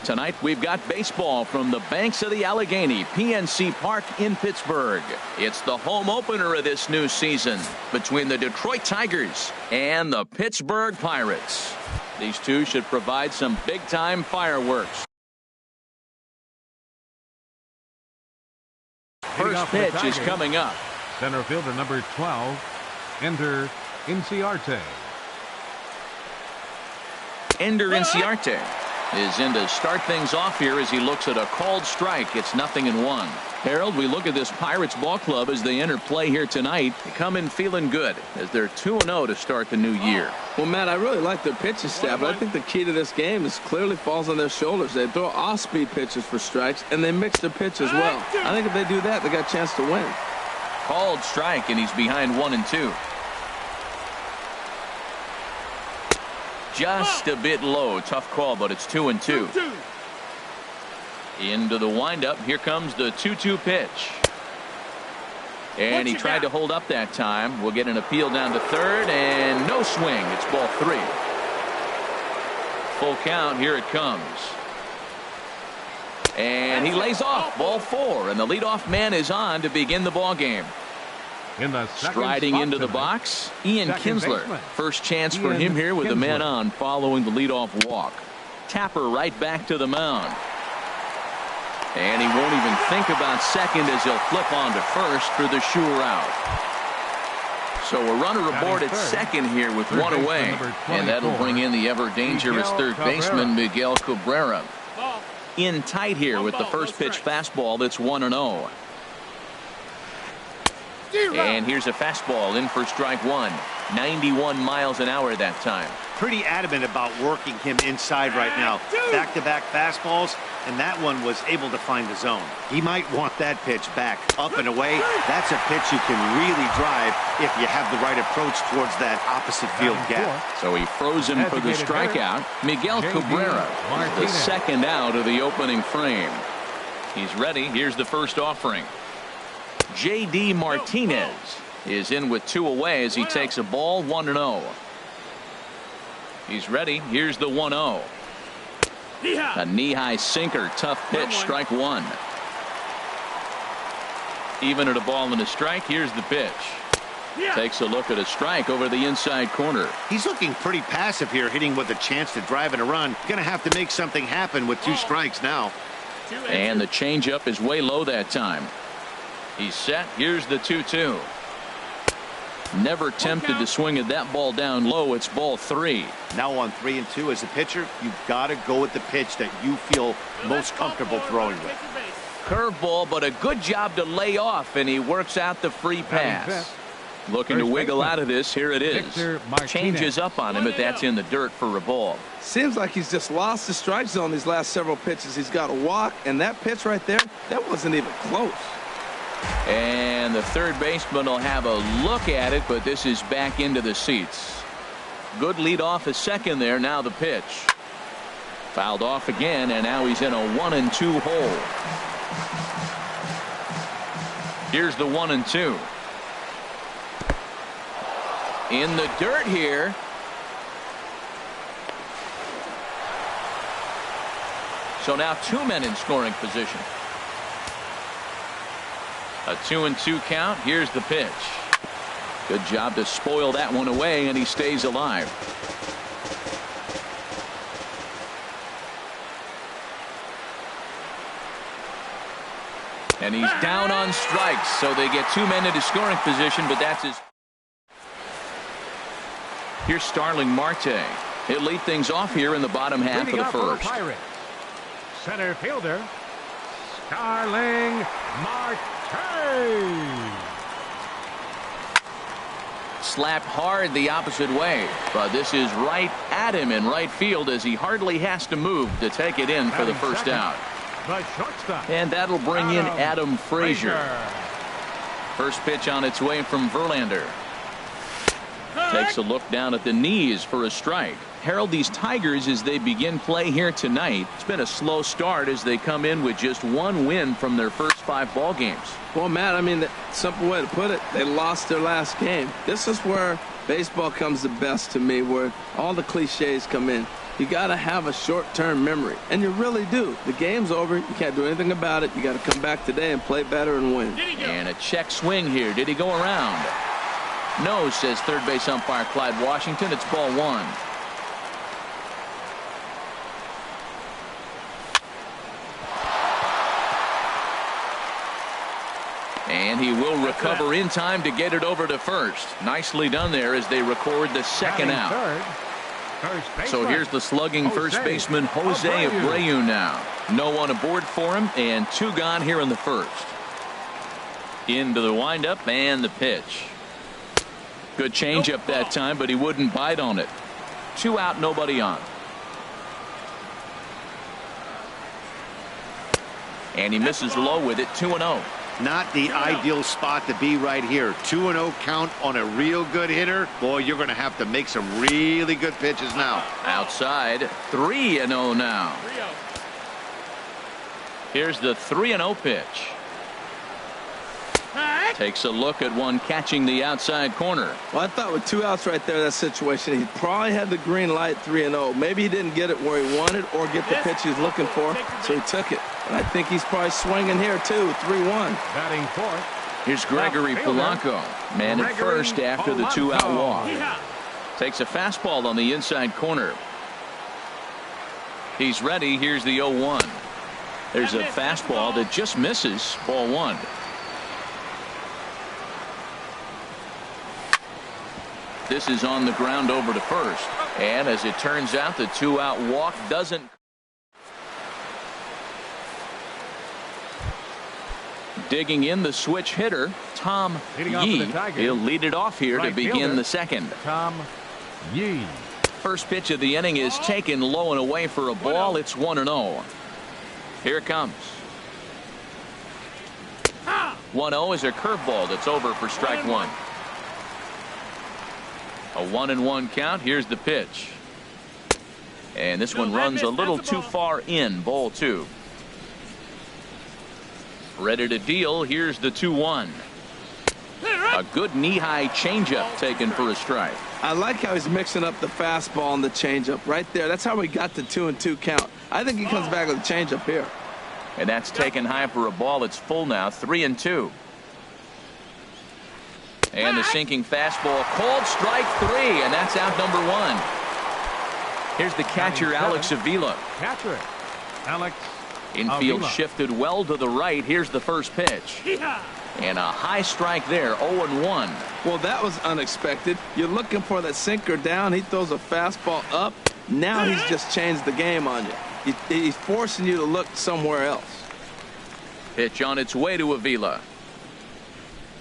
Tonight we've got baseball from the banks of the Allegheny, PNC Park in Pittsburgh. It's the home opener of this new season between the Detroit Tigers and the Pittsburgh Pirates. These two should provide some big-time fireworks. First pitch is coming up. Center fielder number 12, Ender Inciarte. Ender Inciarte is in to start things off here as he looks at a called strike. It's 0-1. Harold, we look at this Pirates ball club as they enter play here tonight. They come in feeling good as they're 2-0 to start the new year. Well, Matt, I really like their pitching staff, but I think the key to this game is clearly falls on their shoulders. They throw off-speed pitches for strikes, and they mix their pitch as well. I think if they do that, they got a chance to win. Called strike, and he's behind 1-2. Just a bit low. Tough call, but it's 2-2. Into the windup. Here comes the 2-2 pitch. And he tried to hold up that time. We'll get an appeal down to third, and no swing. It's ball 3. Full count. Here it comes. And he lays off. Ball 4, and the leadoff man is on to begin the ball game. Striding into the box, Ian Kinsler. First chance for him here with the man on following the leadoff walk. Tapper right back to the mound. And he won't even think about second as he'll flip on to first for the sure out. So a runner aboard at second here with one away. And that'll bring in the ever dangerous third baseman Miguel Cabrera. In tight here with the first pitch fastball that's 1-0. And here's a fastball in for strike 1. 91 miles an hour that time. Pretty adamant about working him inside right now. Back-to-back fastballs, and that one was able to find the zone. He might want that pitch back, up and away. That's a pitch you can really drive if you have the right approach towards that opposite field gap. So he froze him for the strikeout. Miguel Cabrera is the second out of the opening frame. He's ready. Here's the first offering. J.D. Martinez is in with 2 away as he takes a ball 1-0. He's ready. Here's the 1-0. A knee-high sinker. Tough pitch. Strike 1. Even at a ball and a strike. Here's the pitch. Takes a look at a strike over the inside corner. He's looking pretty passive here, hitting with a chance to drive in a run. Going to have to make something happen with 2 strikes now. And the changeup is way low that time. He's set. Here's the 2-2. Never tempted to swing at that ball down low. It's ball 3. Now on 3-2 as a pitcher, you've got to go with the pitch that you feel most comfortable throwing with. Curveball, but a good job to lay off, and he works out the free pass. Looking to wiggle out of this. Here it is. Changes up on him, but that's in the dirt for a ball. Seems like he's just lost the strike zone these last several pitches. He's got a walk, and that pitch right there, that wasn't even close. And the third baseman will have a look at it, but this is back into the seats. Good lead off at second there. Now the pitch. Fouled off again, and now he's in a 1-2 hole. Here's the 1-2. In the dirt here. So now 2 men in scoring position. A 2-2 count. Here's the pitch. Good job to spoil that one away, and he stays alive. And he's down on strikes, so they get 2 men into scoring position, but that's his. Here's Starling Marte. He'll lead things off here in the bottom half of the first. Center fielder Starling Marte. Slapped hard the opposite way, but this is right at him in right field as he hardly has to move to take it in for the first out. And that'll bring in Adam Frazier. First pitch on its way from Verlander. Takes a look down at the knees for a strike. Harold, these Tigers, as they begin play here tonight, it's been a slow start as they come in with just 1 win from their first 5 ball games. Well, Matt, I mean, the simple way to put it, they lost their last game. This is where baseball comes the best to me, where all the cliches come in. You got to have a short-term memory, and you really do. The game's over. You can't do anything about it. You got to come back today and play better and win. And a check swing here. Did he go around? No, says third base umpire Clyde Washington. It's ball one. And he will recover in time to get it over to first. Nicely done there as they record the second out. So here's the slugging first baseman Jose Abreu now. No one aboard for him, and 2 gone here in the first. Into the windup and the pitch. Good changeup that time, but he wouldn't bite on it. 2 out, nobody on. And he misses low with it, 2-0. Not the ideal spot to be right here. 2-0 count on a real good hitter. Boy, you're going to have to make some really good pitches now. Outside, 3-0 now. Here's the 3-0 pitch. Takes a look at one catching the outside corner. Well, I thought with 2 outs right there, that situation, he probably had the green light 3-0. Maybe he didn't get it where he wanted or get the pitch he's looking for, so he took it. And I think he's probably swinging here, too, 3-1. Batting fourth. Here's Gregory Polanco, man at first after the 2-out walk. Takes a fastball on the inside corner. He's ready. Here's the 0-1. There's a fastball that just misses, ball one. This is on the ground over to first. And as it turns out, the 2-out walk doesn't. Digging in the switch hitter, Tom Yee. He'll lead it off here to begin the second. Tom Yee. First pitch of the inning is taken low and away for a ball. It's 1-0. Here it comes. 1-0 is a curveball that's over for strike one. A 1-1 count. Here's the pitch. And this one runs a little too far in. Ball two. Ready to deal. Here's the 2-1. A good knee-high changeup taken for a strike. I like how he's mixing up the fastball and the changeup right there. That's how we got the 2-2 count. I think he comes back with a changeup here. And that's taken high for a ball. It's full now. 3-2. And the sinking fastball called strike 3, and that's out number 1. Here's the catcher, Alex Avila. Catcher, Alex. Infield Avila. Shifted well to the right. Here's the first pitch. And a high strike there, 0-1. Well, that was unexpected. You're looking for that sinker down. He throws a fastball up. Now he's just changed the game on you. He's forcing you to look somewhere else. Pitch on its way to Avila.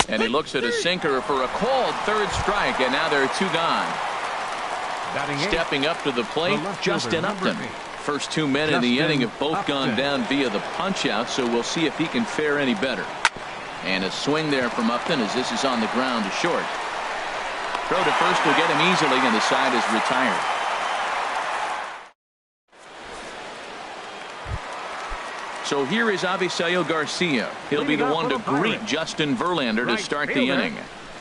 And he looks at a sinker for a called third strike, and now there are 2 gone. Stepping up to the plate, Justin Upton. First 2 men in the inning have both gone down via the punch-out, so we'll see if he can fare any better. And a swing there from Upton as this is on the ground to short. Throw to first will get him easily, and the side is retired. So here is Avisail Garcia. He'll be the one to greet Justin Verlander to start the inning.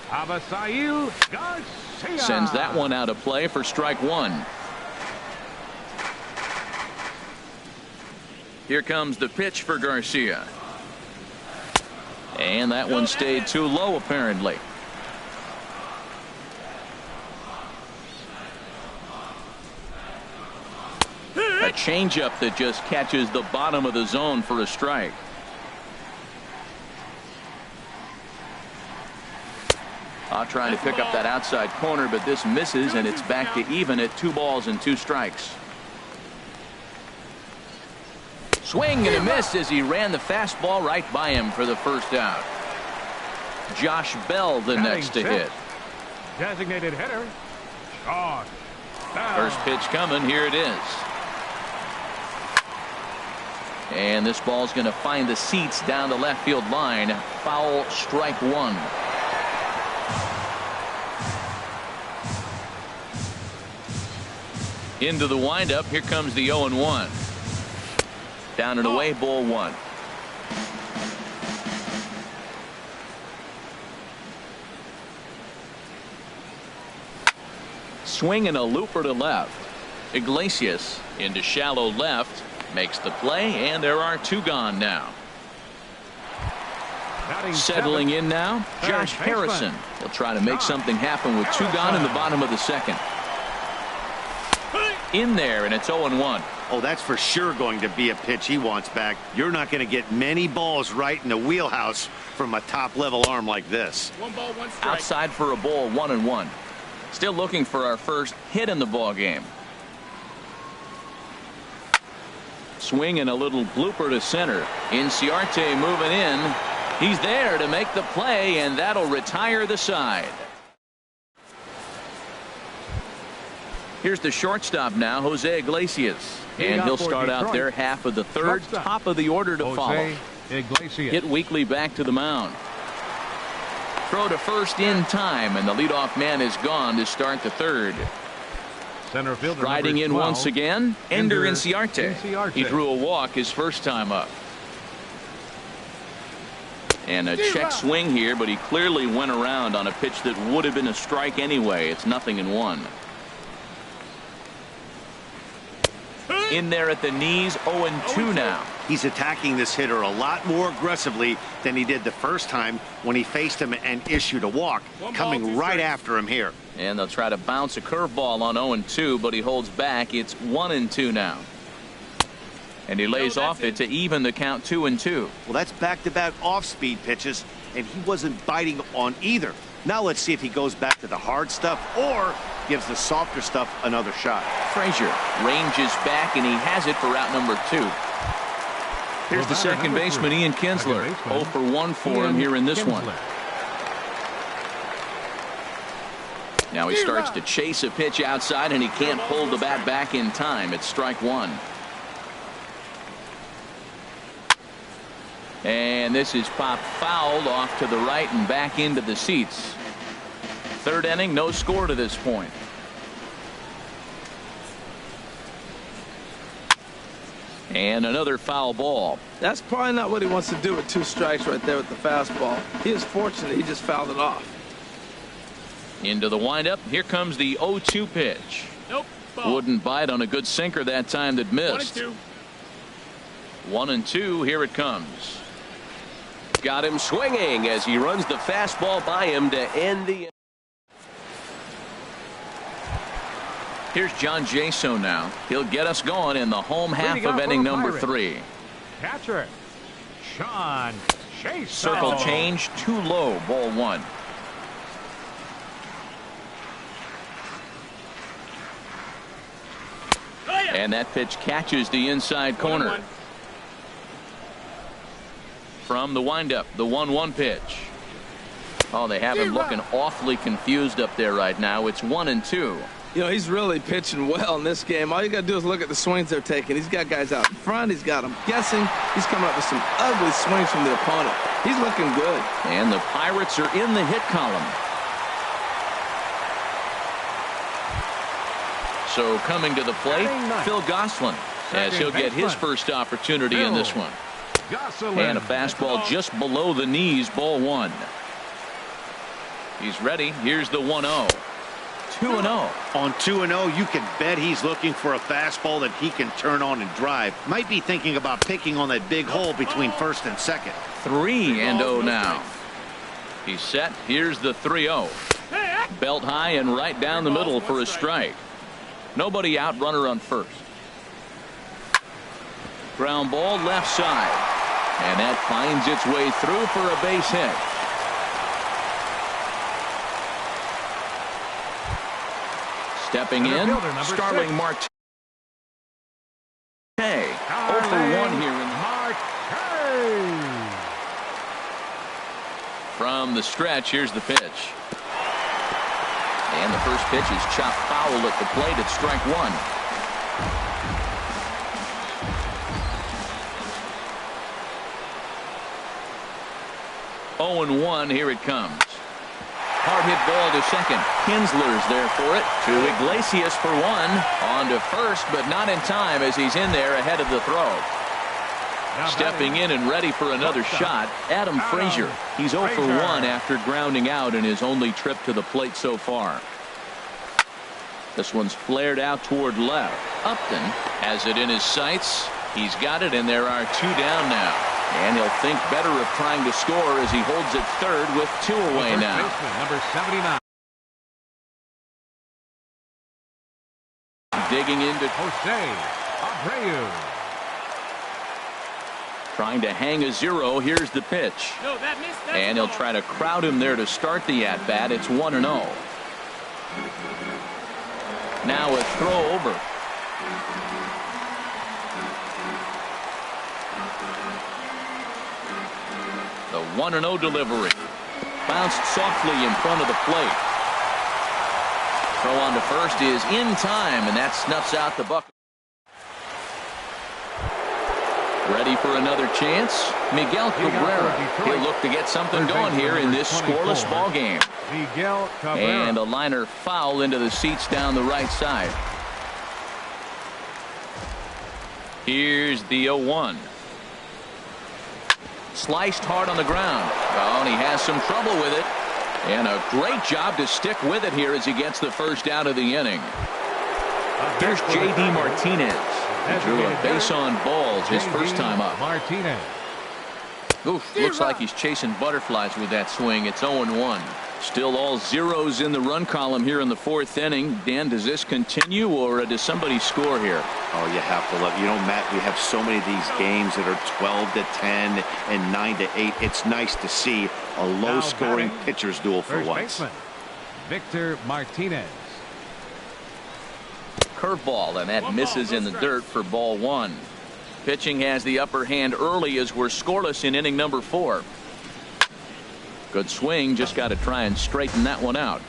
Avisail Garcia sends that one out of play for strike 1. Here comes the pitch for Garcia. And that one stayed too low, apparently. A changeup that just catches the bottom of the zone for a strike. Trying to pick up that outside corner, but this misses, and it's back to even at 2 balls and 2 strikes. Swing and a miss as he ran the fastball right by him for the first out. Josh Bell the next to hit. Designated hitter, Josh Bell. First pitch coming. Here it is. And this ball's going to find the seats down the left field line. Foul, strike 1. Into the windup. Here comes the 0-1. Down and away, ball 1. Swing and a looper to left. Iglesias into shallow left, makes the play, and there are 2 gone now. Settling in now, Josh Harrison. He'll try to make something happen with 2 gone in the bottom of the second. In there, and it's 0-1. Oh, that's for sure going to be a pitch he wants back. You're not going to get many balls right in the wheelhouse from a top-level arm like this. 1 ball, 1 strike. Outside for a ball, 1-1. Still looking for our first hit in the ball game. Swing and a little blooper to center. Inciarte moving in. He's there to make the play, and that'll retire the side. Here's the shortstop now, Jose Iglesias. And he'll start out there half of the third, top of the order to follow. Hit weekly back to the mound. Throw to first in time, and the leadoff man is gone to start the third. Center fielder Riding in 12, once again, Ender Inciarte. Inciarte. He drew a walk his first time up. And a check swing here, but he clearly went around on a pitch that would have been a strike anyway. It's 0-1. In there at the knees, 0-2 now. He's attacking this hitter a lot more aggressively than he did the first time when he faced him and issued a walk, coming right after him here. And they'll try to bounce a curveball on 0-2, but he holds back. It's 1-2 now. And he lays off it to even the count 2-2. Well, that's back-to-back off-speed pitches, and he wasn't biting on either. Now let's see if he goes back to the hard stuff or gives the softer stuff another shot. Frazier ranges back, and he has it for out number 2. Here's the second baseman, Ian Kinsler. 0 for 1 for him here in this one. Now he starts to chase a pitch outside, and he can't pull the bat back in time. It's strike 1. And this is popped foul off to the right and back into the seats. Third inning, no score to this point. And another foul ball. That's probably not what he wants to do with 2 strikes right there with the fastball. He is fortunate he just fouled it off. Into the windup. Here comes the 0-2 pitch. Nope. Ball. Wouldn't bite on a good sinker that time that missed. 1-2. Here it comes. Got him swinging as he runs the fastball by him to end the. Here's John Jaso now. He'll get us going in the home half of inning number 3. Catcher, Sean Jaso. Circle change, too low, ball 1. And that pitch catches the inside corner. From the windup, the 1-1 pitch. Oh, they have him looking awfully confused up there right now. It's 1-2. You know, he's really pitching well in this game. All you got to do is look at the swings they're taking. He's got guys out in front. He's got them guessing. He's coming up with some ugly swings from the opponent. He's looking good. And the Pirates are in the hit column. So coming to the plate, Phil Gosselin, as he'll get his first opportunity in this one. And a fastball just below the knees, ball 1. He's ready. Here's the 1-0. 2-0. On 2-0, you can bet he's looking for a fastball that he can turn on and drive. Might be thinking about picking on that big hole between first and second. 3-0 now. He's set. Here's the 3-0. Belt high and right down the middle for a strike. Nobody out, runner on first. Ground ball left side. And that finds its way through for a base hit. Stepping in, Starling Marte. 0 for 1 here in from the stretch. Here's the pitch. And the first pitch is chopped foul at the plate at strike 1. Oh and 1. Here it comes. Hard hit ball to second. Kinsler's there for it. To Iglesias for 1. On to first, but not in time as he's in there ahead of the throw. Stepping in and ready for another shot, Adam Frazier. He's 0 for 1 after grounding out in his only trip to the plate so far. This one's flared out toward left. Upton has it in his sights. He's got it, and there are 2 down now. And he'll think better of trying to score as he holds it third with 2 away now. Number 79. Digging into Jose Abreu. Trying to hang a 0. Here's the pitch. And he'll try to crowd him there to start the at-bat. It's 1-0. Now a throw over. The 1-0 delivery. Bounced softly in front of the plate. Throw on to first is in time, and that snuffs out the buck. Ready for another chance? Miguel Cabrera. He'll look to get something going here in this scoreless ball game. Miguel Cabrera. And a liner foul into the seats down the right side. Here's the 0-1. Sliced hard on the ground. Oh, and he has some trouble with it. And a great job to stick with it here as he gets the first out of the inning. Here's J.D. Martinez. He drew a base on balls his first time up. Martinez. Oof, looks like he's chasing butterflies with that swing. It's 0-1. Still all zeros in the run column here in the 4th inning. Dan, does this continue, or does somebody score here? Oh, you have to love. You know, Matt, we have so many of these games that are 12-10 and 9-8. It's nice to see a low-scoring pitcher's duel for First once. baseman, Victor Martinez. Curveball, and that misses in the dirt for ball 1. Pitching has the upper hand early as we're scoreless in inning number 4. Good swing, just got to try and straighten that one out.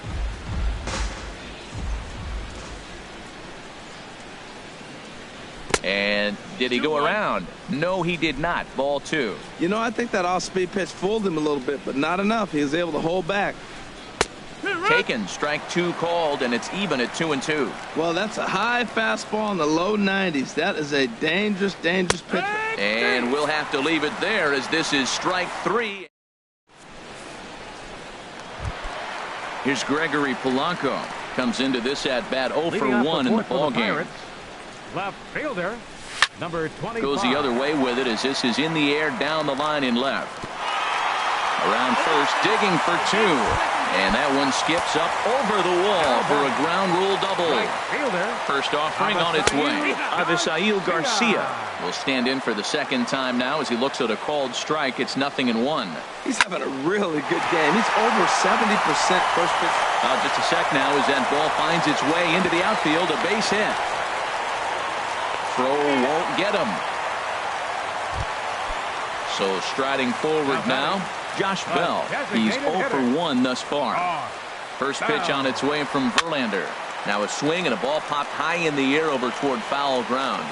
And did he go around? No, he did not. Ball 2. You know, I think that off-speed pitch fooled him a little bit, but not enough. He was able to hold back. Taken, strike 2 called, and it's even at 2-2. Well, that's a high fastball in the low 90s. That is a dangerous, dangerous pitch. And we'll have to leave it there as this is strike 3. Here's Gregory Polanco. Comes into this at-bat 0 for 1 in the ball game. Left fielder, number 25. Goes the other way with it as this is in the air down the line in left. Around first, digging for 2. And that one skips up over the wall for a ground rule double. First offering on its way. Avisail Garcia will stand in for the second time now as he looks at a called strike. It's 0-1. He's having a really good game. He's over 70% first pitch. Just a sec now as that ball finds its way into the outfield. A base hit. Throw won't get him. So striding forward now, Josh Bell. He's 0 for 1 thus far. First pitch on its way from Verlander. Now a swing and a ball popped high in the air over toward foul ground.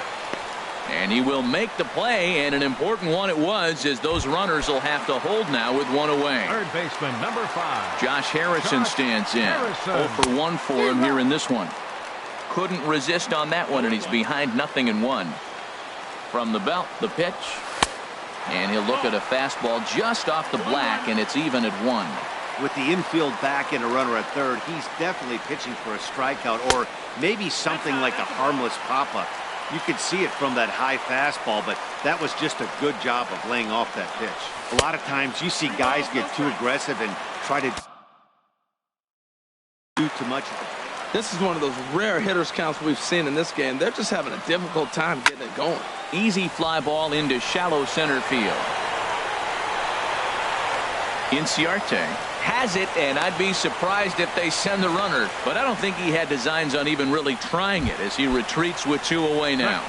And he will make the play, and an important one it was, as those runners will have to hold now with 1 away. Third baseman, number 5. Josh Harrison stands in. 0 for 1 for him here in this one. Couldn't resist on that one, and he's behind 0-1. From the belt, the pitch. And he'll look at a fastball just off the black, and it's even at 1. With the infield back and a runner at third, he's definitely pitching for a strikeout or maybe something like a harmless pop-up. You could see it from that high fastball, but that was just a good job of laying off that pitch. A lot of times you see guys get too aggressive and try to do too much. This is one of those rare hitters counts we've seen in this game. They're just having a difficult time getting it going. Easy fly ball into shallow center field. Inciarte has it, and I'd be surprised if they send the runner, but I don't think he had designs on even really trying it as he retreats with 2 away now.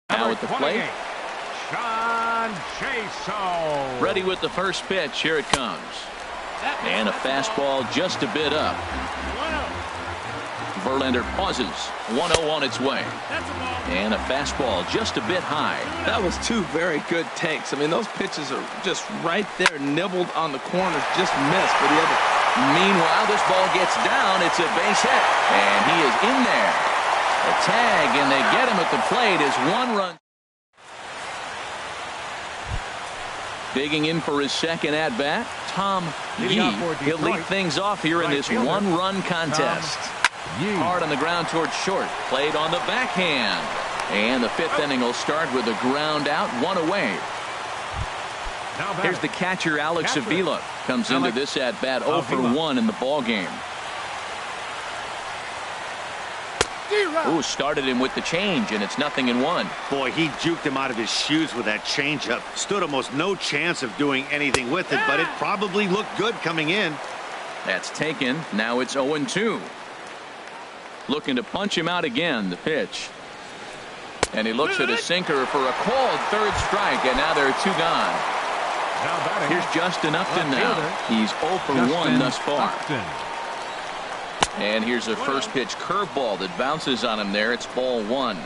Now at the plate. Ready with the first pitch. Here it comes. And a fastball just a bit up. Verlander pauses. 1-0 on its way. And a fastball just a bit high. That was 2 very good takes. I mean, those pitches are just right there, nibbled on the corners, just missed. But he had to... Meanwhile, this ball gets down. It's a base hit. And he is in there. A tag, and they get him at the plate as 1 run. Digging in for his second at-bat, Tom Yee. He'll lead things off here in this one-run contest. Hard on the ground towards short. Played on the backhand. And the fifth inning will start with a ground out, one away. Here's the catcher, Alex Avila. Comes into this at-bat 0 for 1 in the ballgame. Ooh, started him with the change, and it's 0-1. Boy, he juked him out of his shoes with that changeup. Stood almost no chance of doing anything with it, but it probably looked good coming in. That's taken. Now it's 0-2. Looking to punch him out again, the pitch. And he looks at a sinker for a called third strike, and now there are 2 gone. Here's Justin Upton now. He's 0 for 1 thus far. And here's a first pitch curveball that bounces on him there. It's ball 1.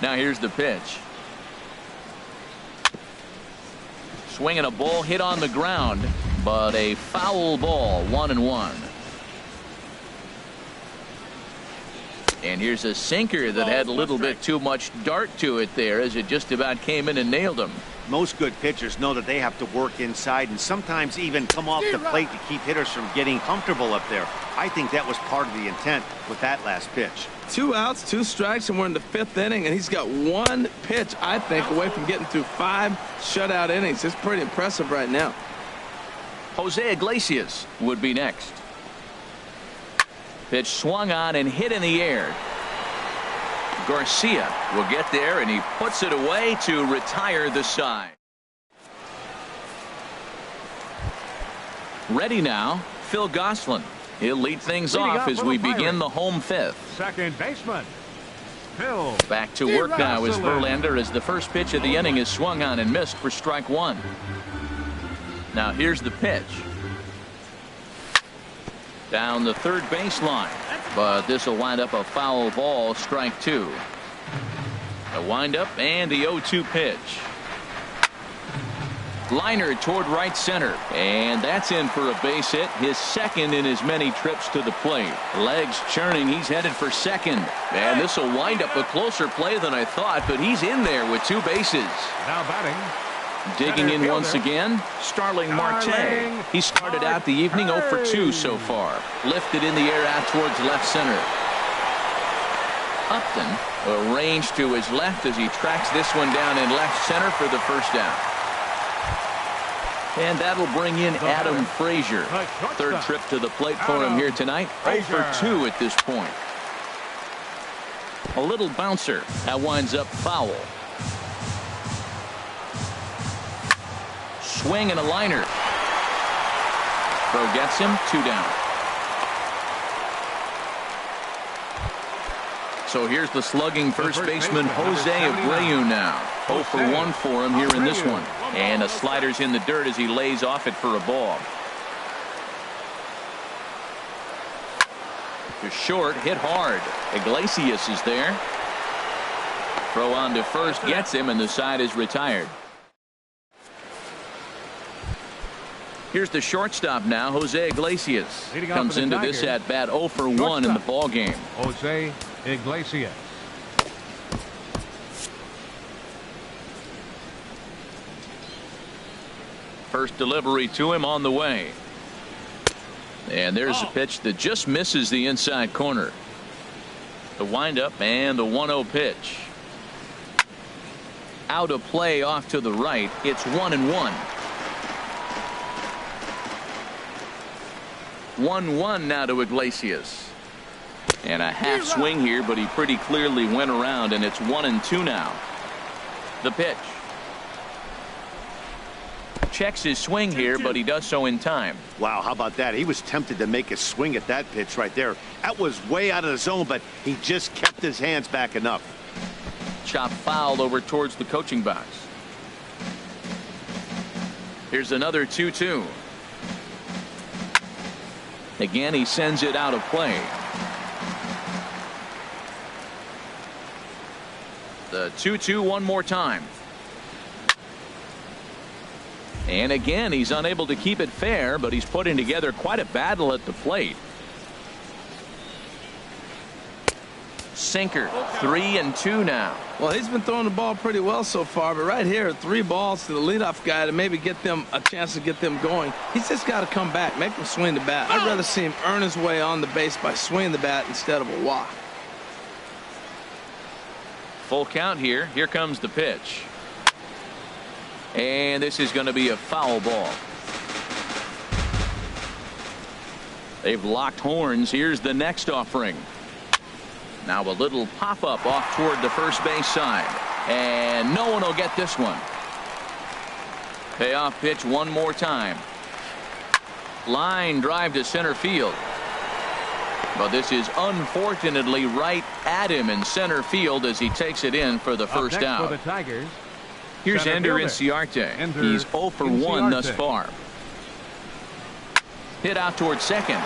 Now here's the pitch. Swinging a ball hit on the ground, but a foul ball, 1-1. And here's a sinker that had a little bit too much dart to it there as it just about came in and nailed him. Most good pitchers know that they have to work inside and sometimes even come off the plate to keep hitters from getting comfortable up there. I think that was part of the intent with that last pitch. 2 outs, 2 strikes, and we're in the 5th inning, and he's got 1 pitch, I think, away from getting through 5 shutout innings. It's pretty impressive right now. Jose Iglesias would be next. Pitch swung on and hit in the air. Garcia will get there, and he puts it away to retire the side. Ready now, Phil Gosselin. He'll lead things off as we begin the home 5th. Second baseman, Phil. Back to work now as Verlander, as the first pitch of the inning is swung on and missed for strike 1. Now here's the pitch. Down the third baseline, but this will wind up a foul ball, strike 2. A windup and the 0-2 pitch. Liner toward right center, and that's in for a base hit, his second in as many trips to the plate. Legs churning, he's headed for second, and this will wind up a closer play than I thought, but he's in there with 2 bases. Now batting. Digging in once again, Starling Marte. He started out the evening 0 for 2 so far. Lifted in the air out towards left center. Upton arranged to his left as he tracks this one down in left center for the first down. And that'll bring in Adam Frazier. Third trip to the plate for him here tonight. 0 for 2 at this point. A little bouncer. That winds up foul. Swing and a liner. Throw gets him, 2 down. So here's the slugging first baseman Jose Abreu now. 0 for 1 for him here in this one. And a slider's in the dirt as he lays off it for a ball. To short, hit hard. Iglesias is there. Throw on to first gets him, and the side is retired. Here's the shortstop now, Jose Iglesias. Comes into this at bat 0 for 1 in the ball game. Jose Iglesias. First delivery to him on the way. And there's a pitch that just misses the inside corner. The windup and the 1-0 pitch. Out of play off to the right. It's 1-1. 1-1 now to Iglesias. And a half swing here, but he pretty clearly went around, and it's 1-2 now. The pitch. Checks his swing here, but he does so in time. Wow, how about that? He was tempted to make a swing at that pitch right there. That was way out of the zone, but he just kept his hands back enough. Chop fouled over towards the coaching box. Here's another 2-2. Again, he sends it out of play. The 2-2 one more time. And again, he's unable to keep it fair, but he's putting together quite a battle at the plate. Sinker. 3-2 now. Well, he's been throwing the ball pretty well so far, but right here, 3 balls to the leadoff guy to maybe get them a chance to get them going. He's just got to come back, make him swing the bat. I'd rather see him earn his way on the base by swinging the bat instead of a walk. Full count here. Here comes the pitch. And this is going to be a foul ball. They've locked horns. Here's the next offering. Now a little pop-up off toward the first base side. And no one will get this one. Payoff pitch one more time. Line drive to center field. But this is unfortunately right at him in center field as he takes it in for the first out. For the Tigers, here's Ender Inciarte. He's 0 for 1 thus far. Hit out toward second.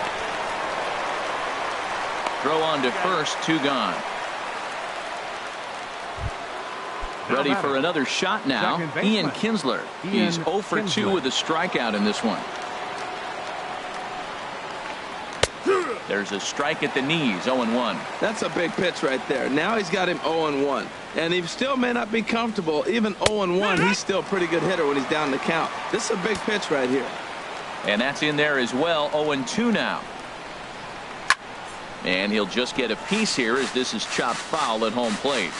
Throw on to first, 2 gone. Ready for another shot now. Ian Kinsler. He's 0 for 2 with a strikeout in this one. There's a strike at the knees, 0-1. That's a big pitch right there. Now he's got him 0-1. And he still may not be comfortable. Even 0-1, he's still a pretty good hitter when he's down the count. This is a big pitch right here. And that's in there as well, 0-2 now. And he'll just get a piece here as this is chopped foul at home plate.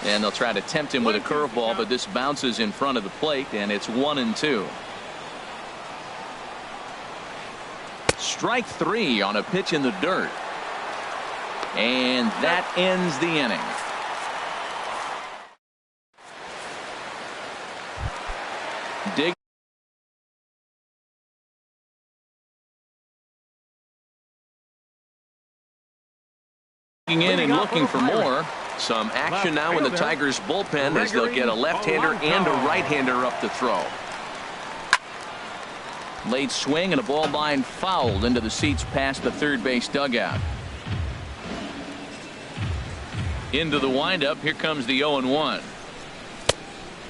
And they'll try to tempt him with a curveball, but this bounces in front of the plate, and it's 1-2. Strike 3 on a pitch in the dirt. And that ends the inning. Dig in and looking for more. Some action now in the Tigers bullpen as they'll get a left-hander and a right-hander up to throw. Late swing and a ball line fouled into the seats past the third base dugout. Into the windup. Here comes the 0-1.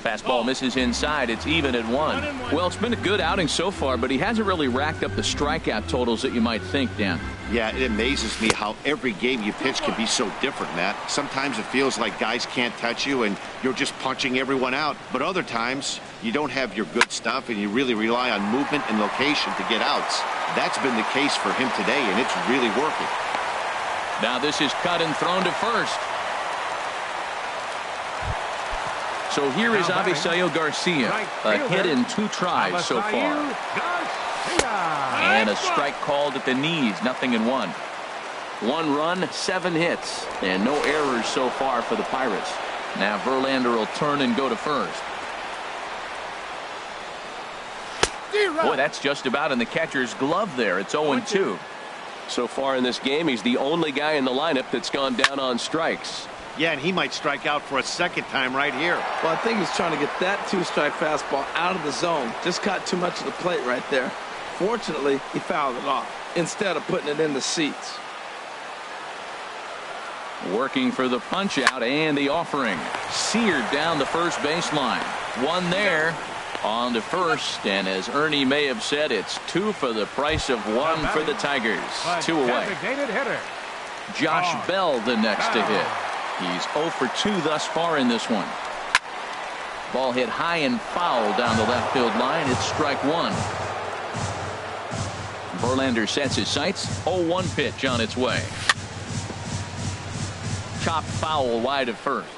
Fastball misses inside. It's even at 1. Well, it's been a good outing so far, but he hasn't really racked up the strikeout totals that you might think, Dan. Yeah, it amazes me how every game you pitch can be so different, Matt. Sometimes it feels like guys can't touch you and you're just punching everyone out. But other times you don't have your good stuff and you really rely on movement and location to get outs. That's been the case for him today, and it's really working. Now this is cut and thrown to first. So here is Avisail Garcia, a hit in 2 tries so far. And a strike called at the knees, 0-1. 1 run, 7 hits, and no errors so far for the Pirates. Now Verlander will turn and go to first. Boy, that's just about in the catcher's glove there. It's 0-2. So far in this game, he's the only guy in the lineup that's gone down on strikes. Yeah, and he might strike out for a second time right here. Well, I think he's trying to get that 2-strike fastball out of the zone. Just caught too much of the plate right there. Fortunately, he fouled it off instead of putting it in the seats. Working for the punch out and the offering. Seared down the first baseline. 1 there. On to first, and as Ernie may have said, it's 2 for the price of 1 for the Tigers. 2 away. Josh Bell the next to hit. He's 0 for 2 thus far in this one. Ball hit high and foul down the left field line. It's strike 1. Verlander sets his sights. 0-1 pitch on its way. Chopped foul wide of first.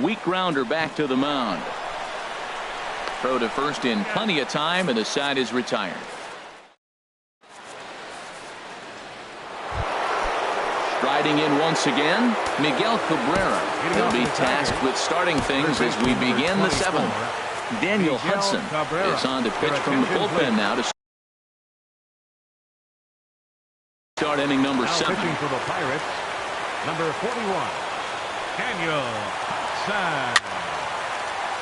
Weak grounder back to the mound. Throw to first in plenty of time, and the side is retired. Striding in once again, Miguel Cabrera. He'll be tasked with starting things as we begin the 7th. Daniel Hudson is on to pitch from the bullpen now to start inning number 7. Pitching for the Pirates, number 41, Daniel Hudson.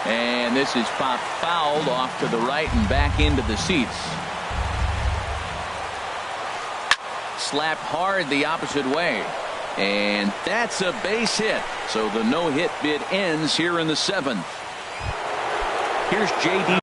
And this is popped fouled off to the right and back into the seats. Slapped hard the opposite way. And that's a base hit. So the no-hit bid ends here in the 7th. Here's J.D.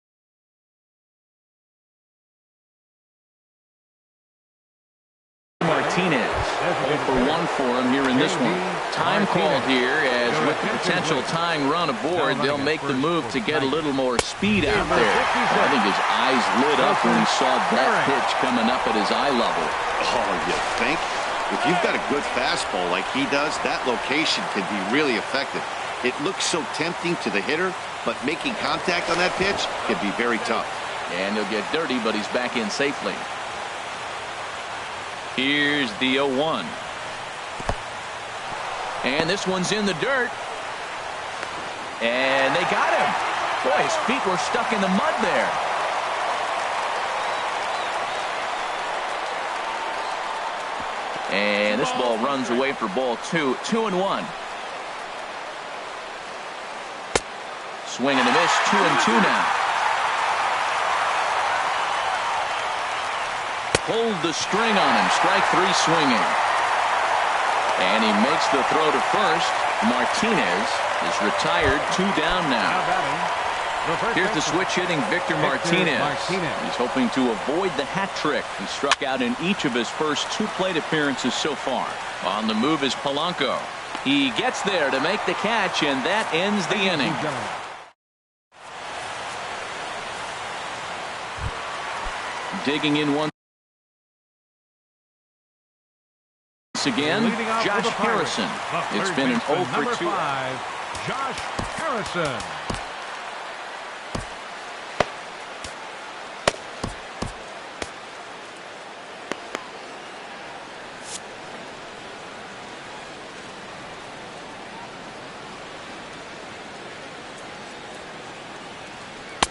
Martinez. 0 for 1 for him here in this one. Time called here, as with the potential tying run aboard, they'll make the move to get a little more speed out there. I think his eyes lit up when he saw that pitch coming up at his eye level. Oh, you think? If you've got a good fastball like he does, that location can be really effective. It looks so tempting to the hitter, but making contact on that pitch can be very tough. And he'll get dirty, but he's back in safely. Here's the 0-1. And this one's in the dirt. And they got him. Boy, his feet were stuck in the mud there. And this ball runs away for ball 2. 2-1. Swing and a miss. 2-2 now. Pulled the string on him. Strike 3 swinging. And he makes the throw to first. Martinez is retired. 2 down now. Here's the switch hitting Victor Martinez. He's hoping to avoid the hat trick. He struck out in each of his first 2 plate appearances so far. On the move is Polanco. He gets there to make the catch, and that ends the inning. Digging in once again, Josh Harrison. It's been an 0 for 2. Josh Harrison.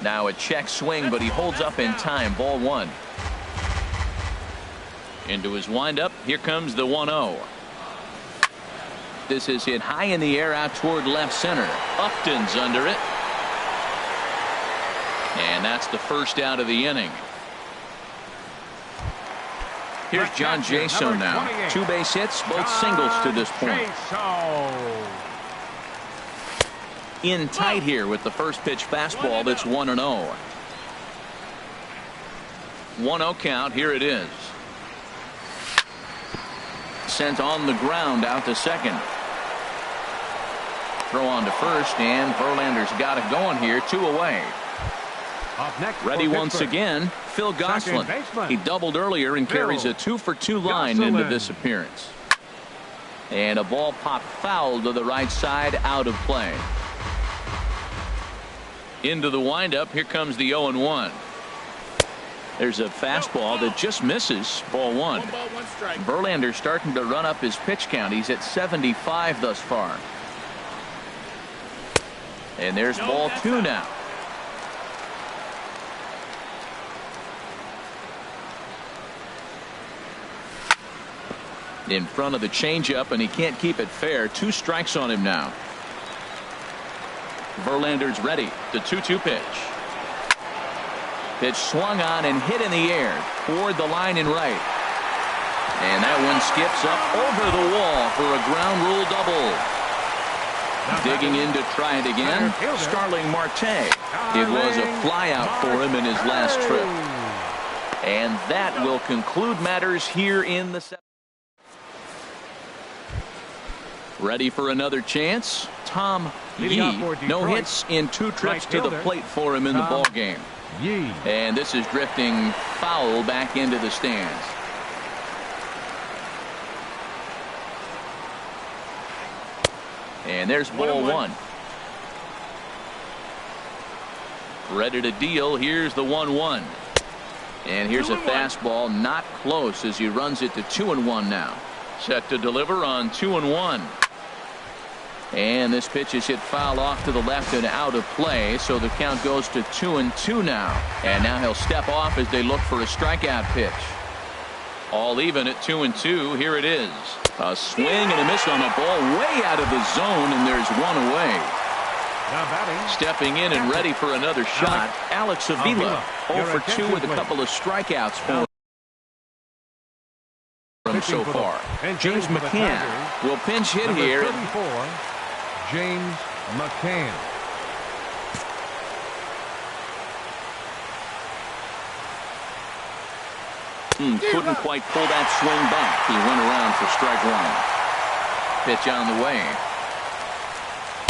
Now a check swing, but he holds up in time. Ball 1. Into his windup. Here comes the 1-0. This is hit high in the air out toward left center. Upton's under it. And that's the first out of the inning. Here's John Jaso now. 2 base hits, both singles to this point. In tight here with the first pitch fastball. That's 1-0. 1-0 count. Here it is. Sent on the ground out to second. Throw on to first, and Verlander's got it going here. 2 away. Ready once again, Phil Gosselin. He doubled earlier and carries a 2 for 2 line into this appearance. And a ball popped foul to the right side, out of play. Into the windup. Here comes the 0-1. There's a fastball that just misses. Ball 1. Verlander starting to run up his pitch count. He's at 75 thus far. And there's ball 2 now. In front of the changeup, and he can't keep it fair. 2 strikes on him now. Verlander's ready. The 2-2 pitch. Pitch swung on and hit in the air toward the line and right. And that one skips up over the wall for a ground rule double. Digging in to try it again, Starling Marte. It was a fly out for him in his last trip. And that will conclude matters here in the 7th. Ready for another chance? Tom Yee. No hits in 2 trips to the plate for him in the ball game. And this is drifting foul back into the stands. And there's ball 1. Ready to deal. Here's the 1-1. And here's a fastball not close as he runs it to 2-1 now. Set to deliver on 2-1. And this pitch is hit foul off to the left and out of play, so the count goes to 2-2 now. And now he'll step off as they look for a strikeout pitch. All even at 2-2. Here it is. A swing and a miss on a ball way out of the zone, and there's 1 away. Stepping in and ready for another shot, Alex Avila. 0 for 2 with a couple of strikeouts for him so far. James McCann will pinch hit here. James McCann. Couldn't quite pull that swing back. He went around for strike one. Pitch on the way.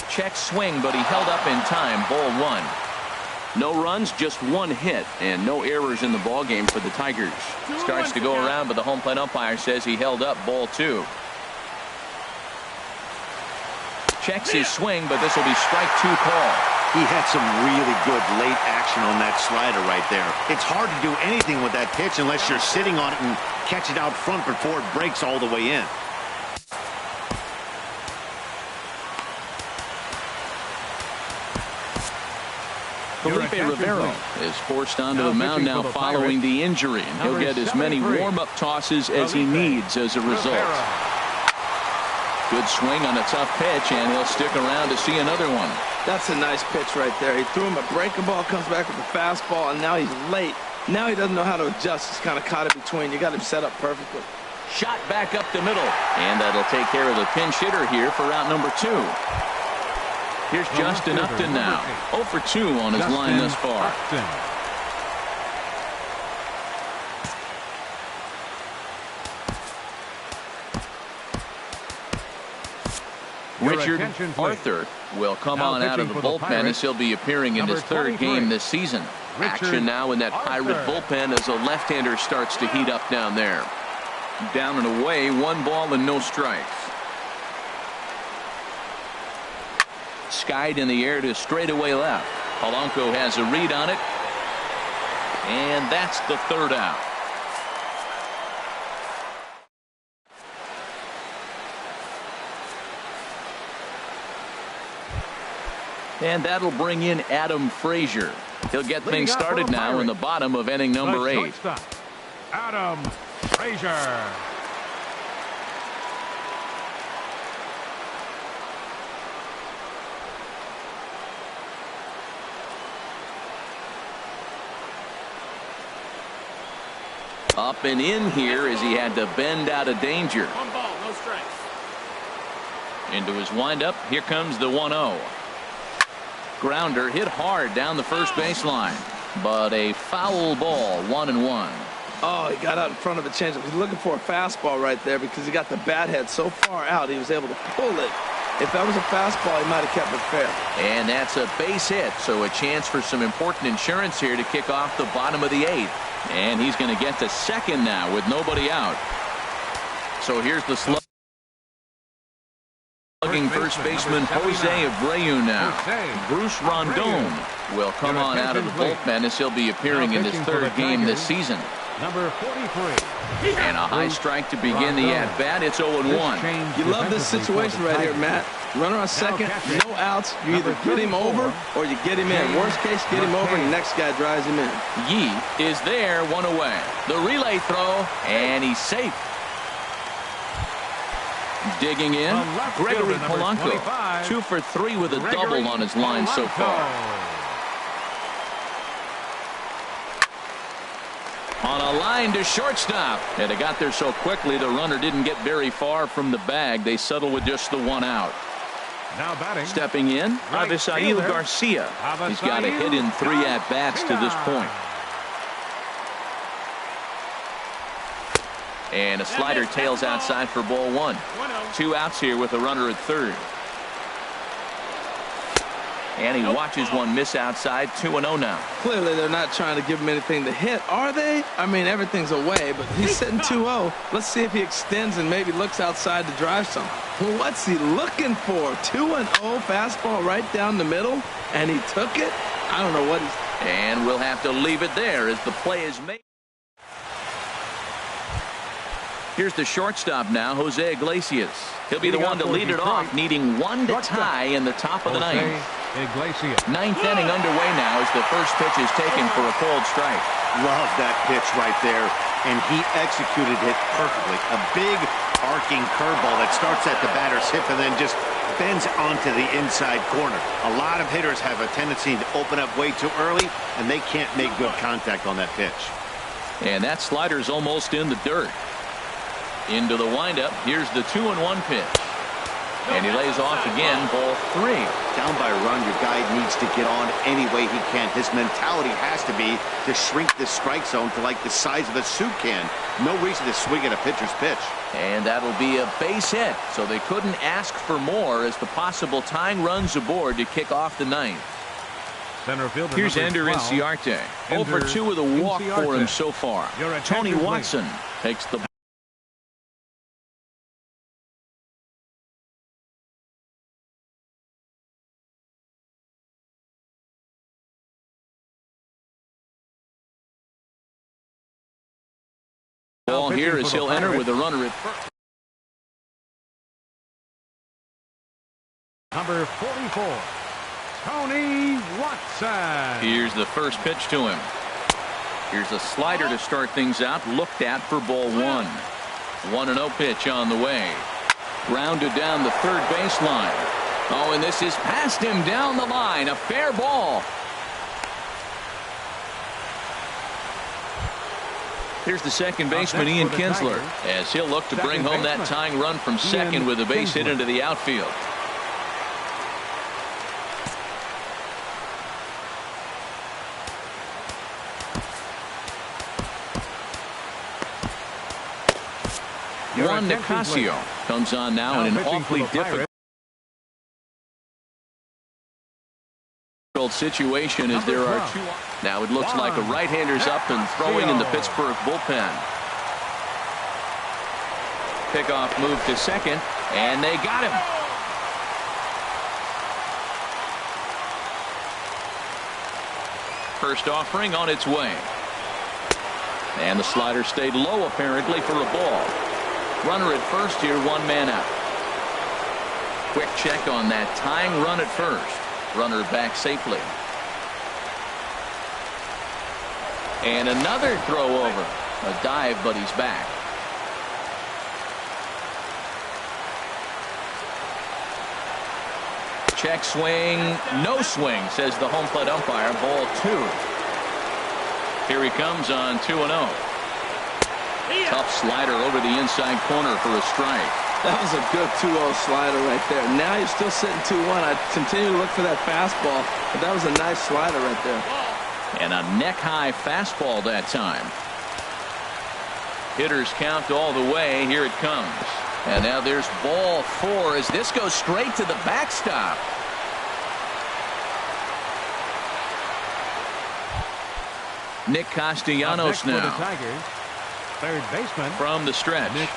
Check swing, but he held up in time. Ball one. No runs, just one hit, and no errors in the ball game for the Tigers. Starts to go around, but the home plate umpire says he held up. Ball two. Checks his swing, but this will be strike two call. He had some really good late action on that slider right there. It's hard to do anything with that pitch unless you're sitting on it and catch it out front before it breaks all the way in. Felipe Rivero is forced onto the mound now following the injury, and he'll get as many warm-up tosses as he needs as a result. Good swing on a tough pitch, and he'll stick around to see another one. That's a nice pitch right there. He threw him a breaking ball, comes back with a fastball, and now he's late. Now he doesn't know how to adjust. He's kind of caught in between. You got him set up perfectly. Shot back up the middle, and that'll take care of the pinch hitter here for out number two. Here's Justin Upton now. 0 for 2 on his line thus far. Richard Arthur will come on out of the bullpen as he'll be appearing in his third game this season. Action now in that Pirate bullpen as a left-hander starts to heat up down there. Down and away, 1 ball and no strikes. Skied in the air to straightaway left. Polanco has a read on it. And that's the third out. And that'll bring in Adam Frazier. He'll get things started now in the bottom of inning number 8. Adam Frazier. Up and in here as he had to bend out of danger. 1 ball, no strikes. Into his windup. Here comes the 1-0. Grounder hit hard down the first baseline, but a foul ball. 1-1. Oh, he got out in front of the changeup. He's looking for a fastball right there because he got the bat head so far out he was able to pull it. If that was a fastball, he might have kept it fair. And that's a base hit, so a chance for some important insurance here to kick off the bottom of the 8th. And he's going to get to second now with nobody out. So here's the slugging first baseman Jose Abreu now. Bruce Rondon will come on out of the bullpen as he'll be appearing in his third game this season. Number 43. And a high strike to begin the at-bat. It's 0-1. You love this situation right here, Matt. Runner on second, no outs. You either get him over or you get him in. Worst case, get him over and the next guy drives him in. Yee is there, 1 away. The relay throw, and he's safe. Digging in, Gregory Polanco. 2 for 3 with a double on his line so far. On a line to shortstop. And it got there so quickly the runner didn't get very far from the bag. They settle with just the 1 out. Now batting. Stepping in, Avisail Garcia. He's got a hit in 3 at-bats to this point. And a slider tails outside for ball 1. 2 outs here with a runner at third. And he watches one miss outside. 2-0 now. Clearly they're not trying to give him anything to hit, are they? I mean, everything's away, but he's sitting 2-0. Let's see if he extends and maybe looks outside to drive some. What's he looking for? 2-0 fastball right down the middle, and he took it? I don't know what he's... And we'll have to leave it there as the play is made. Here's the shortstop now, Jose Iglesias. He'll be the one to lead it off, needing 1 to tie in the top of the 9th. 9th inning underway now as the first pitch is taken for a cold strike. Love that pitch right there, and he executed it perfectly. A big arcing curveball that starts at the batter's hip and then just bends onto the inside corner. A lot of hitters have a tendency to open up way too early, and they can't make good contact on that pitch. And that slider's almost in the dirt. Into the windup. Here's the 2-1 pitch. And he lays off again, ball 3. Down by a run, your guy needs to get on any way he can. His mentality has to be to shrink this strike zone to like the size of a soup can. No reason to swing at a pitcher's pitch. And that'll be a base hit, so they couldn't ask for more as the possible tying runs aboard to kick off the ninth. Center fielder Here's Ender 12, Inciarte. 0 for 2 with a walk for him so far. Tony Watson takes the ball here as he'll enter with a runner at first. Number 44, Tony Watson. Here's the first pitch to him. Here's a slider to start things out. Looked at for ball 1. 1-0 pitch on the way. Grounded down the third baseline. Oh, and this is past him down the line. A fair ball. Here's the second baseman, Ian Kinsler, as he'll look to bring home that tying run from second with a base hit into the outfield. Juan Nicasio comes on now in an awfully difficult situation as there are two. Now it looks like a right-hander's up and throwing in the Pittsburgh bullpen. Pickoff move to second, and they got him. First offering on its way. And the slider stayed low apparently for a ball. Runner at first here, 1 man out. Quick check on that tying run at first. Runner back safely. And another throw over. A dive, but he's back. Check swing, no swing, says the home plate umpire. Ball 2. Here he comes on 2-0. Tough slider over the inside corner for a strike. That was a good 2-0 slider right there. Now you're still sitting 2-1. I continue to look for that fastball, but that was a nice slider right there. And a neck-high fastball that time. Hitters count all the way. Here it comes. And now there's ball 4 as this goes straight to the backstop. Nick Castellanos now. Third baseman from the stretch. Nick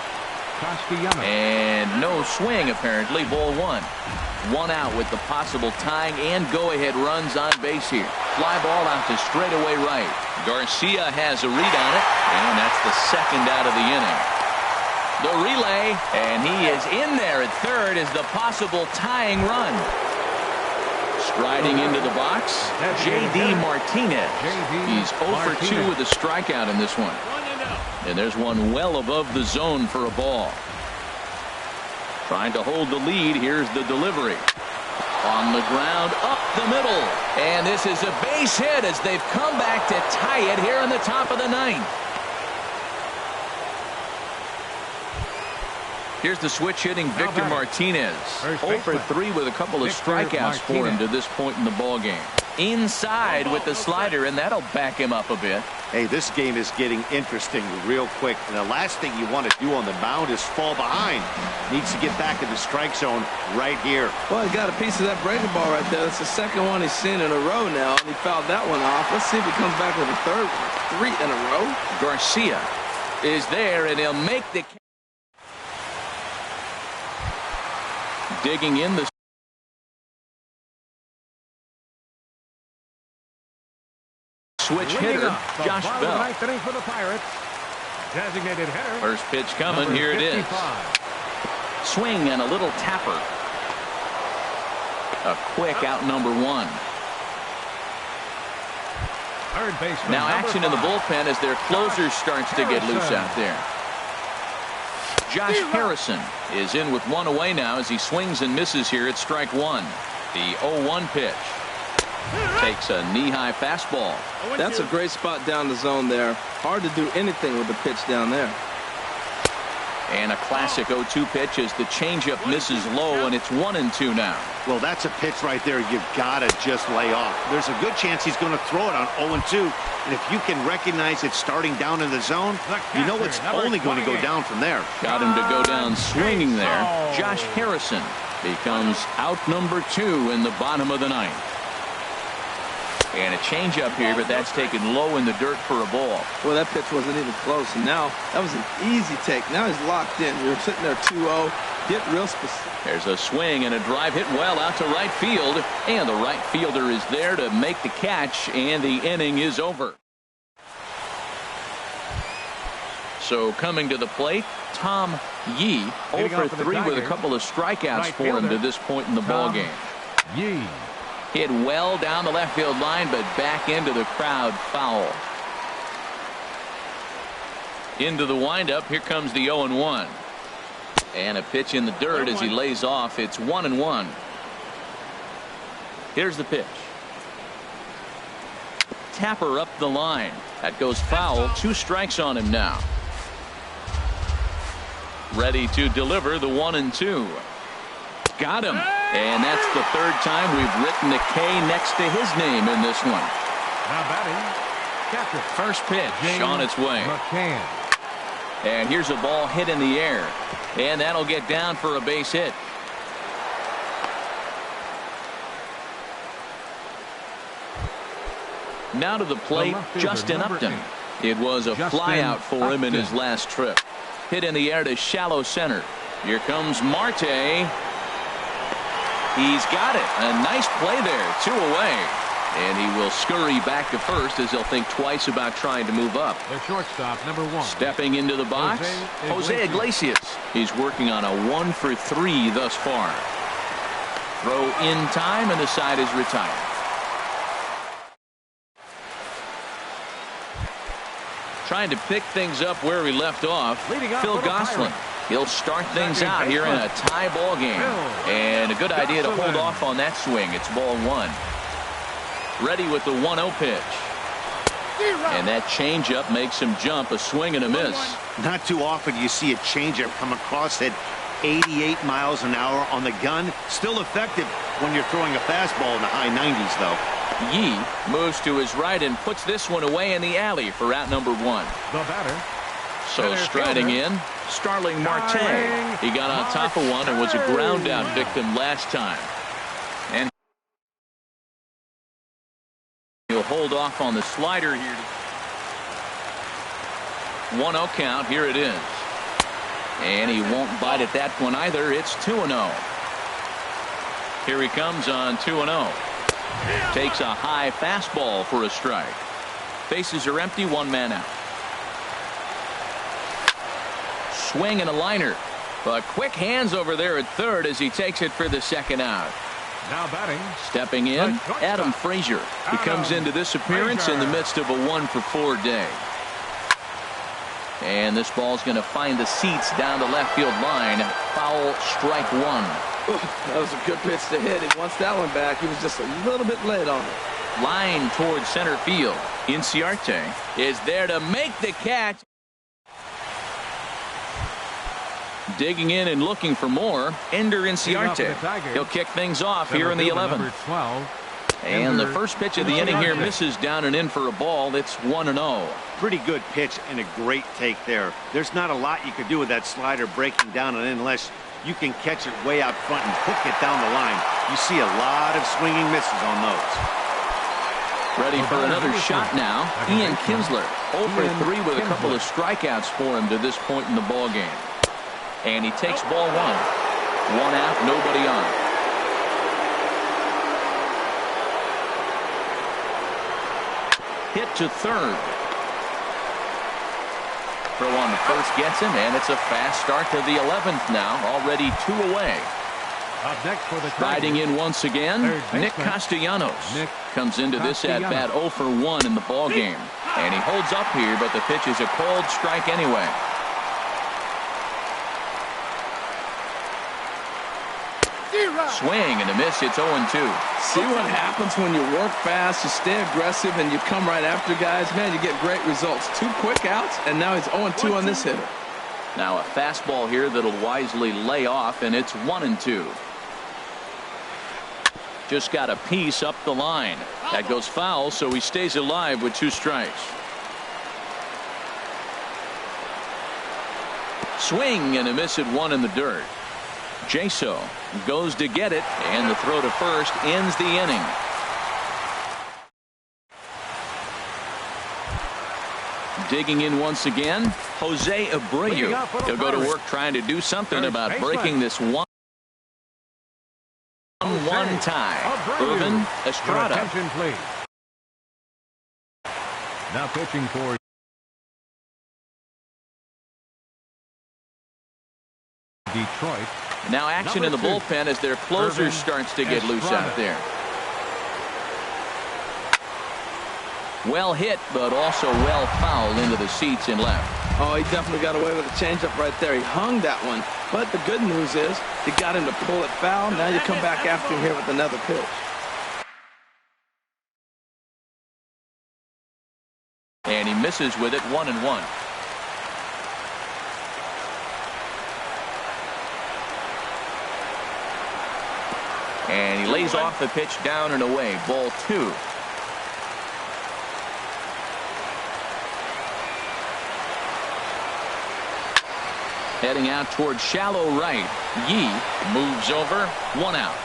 Castellanos. And no swing apparently. Ball 1. 1 out with the possible tying and go-ahead runs on base here. Fly ball out to straightaway right. Garcia has a read on it, and that's the second out of the inning. The relay, and he is in there at third as the possible tying run. Striding into the box, J.D. Martinez. He's 0 for 2 with a strikeout in this one. And there's one well above the zone for a ball. Trying to hold the lead. Here's the delivery. On the ground, up the middle. And this is a base hit as they've come back to tie it here in the top of the ninth. Here's the switch hitting Victor Martinez. 0 for 3 with a couple of strikeouts for him to this point in the ballgame. Inside with the slider, and that'll back him up a bit. Hey, this game is getting interesting real quick. And the last thing you want to do on the mound is fall behind. Needs to get back in the strike zone right here. Well, he got a piece of that breaking ball right there. That's the second one he's seen in a row now, and he fouled that one off. Let's see if he comes back with a third one. 3 in a row. Garcia is there, and he'll make the digging in the switch hitter, Josh Bell. For the Pirates. Designated hitter. First pitch coming. Here it is. Swing and a little tapper. A quick out number 1. Third baseman. Now action in the bullpen as their closer starts to get loose out there. Josh Harrison is in with 1 away now as he swings and misses here at strike 1. The 0-1 pitch. Takes a knee-high fastball. That's a great spot down the zone there. Hard to do anything with the pitch down there. And a classic 0-2 pitch as the changeup misses low, and it's 1-2 now. Well, that's a pitch right there you've got to just lay off. There's a good chance he's going to throw it on 0-2, and if you can recognize it starting down in the zone, you know it's only going to go down from there. Got him to go down swinging there. Josh Harrison becomes out number 2 in the bottom of the ninth. And a changeup here, but that's taken low in the dirt for a ball. Well, that pitch wasn't even close, and now that was an easy take. Now he's locked in. You're sitting there 2-0. Get real specific. There's a swing and a drive hit well out to right field, and the right fielder is there to make the catch, and the inning is over. So coming to the plate, Tom Yee, 0 for 3 with a couple of strikeouts for him to this point in the ballgame. Yee. Hit well down the left field line, but back into the crowd, foul. Into the windup, here comes the 0-1. And a pitch in the dirt as he lays off. It's 1-1. Here's the pitch. Tapper up the line. That goes foul. 2 strikes on him now. Ready to deliver the 1-2. Got him. And that's the 3rd time we've written the K next to his name in this one. Now batting, catcher. First pitch James on its way. McCann. And here's a ball hit in the air. And that'll get down for a base hit. Now to the plate, Justin Upton. It was a flyout for him in his last trip. Hit in the air to shallow center. Here comes Marte. He's got it. A nice play there. 2 away. And he will scurry back to first as he'll think twice about trying to move up. The shortstop, number 1. Stepping into the box, Jose Iglesias. He's working on a 1 for 3 thus far. Throw in time, and the side is retired. Trying to pick things up where we left off, Phil Gosselin. He'll start things out here in a tie ball game. And a good idea to hold off on that swing. It's ball 1. Ready with the 1-0 pitch. And that changeup makes him jump. A swing and a miss. Not too often you see a changeup come across at 88 miles an hour on the gun. Still effective when you're throwing a fastball in the high 90s, though. Yee moves to his right and puts this one away in the alley for out number 1. The batter. So striding in, Starling Marte. He got on top of one and was a ground out victim last time. And he'll hold off on the slider here. 1-0 count. Here it is. And he won't bite at that one either. It's 2-0. Here he comes on 2-0. Takes a high fastball for a strike. Bases are empty. 1 man out. Swing and a liner. But quick hands over there at third as he takes it for the 2nd out. Now batting. Stepping in, Adam Frazier. He comes into this appearance in the midst of a 1 for 4 day. And this ball's going to find the seats down the left field line. Foul, strike 1. That was a good pitch to hit. He wants that one back. He was just a little bit late on it. Line towards center field. Inciarte is there to make the catch. Digging in and looking for more. Ender Inciarte. He'll kick things off here in the 11th. And the first pitch of the inning here misses down and in for a ball. It's 1-0. Pretty good pitch and a great take there. There's not a lot you could do with that slider breaking down and in unless you can catch it way out front and hook it down the line. You see a lot of swinging misses on those. Ready for another shot now. Ian Kinsler, 0 for 3 with a couple of strikeouts for him to this point in the ball game. And he takes ball 1. 1 out, nobody on. Hit to third. Throw on to first gets him, and it's a fast start to the 11th now. Already 2 away. Up next for the riding in once again, Nick Castellanos. Comes into this at-bat 0 for 1 in the ball game. And he holds up here, but the pitch is a cold strike anyway. Swing and a miss. It's 0-2. See what happens when you work fast, you stay aggressive, and you come right after guys. Man, you get great results. 2 quick outs, and now he's 0-2 on this hitter. Now a fastball here that'll wisely lay off, and it's 1-2. Just got a piece up the line. That goes foul, so he stays alive with 2 strikes. Swing and a miss at 1 in the dirt. Jaso goes to get it, and the throw to first ends the inning. Digging in once again, Jose Abreu. He'll go to work trying to do something about breaking this 1-1 tie. Irvin Estrada. Attention, please. Now pitching for Detroit. Now action in the bullpen as their closer Irvin starts to get loose Estrada. out there. Well hit, but also well fouled into the seats in left. Oh, he definitely got away with a changeup right there. He hung that one. But the good news is you got him to pull it foul. Now you come back after him here with another pitch. And he misses with it, 1-1. And he lays off the pitch down and away. Ball 2. Heading out towards shallow right. Yee moves over. 1 out.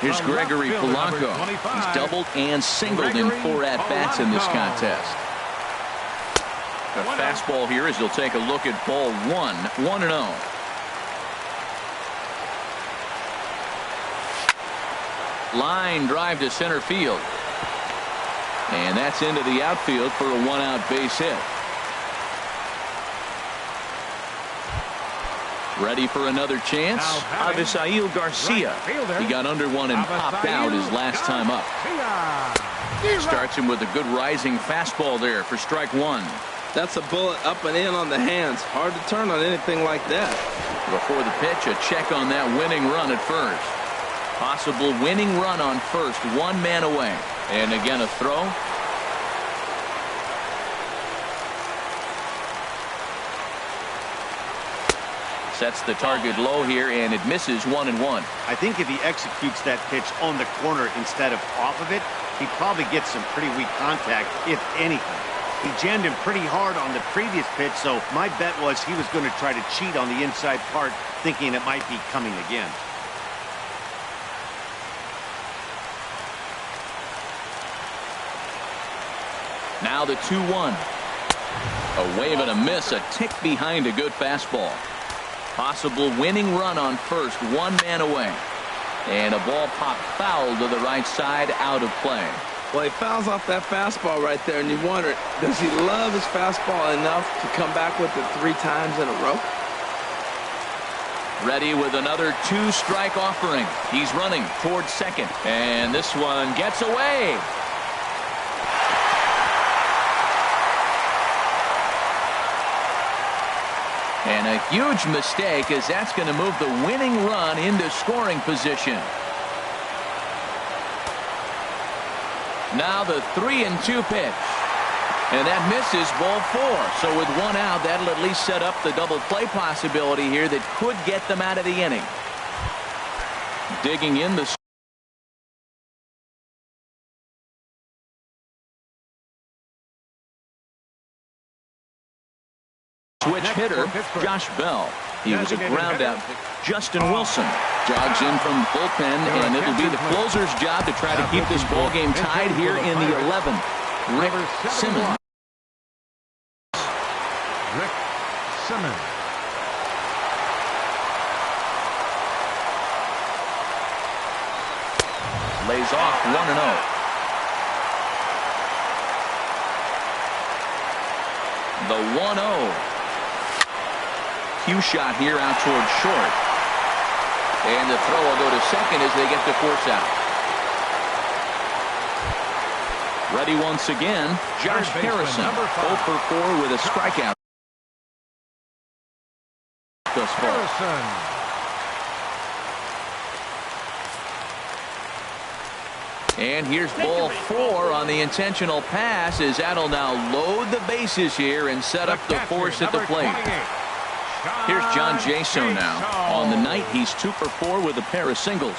Here's Gregory Polanco. He's doubled and singled in 4 at-bats in this contest. A fastball here as he'll take a look at ball 1. 1-0. Line drive to center field. And that's into the outfield for a 1-out base hit. Ready for another chance? Avisail Garcia. He got under one and popped out his last time up. Starts him with a good rising fastball there for strike 1. That's a bullet up and in on the hands. Hard to turn on anything like that. Before the pitch, a check on that winning run at first. Possible winning run on first, 1 man away. And again a throw. Sets the target low here, and it misses 1-1. I think if he executes that pitch on the corner instead of off of it, he probably gets some pretty weak contact, if anything. He jammed him pretty hard on the previous pitch, so my bet was he was going to try to cheat on the inside part, thinking it might be coming again. Now the 2-1. A wave and a miss, a tick behind a good fastball. Possible winning run on first, 1 man away. And a ball popped foul to the right side, out of play. Well, he fouls off that fastball right there, and you wonder, does he love his fastball enough to come back with it 3 times in a row? Ready with another 2-strike offering. He's running towards second, and this one gets away. And a huge mistake, as that's going to move the winning run into scoring position. Now the 3-2 pitch. And that misses ball 4. So with 1 out, that'll at least set up the double play possibility here that could get them out of the inning. Digging in the switch hitter, Josh Bell. He was a ground out. Justin Wilson jogs in from the bullpen, and it'll be the closer's job to try to keep this ball game tied here in the 11th. Rick Simmons. Rick Simmons. Lays off 1-0. The 1-0. Cue shot here out towards short. And the throw will go to second as they get the force out. Ready once again, Josh Harrison. 0 for 4 with a strikeout thus far. And here's ball 4 on the intentional pass, as that'll now load the bases here and set up the force at the plate. Here's John Jaso now. On the night, he's 2 for 4 with a pair of singles.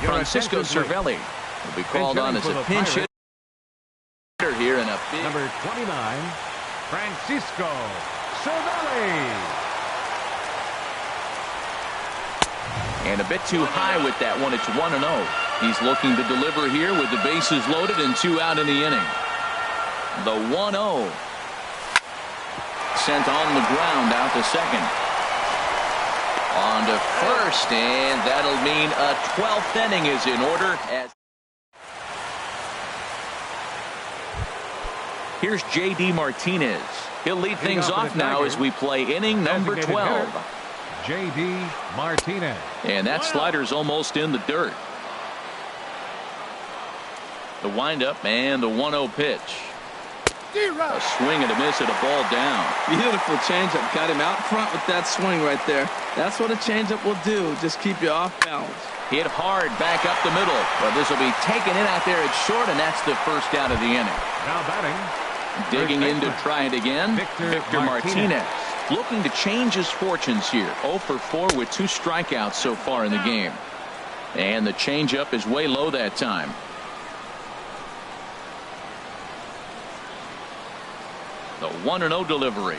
Francisco Cervelli will be called on as a pinch hitter here in a big... Number 29, Francisco Cervelli. And a bit too high with that one. It's 1-0. He's looking to deliver here with the bases loaded and 2 out in the inning. The 1-0. Sent on the ground out to second. On to first, and that'll mean a 12th inning is in order. Here's J.D. Martinez. He'll lead things off now as we play inning number 12. J.D. Martinez. And that slider's almost in the dirt. The windup and the 1-0 pitch. A swing and a miss and a ball down. Beautiful changeup. Got him out front with that swing right there. That's what a changeup will do. Just keep you off balance. Hit hard back up the middle. But this will be taken in out there at short, and that's the first out of the inning. Now batting. Digging in to try it again. Victor Martinez. Looking to change his fortunes here. 0 for 4 with 2 strikeouts so far in the game. And the changeup is way low that time. The 1-0 delivery.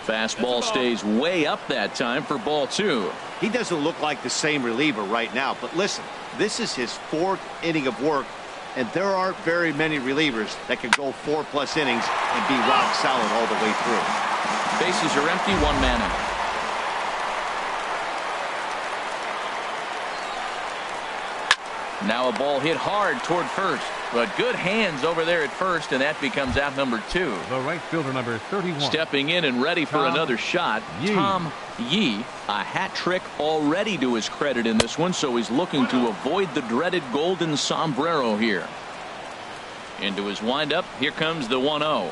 Fastball stays way up that time for ball 2. He doesn't look like the same reliever right now, but listen, this is his 4th inning of work, and there aren't very many relievers that can go 4+ innings and be rock solid all the way through. Bases are empty, 1 man out. Now a ball hit hard toward first, but good hands over there at first, and that becomes out number 2. The right fielder, number 31. Stepping in and ready for another shot, Tom Yee. A hat trick already to his credit in this one, so he's looking to avoid the dreaded golden sombrero here. Into his windup, here comes the 1-0.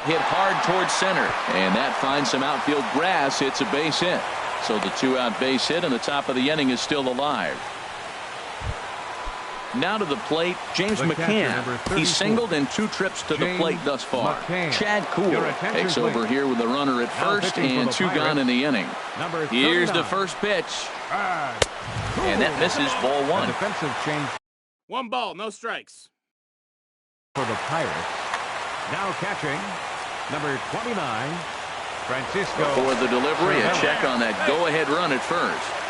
Hit hard towards center, and that finds some outfield grass. It's a base hit. So the 2-out base hit, and the top of the inning is still alive. Now to the plate, James McCann. He's singled in 2 trips to the plate thus far. Chad Kuhl takes over here with a runner at first and 2 gone in the inning. Here's the first pitch. And that misses ball 1. Defensive change. 1 ball, no strikes. For the Pirates. Now catching, number 29, Francisco. Before the delivery, a check on that go-ahead run at first.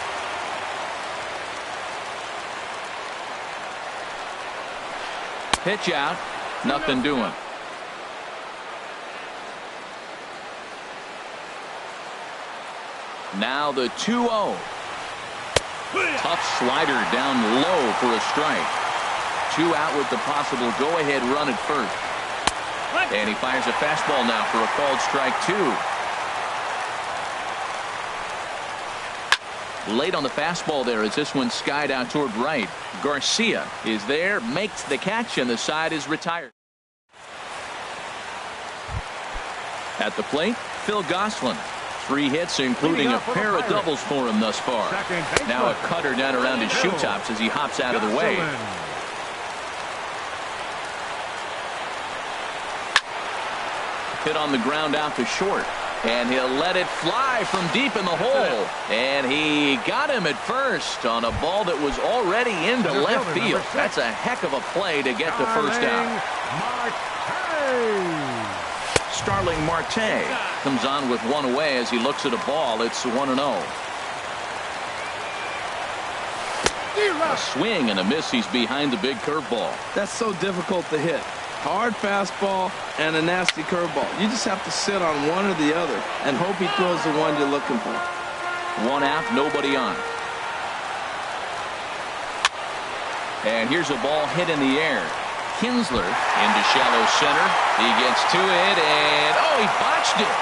Pitch out, nothing doing. Now the 2-0. Tough slider down low for a strike. 2 out with the possible go-ahead run at first. And he fires a fastball now for a called strike 2. Late on the fastball there as this one skied out toward right. Garcia is there, makes the catch, and the side is retired. At the plate, Phil Gosselin. 3 hits, including a pair of doubles for him thus far. Now a cutter down around his shoe tops as he hops out of the way. Hit on the ground out to short. And he'll let it fly from deep in the hole. And he got him at first on a ball that was already into left field. That's a heck of a play to get the first out. Starling Marte comes on with 1 away as he looks at a ball. It's 1-0. A swing and a miss. He's behind the big curveball. That's so difficult to hit. Hard fastball and a nasty curveball. You just have to sit on one or the other and hope he throws the one you're looking for. 1 out, nobody on. And here's a ball hit in the air. Kinsler into shallow center. He gets to it, and he botched it.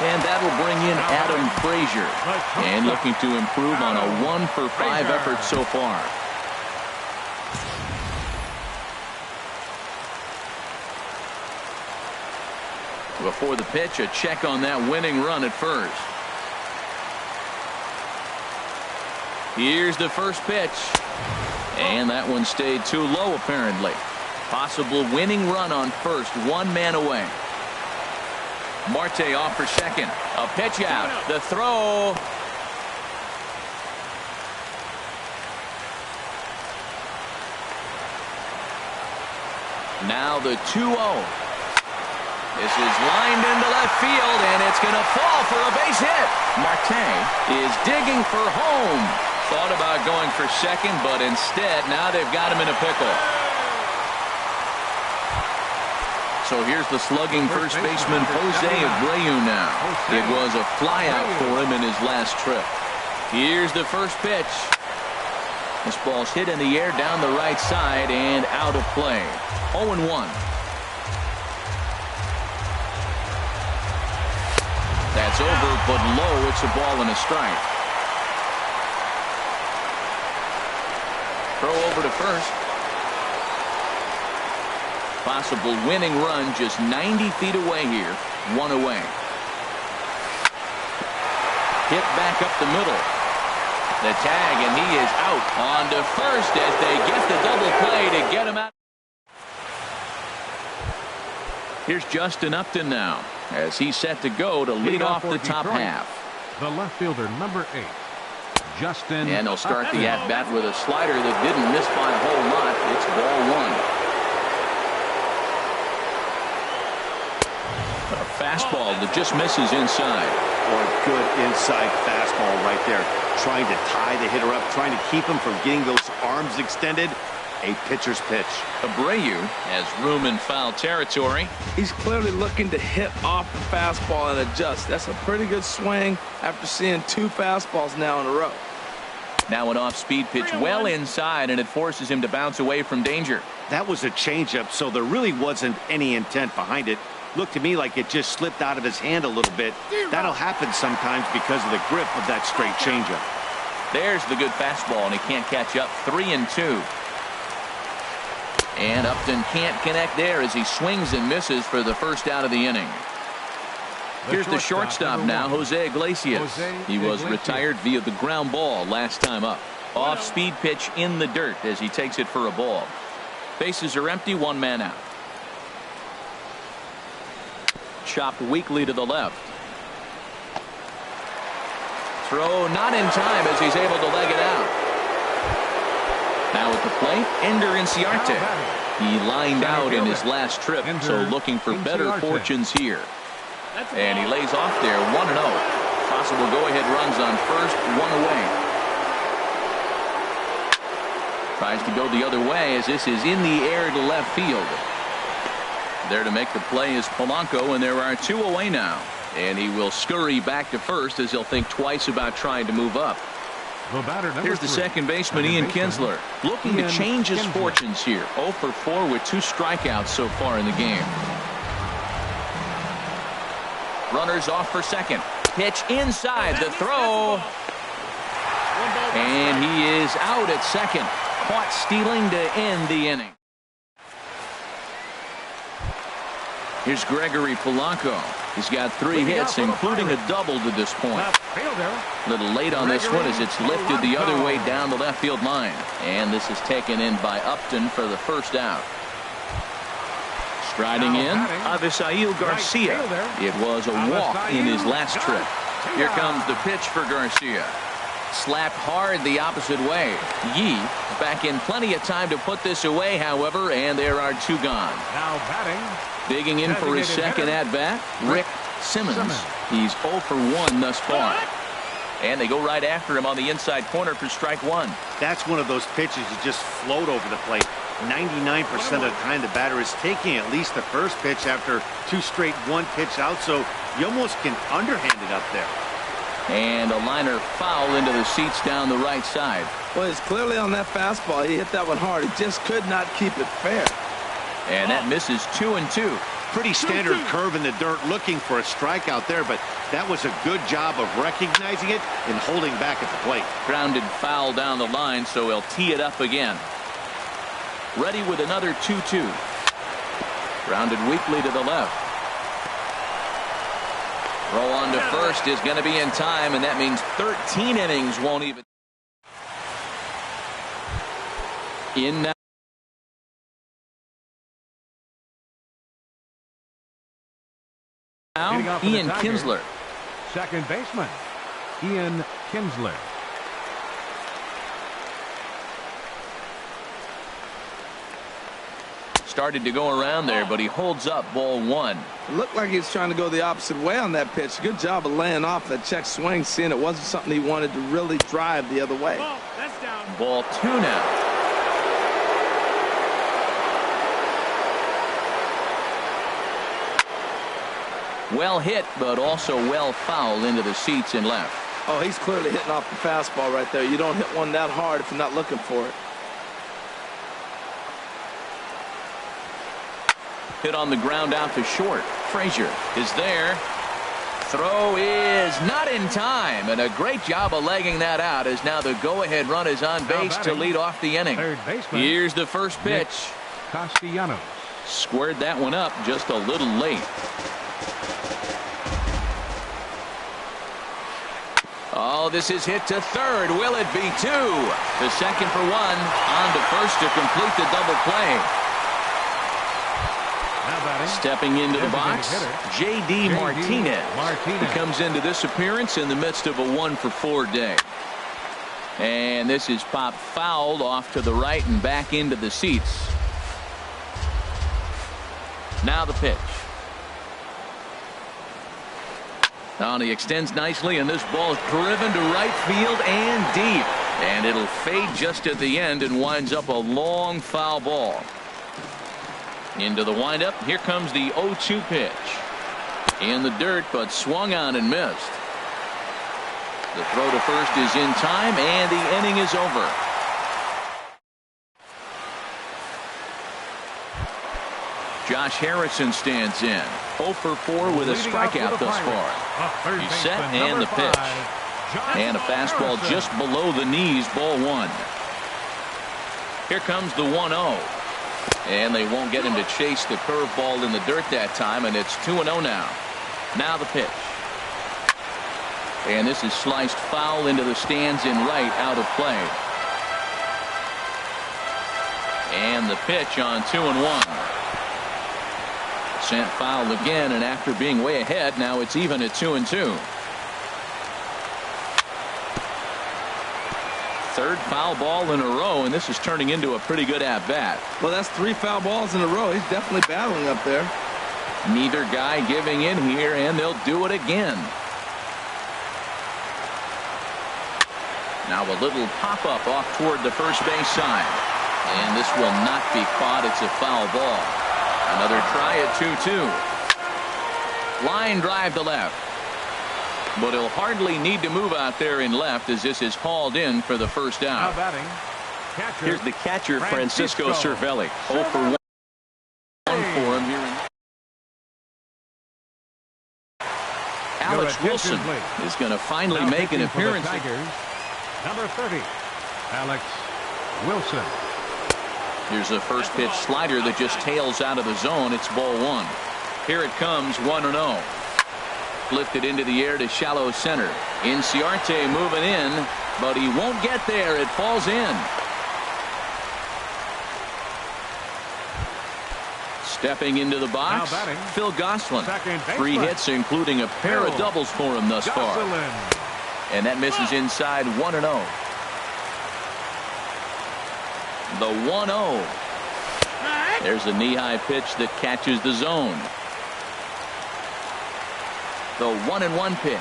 And that'll bring in Adam Frazier. And looking to improve on a 1-for-5 effort so far. Before the pitch, a check on that winning run at first. Here's the first pitch. And that one stayed too low, apparently. Possible winning run on first, 1 man away. Marte off for second. A pitch out. The throw. Now the 2-0. This is lined into left field, and it's going to fall for a base hit. Marte is digging for home. Thought about going for second, but instead, now they've got him in a pickle. So here's the slugging first baseman, Jose Abreu now. It was a flyout for him in his last trip. Here's the first pitch. This ball's hit in the air down the right side and out of play. 0-1. That's over, but low. It's a ball and a strike. Throw over to first. Possible winning run just 90 feet away here. 1 away. Hit back up the middle. The tag, and he is out on to first as they get the double play to get him out. Here's Justin Upton now as he's set to go to lead off the top half. The left fielder, number 8, Justin. And they'll start the at-bat with a slider that didn't miss by a whole lot. It's ball 1. A fastball that just misses inside. Or a good inside fastball right there. Trying to tie the hitter up, trying to keep him from getting those arms extended. A pitcher's pitch. Abreu has room in foul territory. He's clearly looking to hit off the fastball and adjust. That's a pretty good swing after seeing 2 fastballs now in a row. Now an off-speed pitch well inside, and it forces him to bounce away from danger. That was a changeup, so there really wasn't any intent behind it. Looked to me like it just slipped out of his hand a little bit. That'll happen sometimes because of the grip of that straight changeup. There's the good fastball, and he can't catch up. 3-2. And Upton can't connect there as he swings and misses for the first out of the inning. Here's the shortstop now, Jose Iglesias. He was retired via the ground ball last time up. Off-speed pitch in the dirt as he takes it for a ball. Bases are empty, 1 man out. Chopped weakly to the left. Throw not in time as he's able to leg it out. Now at the plate, Ender Inciarte. He lined out in his last trip, so looking for better fortunes here. And he lays off there, 1-0. Possible go-ahead runs on first, 1 away. Tries to go the other way as this is in the air to left field. There to make the play is Polanco, and there are 2 away now. And he will scurry back to first as he'll think twice about trying to move up. Here's the second baseman, Ian Kinsler, looking to change his fortunes here. 0 for 4 with 2 strikeouts so far in the game. Runners off for second. Pitch inside, the throw. And he is out at second. Caught stealing to end the inning. Here's Gregory Polanco. He's got 3 hits, including a double to this point. A little late on this one as it's lifted the other way down the left field line. And this is taken in by Upton for the first out. Striding in, Avisail Garcia. It was a walk in his last trip. Here comes the pitch for Garcia. Slapped hard the opposite way. Yee back in plenty of time to put this away, however, and there are 2 gone. Now batting. Digging in for his second at-bat, Rick Simmons. He's 0 for 1 thus far. And they go right after him on the inside corner for strike 1. That's one of those pitches you just float over the plate. 99% of the time the batter is taking at least the first pitch after 2 straight 1-pitch out, so you almost can underhand it up there. And a liner foul into the seats down the right side. Well, it's clearly on that fastball. He hit that one hard. He just could not keep it fair. And that misses 2-2. Pretty standard curve in the dirt, looking for a strikeout there, but that was a good job of recognizing it and holding back at the plate. Grounded foul down the line, so he'll tee it up again. Ready with another 2-2. Grounded weakly to the left. Throw on to first is going to be in time, and that means 13 innings won't even. In now. Ian Kinsler. Second baseman, Ian Kinsler. Started to go around there, but he holds up ball one. It looked like he was trying to go the opposite way on that pitch. Good job of laying off that check swing, seeing it wasn't something he wanted to really drive the other way. Ball, that's down. Ball two now. Well hit, but also well fouled into the seats and left. Oh, he's clearly hitting off the fastball right there. You don't hit one that hard if you're not looking for it. Hit on the ground out to short. Frazier is there. Throw is not in time, and a great job of legging that out as now the go-ahead run is on base to lead off the inning. Here's the first pitch. Castellanos squared that one up just a little late. Oh, this is hit to third. Will it be two? The second for one. On to first to complete the double play. Stepping into the box, J.D. Martinez. He comes into this appearance in the midst of a 1-for-4 day. And this is popped fouled off to the right and back into the seats. Now the pitch. Now he extends nicely, and this ball is driven to right field and deep. And it'll fade just at the end and winds up a long foul ball. Into the windup. Here comes the 0-2 pitch. In the dirt, but swung on and missed. The throw to first is in time, and the inning is over. Josh Harrison stands in. 0-for-4 with a strikeout thus far. He's set, and the pitch. And a fastball just below the knees, ball one. Here comes the 1-0. And they won't get him to chase the curveball in the dirt that time, and it's 2-0 now. Now the pitch. And this is sliced foul into the stands in right, out of play. And the pitch on 2-1. Sent foul again, and after being way ahead, now it's even at 2-2. Third foul ball in a row, and this is turning into a pretty good at-bat. Well, that's 3 foul balls in a row. He's definitely battling up there. Neither guy giving in here, and they'll do it again. Now a little pop-up off toward the first base side. And this will not be caught. It's a foul ball. Another try at 2-2. Line drive to left. But he'll hardly need to move out there in left as this is hauled in for the first out. Here's the catcher, Francisco Cervelli. 0-for-1 for him here. Alex Wilson is going to finally make an appearance. Number 30, Alex Wilson. Here's a first pitch slider that just tails out of the zone. It's ball one. Here it comes, 1-0. Lifted into the air to shallow center. Inciarte moving in, but he won't get there. It falls in. Stepping into the box, Phil Gosselin. 3 hits, including a pair of doubles for him thus far. And that misses inside, 1-0. The 1-0. There's a knee-high pitch that catches the zone. The 1-1 pitch.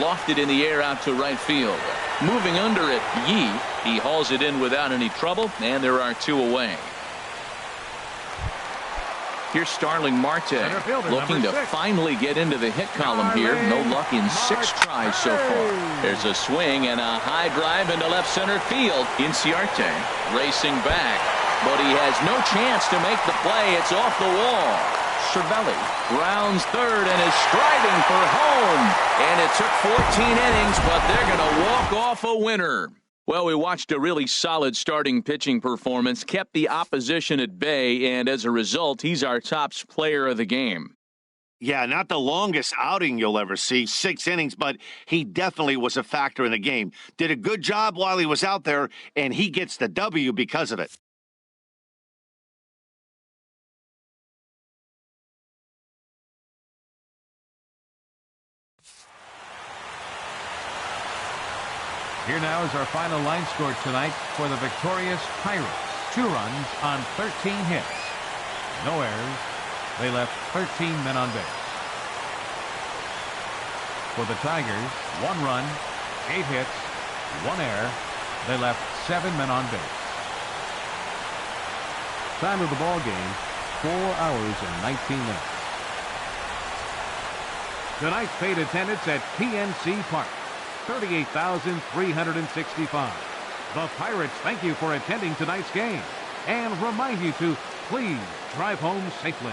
Lofted in the air out to right field. Moving under it, Yee. He hauls it in without any trouble, and there are 2 away. Here's Starling Marte looking to finally get into the hit column here. No luck in 6 tries so far. There's a swing and a high drive into left center field. Inciarte racing back, but he has no chance to make the play. It's off the wall. Cervelli grounds third and is striding for home. And it took 14 innings, but they're going to walk off a winner. Well, we watched a really solid starting pitching performance, kept the opposition at bay, and as a result, he's our top player of the game. Yeah, not the longest outing you'll ever see, 6 innings, but he definitely was a factor in the game. Did a good job while he was out there, and he gets the W because of it. Here now is our final line score tonight for the victorious Pirates. 2 runs on 13 hits. No errors. They left 13 men on base. For the Tigers, 1 run, 8 hits, 1 error. They left 7 men on base. Time of the ball game, 4 hours and 19 minutes. Tonight's paid attendance at PNC Park, 38,365. The Pirates thank you for attending tonight's game and remind you to please drive home safely.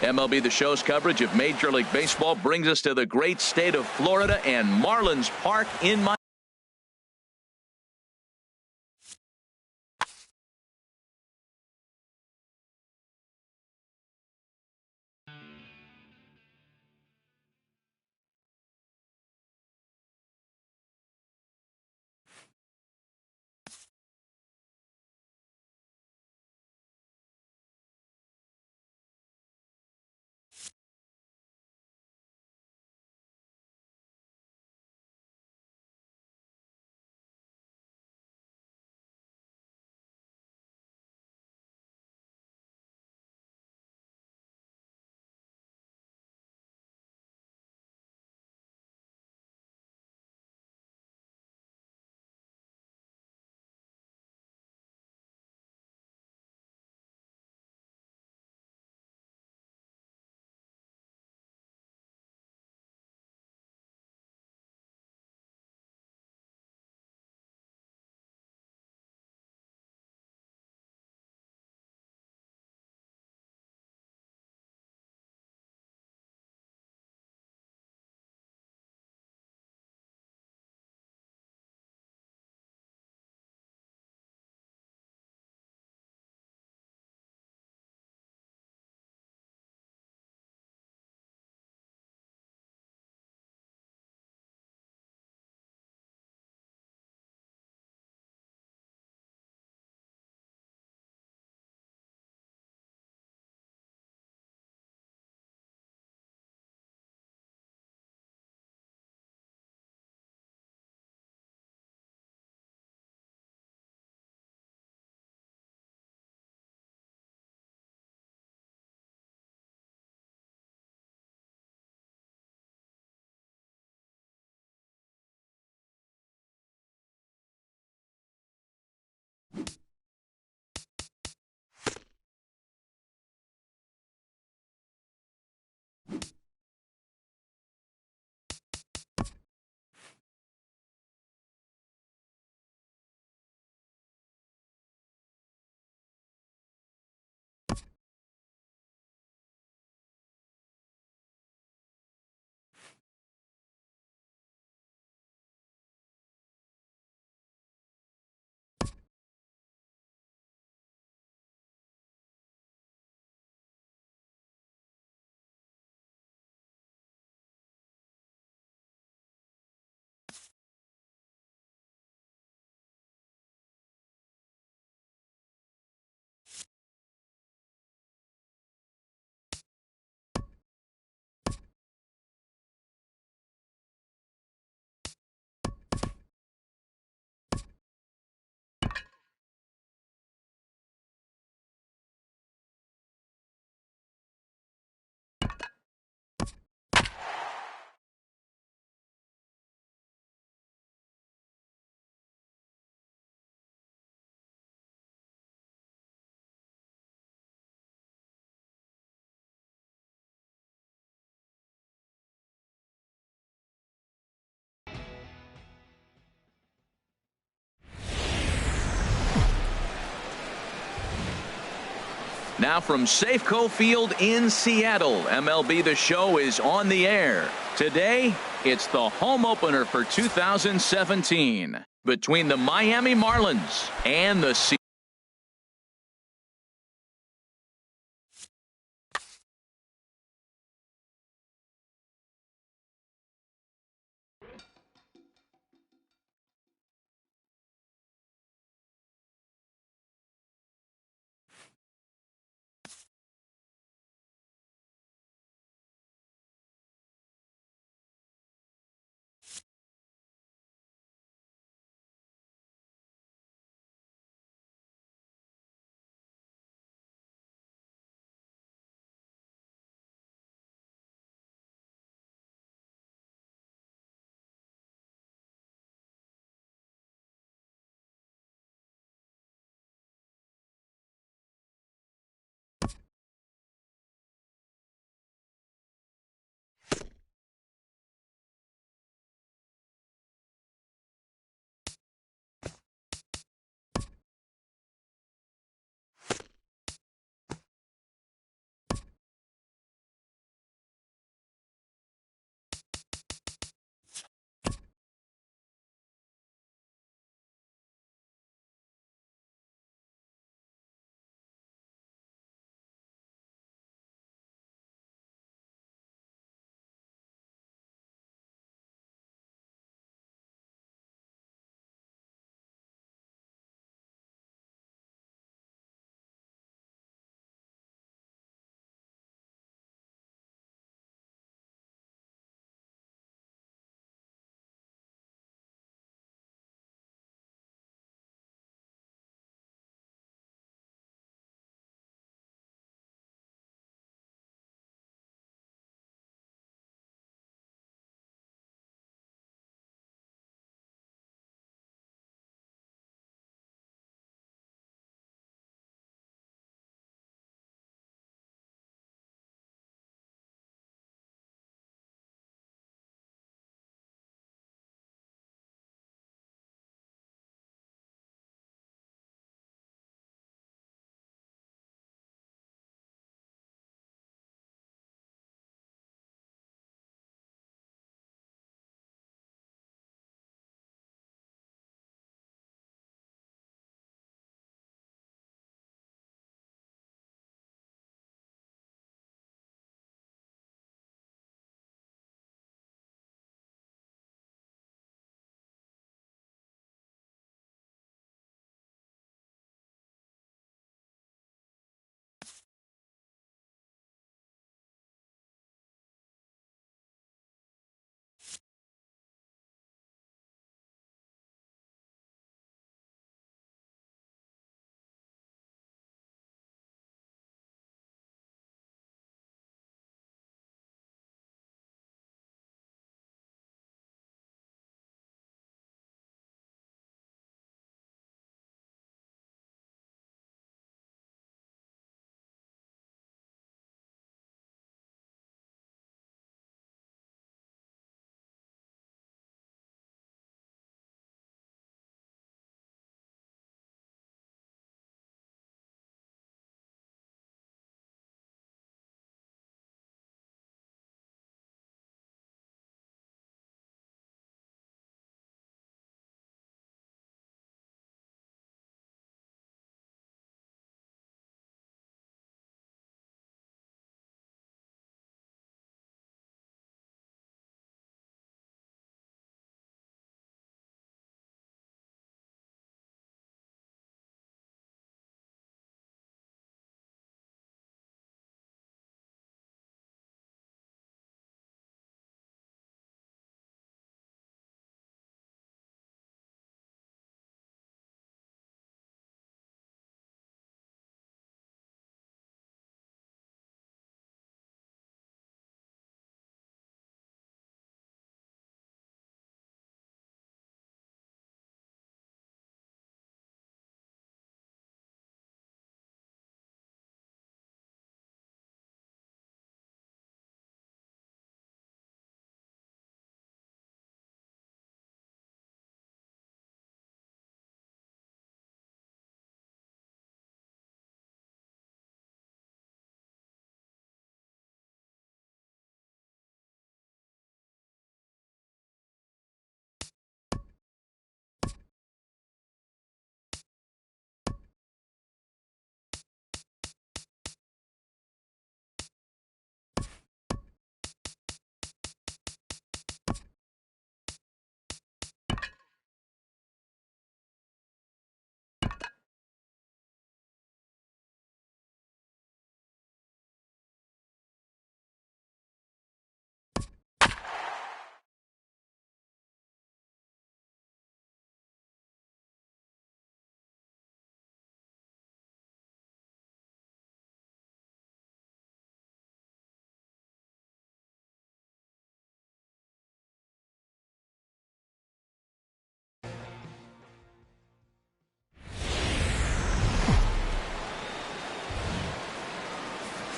MLB The Show's coverage of Major League Baseball brings us to the great state of Florida and Marlins Park in Miami. Now from Safeco Field in Seattle, MLB The Show is on the air. Today, it's the home opener for 2017 between the Miami Marlins and the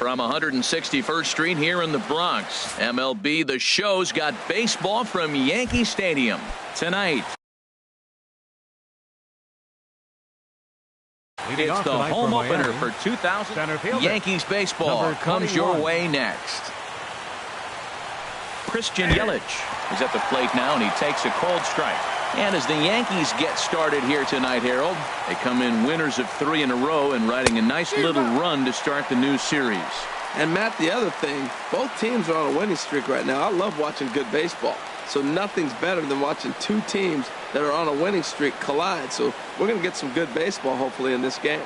From 161st Street here in the Bronx, MLB The Show's got baseball from Yankee Stadium tonight. It's the home opener for 2000. Yankees baseball comes your way next. Christian Yelich is at the plate now, and he takes a cold strike. And as the Yankees get started here tonight, Harold, they come in winners of 3 in a row and riding a nice little run to start the new series. And, Matt, the other thing, both teams are on a winning streak right now. I love watching good baseball. So nothing's better than watching two teams that are on a winning streak collide. So we're going to get some good baseball, hopefully, in this game.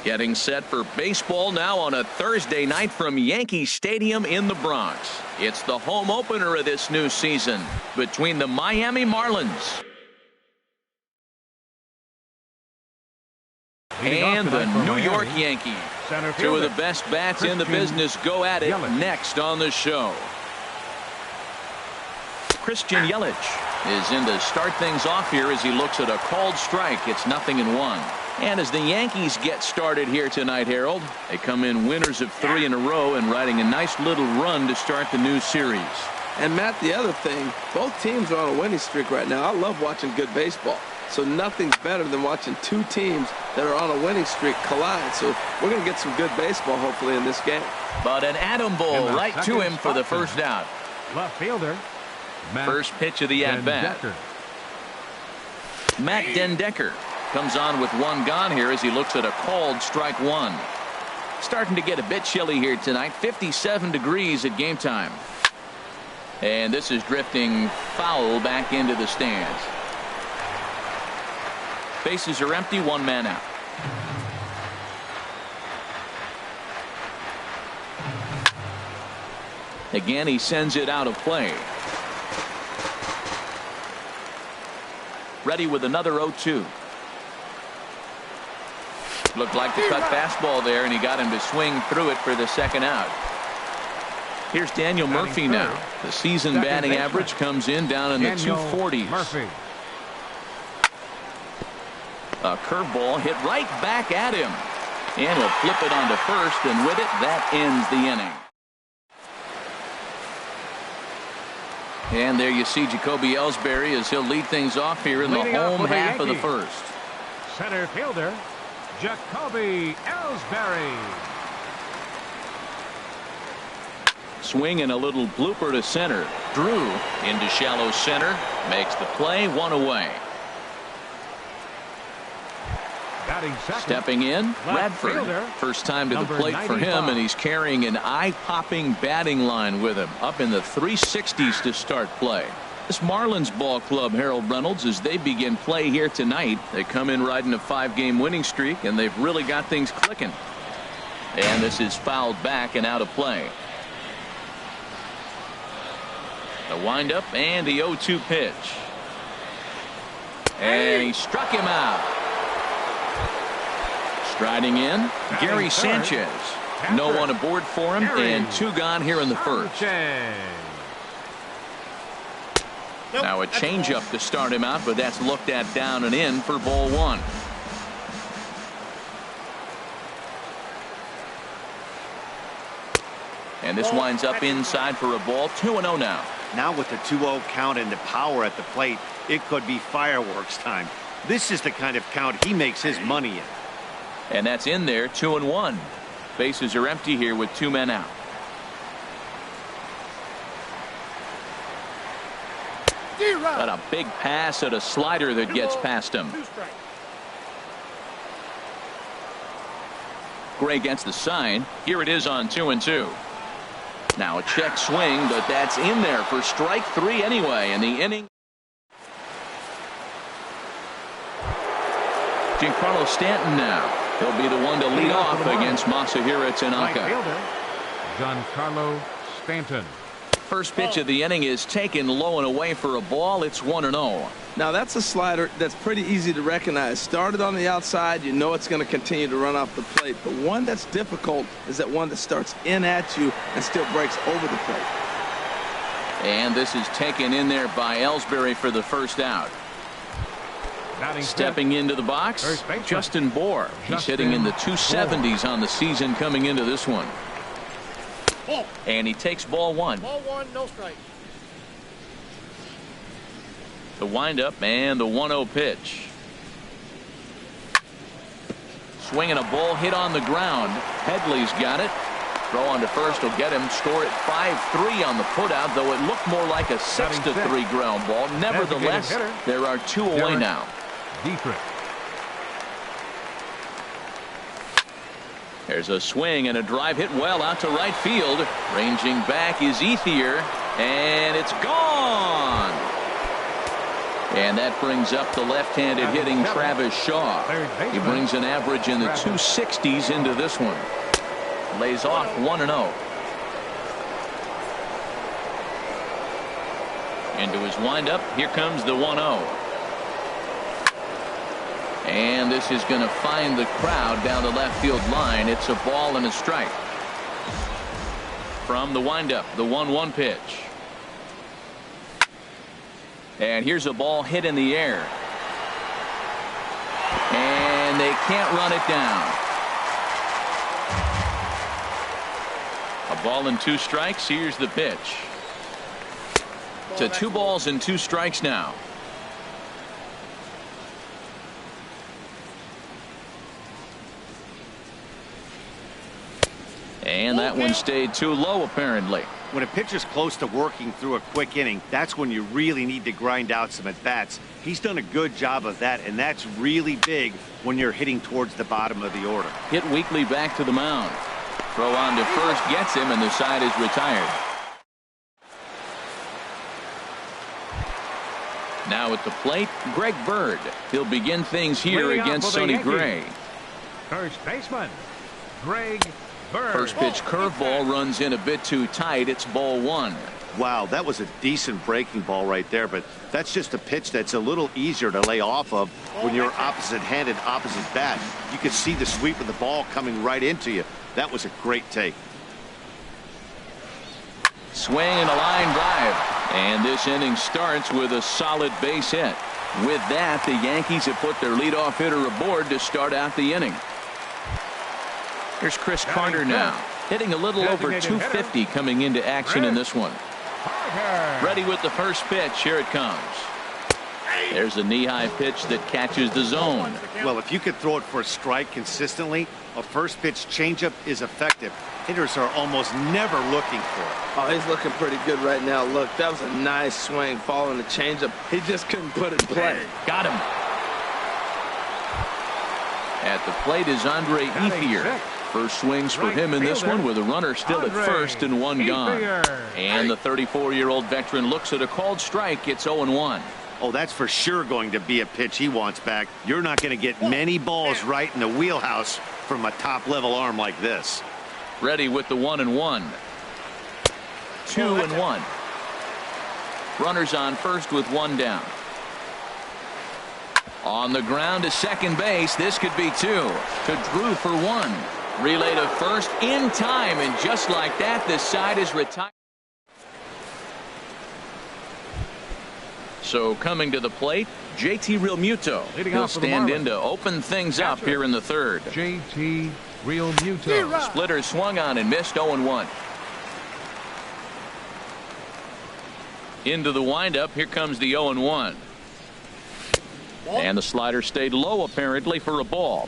Getting set for baseball now on a Thursday night from Yankee Stadium in the Bronx. It's the home opener of this new season between the Miami Marlins and the New York Yankees. Two of the best bats in the business go at it next on the show. Christian Yelich is in to start things off here as he looks at a called strike. It's 0-1. And as the Yankees get started here tonight, Harold, they come in winners of 3 in a row and riding a nice little run to start the new series. And, Matt, the other thing, both teams are on a winning streak right now. I love watching good baseball. So nothing's better than watching two teams that are on a winning streak collide. So we're going to get some good baseball, hopefully, in this game. But an atom ball right to him for the first out. Left fielder. First pitch of the at-bat. Matt Dendecker comes on with one gone here as he looks at a called strike one. Starting to get a bit chilly here tonight. 57 degrees at game time. And this is drifting foul back into the stands. Bases are empty, one man out. Again, he sends it out of play. Ready with another 0-2. Looked like the cut fastball there, and he got him to swing through it for the second out. Here's Daniel Murphy now. The season batting average comes in down in the 240s. Murphy. A curveball hit right back at him. And he'll flip it onto first, and with it, that ends the inning. And there you see Jacoby Ellsbury as he'll lead things off here in the home half of the first. Center fielder, Jacoby Ellsbury. Swing and a little blooper to center. Drew into shallow center. Makes the play, one away. Stepping in, Radford. First time to the plate for him, and he's carrying an eye-popping batting line with him. Up in the 360s to start play. This Marlins ball club, Harold Reynolds, as they begin play here tonight, they come in riding a 5-game winning streak, and they've really got things clicking. And this is fouled back and out of play. The windup and the 0-2 pitch. And he struck him out. Striding in, Gary Sanchez. No one aboard for him, and 2 gone here in the first. Now a changeup to start him out, but that's looked at down and in for ball 1. And this winds up inside for a ball. 2-0 now. Now with the 2-0 count and the power at the plate, it could be fireworks time. This is the kind of count he makes his money in. And that's in there, 2-1. Bases are empty here with 2 men out. Got a big pass at a slider that gets past him. Gray gets the sign. Here it is on 2-2. Now a check swing, but that's in there for strike 3 anyway, and the inning. Giancarlo Stanton now. He'll be the one to lead off against Masahiro Tanaka. Giancarlo Stanton. First pitch of the inning is taken low and away for a ball. It's 1-0. Now that's a slider that's pretty easy to recognize. Started on the outside, you know it's going to continue to run off the plate. But one that's difficult is that one that starts in at you and still breaks over the plate. And this is taken in there by Ellsbury for the first out. Stepping into the box, Justin Bour. He's hitting in the 270s on the season coming into this one. And he takes ball 1. Ball 1, no strike. The windup and the 1-0 pitch. Swinging a ball hit on the ground. Headley's got it. Throw on to first will get him. Score at 5-3 on the putout, though it looked more like a 6-3 ground ball. Nevertheless, there are 2 away now. There's a swing and a drive hit well out to right field. Ranging back is Ethier, and it's gone. And that brings up the left-handed hitting Travis Shaw. He brings an average in the 260s into this one. Lays off 1-0. Into his windup. Here comes the 1-0. And this is going to find the crowd down the left field line. It's a ball and a strike. From the windup, the 1-1 pitch. And here's a ball hit in the air. And they can't run it down. A ball and 2 strikes. Here's the pitch. To 2 balls and 2 strikes now. And that one stayed too low, apparently. When a pitcher's close to working through a quick inning, that's when you really need to grind out some at-bats. He's done a good job of that, and that's really big when you're hitting towards the bottom of the order. Hit weakly back to the mound. Throw on to first gets him, and the side is retired. Now at the plate, Greg Bird. He'll begin things here against Sonny Gray. First baseman, Greg Bird. First pitch curveball runs in a bit too tight. It's ball 1. Wow, that was a decent breaking ball right there, but that's just a pitch that's a little easier to lay off of when you're opposite-handed, opposite bat. You could see the sweep of the ball coming right into you. That was a great take. Swing and a line drive. And this inning starts with a solid base hit. With that, the Yankees have put their leadoff hitter aboard to start out the inning. Here's Chris Carter now, hitting a little over 250 coming into action in this one. Ready with the first pitch. Here it comes. There's a knee-high pitch that catches the zone. Well, if you could throw it for a strike consistently, a first pitch changeup is effective. Hitters are almost never looking for it. Oh, he's looking pretty good right now. Look, that was a nice swing following the changeup. He just couldn't put it in play. Got him. At the plate is Andre Ethier. First swings for him in this one with a runner still at first and 1 gone. And the 34-year-old veteran looks at a called strike. It's 0-1. Oh, that's for sure going to be a pitch he wants back. You're not going to get many balls right in the wheelhouse from a top-level arm like this. Ready with the 1-1. 2-1. Runners on first with 1 down. On the ground to second base. This could be 2. To Drew for 1. Relay to first in time, and just like that, this side is retired. So coming to the plate, JT Realmuto. He'll stand in to open things up here in the third. JT Realmuto. Splitter swung on and missed. 0-1. Into the windup. Here comes the 0-1. And the slider stayed low apparently for a ball.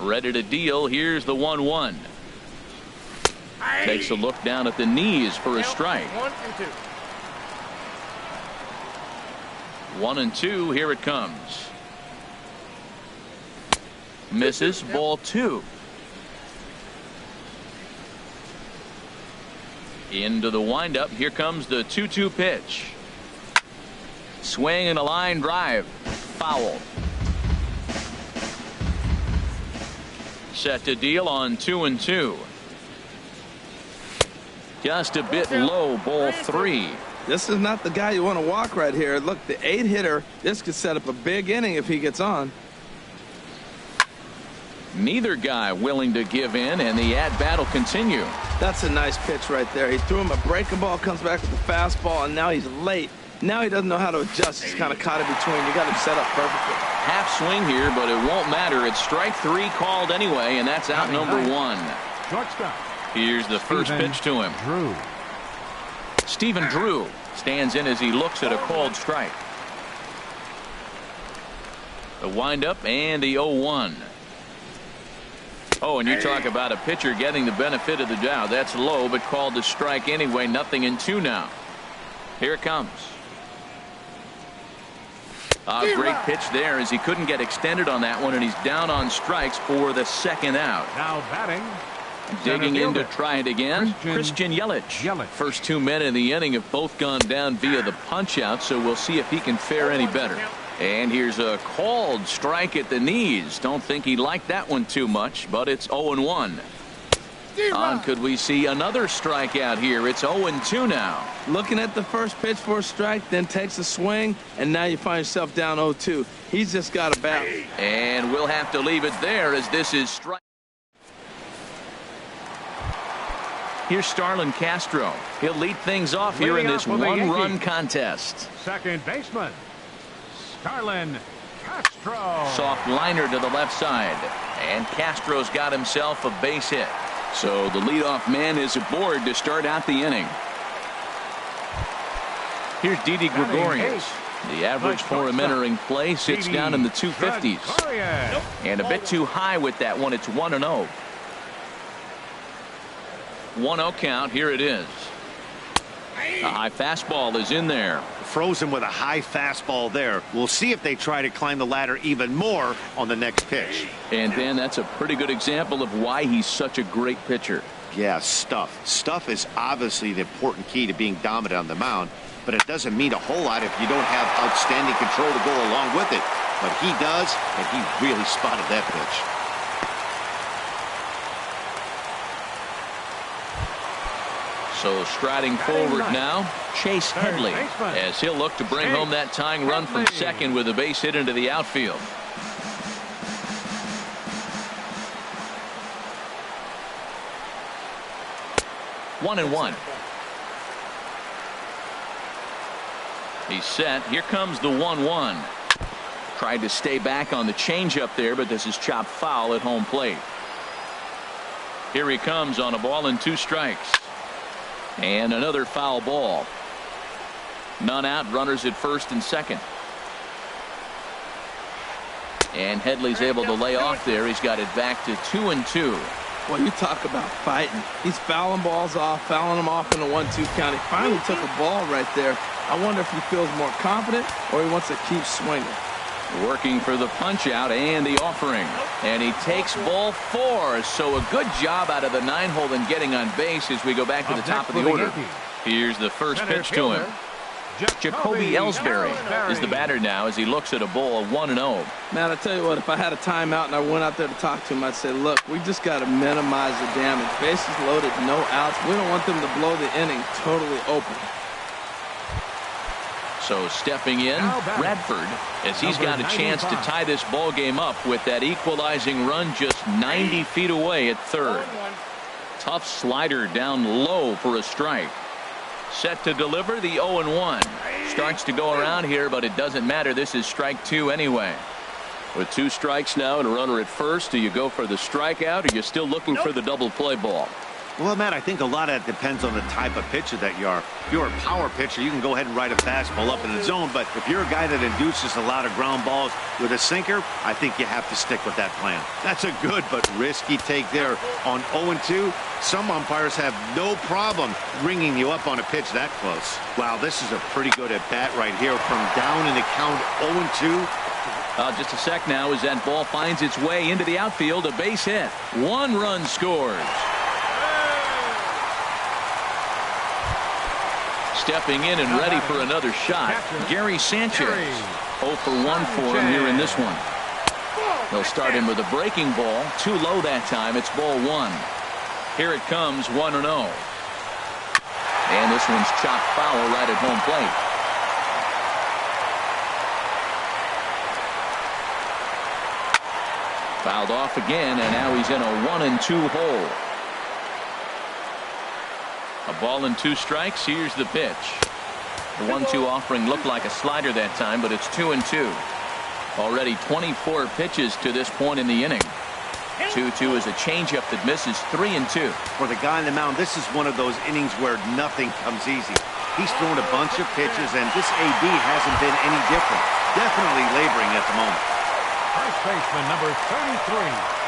Ready to deal. Here's the 1-1. Takes a look down at the knees for a strike. 1-2. Here it comes. Misses. Ball 2. Into the windup. Here comes the 2-2 pitch. Swing and a line drive. Foul. Set to deal on 2-2. Just a bit low. Ball 3. This is not the guy you want to walk right here. Look, the 8-hitter. This could set up a big inning if he gets on. Neither guy willing to give in, and the at-bat will continue. That's a nice pitch right there. He threw him a breaking ball, comes back with the fastball, and now he's late. Now he doesn't know how to adjust. He's kind of caught in between. You got him set up perfectly. Half swing here, but it won't matter. It's strike 3 called anyway, and that's out number 1. Shortstop. Here's the first pitch to him. Drew. Stephen Drew stands in as he looks at a called strike. The windup and the 0-1. Oh, and you talk about a pitcher getting the benefit of the doubt. That's low, but called to strike anyway. 0-2 now. Here it comes. A great pitch there as he couldn't get extended on that one, and he's down on strikes for the second out. Now batting, Digging in to try it again, Christian Yelich. First 2 men in the inning have both gone down via the punch-out, so we'll see if he can fare any better. And here's a called strike at the knees. Don't think he liked that one too much, but it's 0-1. Could we see another strikeout here? It's 0-2 now. Looking at the first pitch for a strike, then takes a swing, and now you find yourself down 0-2. He's just got a bat. And we'll have to leave it there as this is strike. Here's Starlin Castro. He'll lead things off here in this one-run contest. Second baseman, Starlin Castro. Soft liner to the left side. And Castro's got himself a base hit. So the leadoff man is aboard to start out the inning. Here's Didi Gregorius. The average for him entering play sits down in the 250s. And a bit too high with that one. It's 1-0. 1-0 count. Here it is. A high fastball is in there. Frozen with a high fastball there. We'll see if they try to climb the ladder even more on the next pitch. And Dan, that's a pretty good example of why he's such a great pitcher. Yeah, stuff. Stuff is obviously the important key to being dominant on the mound, but it doesn't mean a whole lot if you don't have outstanding control to go along with it. But he does, and he really spotted that pitch. So striding forward now, Chase Headley, as he'll look to bring home that tying run from second with a base hit into the outfield. One and one. He's set. Here comes the 1-1. Tried to stay back on the changeup there, but this is chopped foul at home plate. Here he comes on a ball and 2 strikes. And another foul ball. None out, runners at first and second. And Headley's able to lay off there. He's got it back to 2-2. Well, you talk about fighting. He's fouling balls off, fouling them off in the 1-2 count. He finally took a ball right there. I wonder if he feels more confident or he wants to keep swinging. Working for the punch out and the offering. And he takes ball 4. So a good job out of the 9-hole in getting on base as we go back to the top of the order. Here's the first pitch to him. Jacoby Ellsbury is the batter now as he looks at a ball 1-0. Man, I tell you what, if I had a timeout and I went out there to talk to him, I'd say, look, we just got to minimize the damage. Bases loaded, no outs. We don't want them to blow the inning totally open. So stepping in, Bradford, as he's got a chance to tie this ball game up with that equalizing run just 90 feet away at third. Tough slider down low for a strike. Set to deliver the 0-1. Starts to go around here, but it doesn't matter. This is strike 2 anyway. With 2 strikes now and a runner at first, do you go for the strikeout or are you still looking for the double play ball? Well, Matt, I think a lot of that depends on the type of pitcher that you are. If you're a power pitcher, you can go ahead and ride a fastball up in the zone. But if you're a guy that induces a lot of ground balls with a sinker, I think you have to stick with that plan. That's a good but risky take there. On 0-2, some umpires have no problem ringing you up on a pitch that close. Wow, this is a pretty good at-bat right here from down in the count 0-2. Just a sec now as that ball finds its way into the outfield. A base hit. 1 run scores. Stepping in and ready for another shot, Gary Sanchez. 0 for 1 for him here in this one. They'll start him with a breaking ball. Too low that time. It's ball 1. Here it comes, 1-0. And this one's chopped foul right at home plate. Fouled off again, and now he's in a 1-2 hole. A ball and 2 strikes. Here's the pitch. The 1-2 offering looked like a slider that time, but it's 2-2. Already 24 pitches to this point in the inning. 2-2 is a changeup that misses. 3-2. For the guy on the mound, this is one of those innings where nothing comes easy. He's thrown a bunch of pitches, and this AB hasn't been any different. Definitely laboring at the moment. First baseman number 33.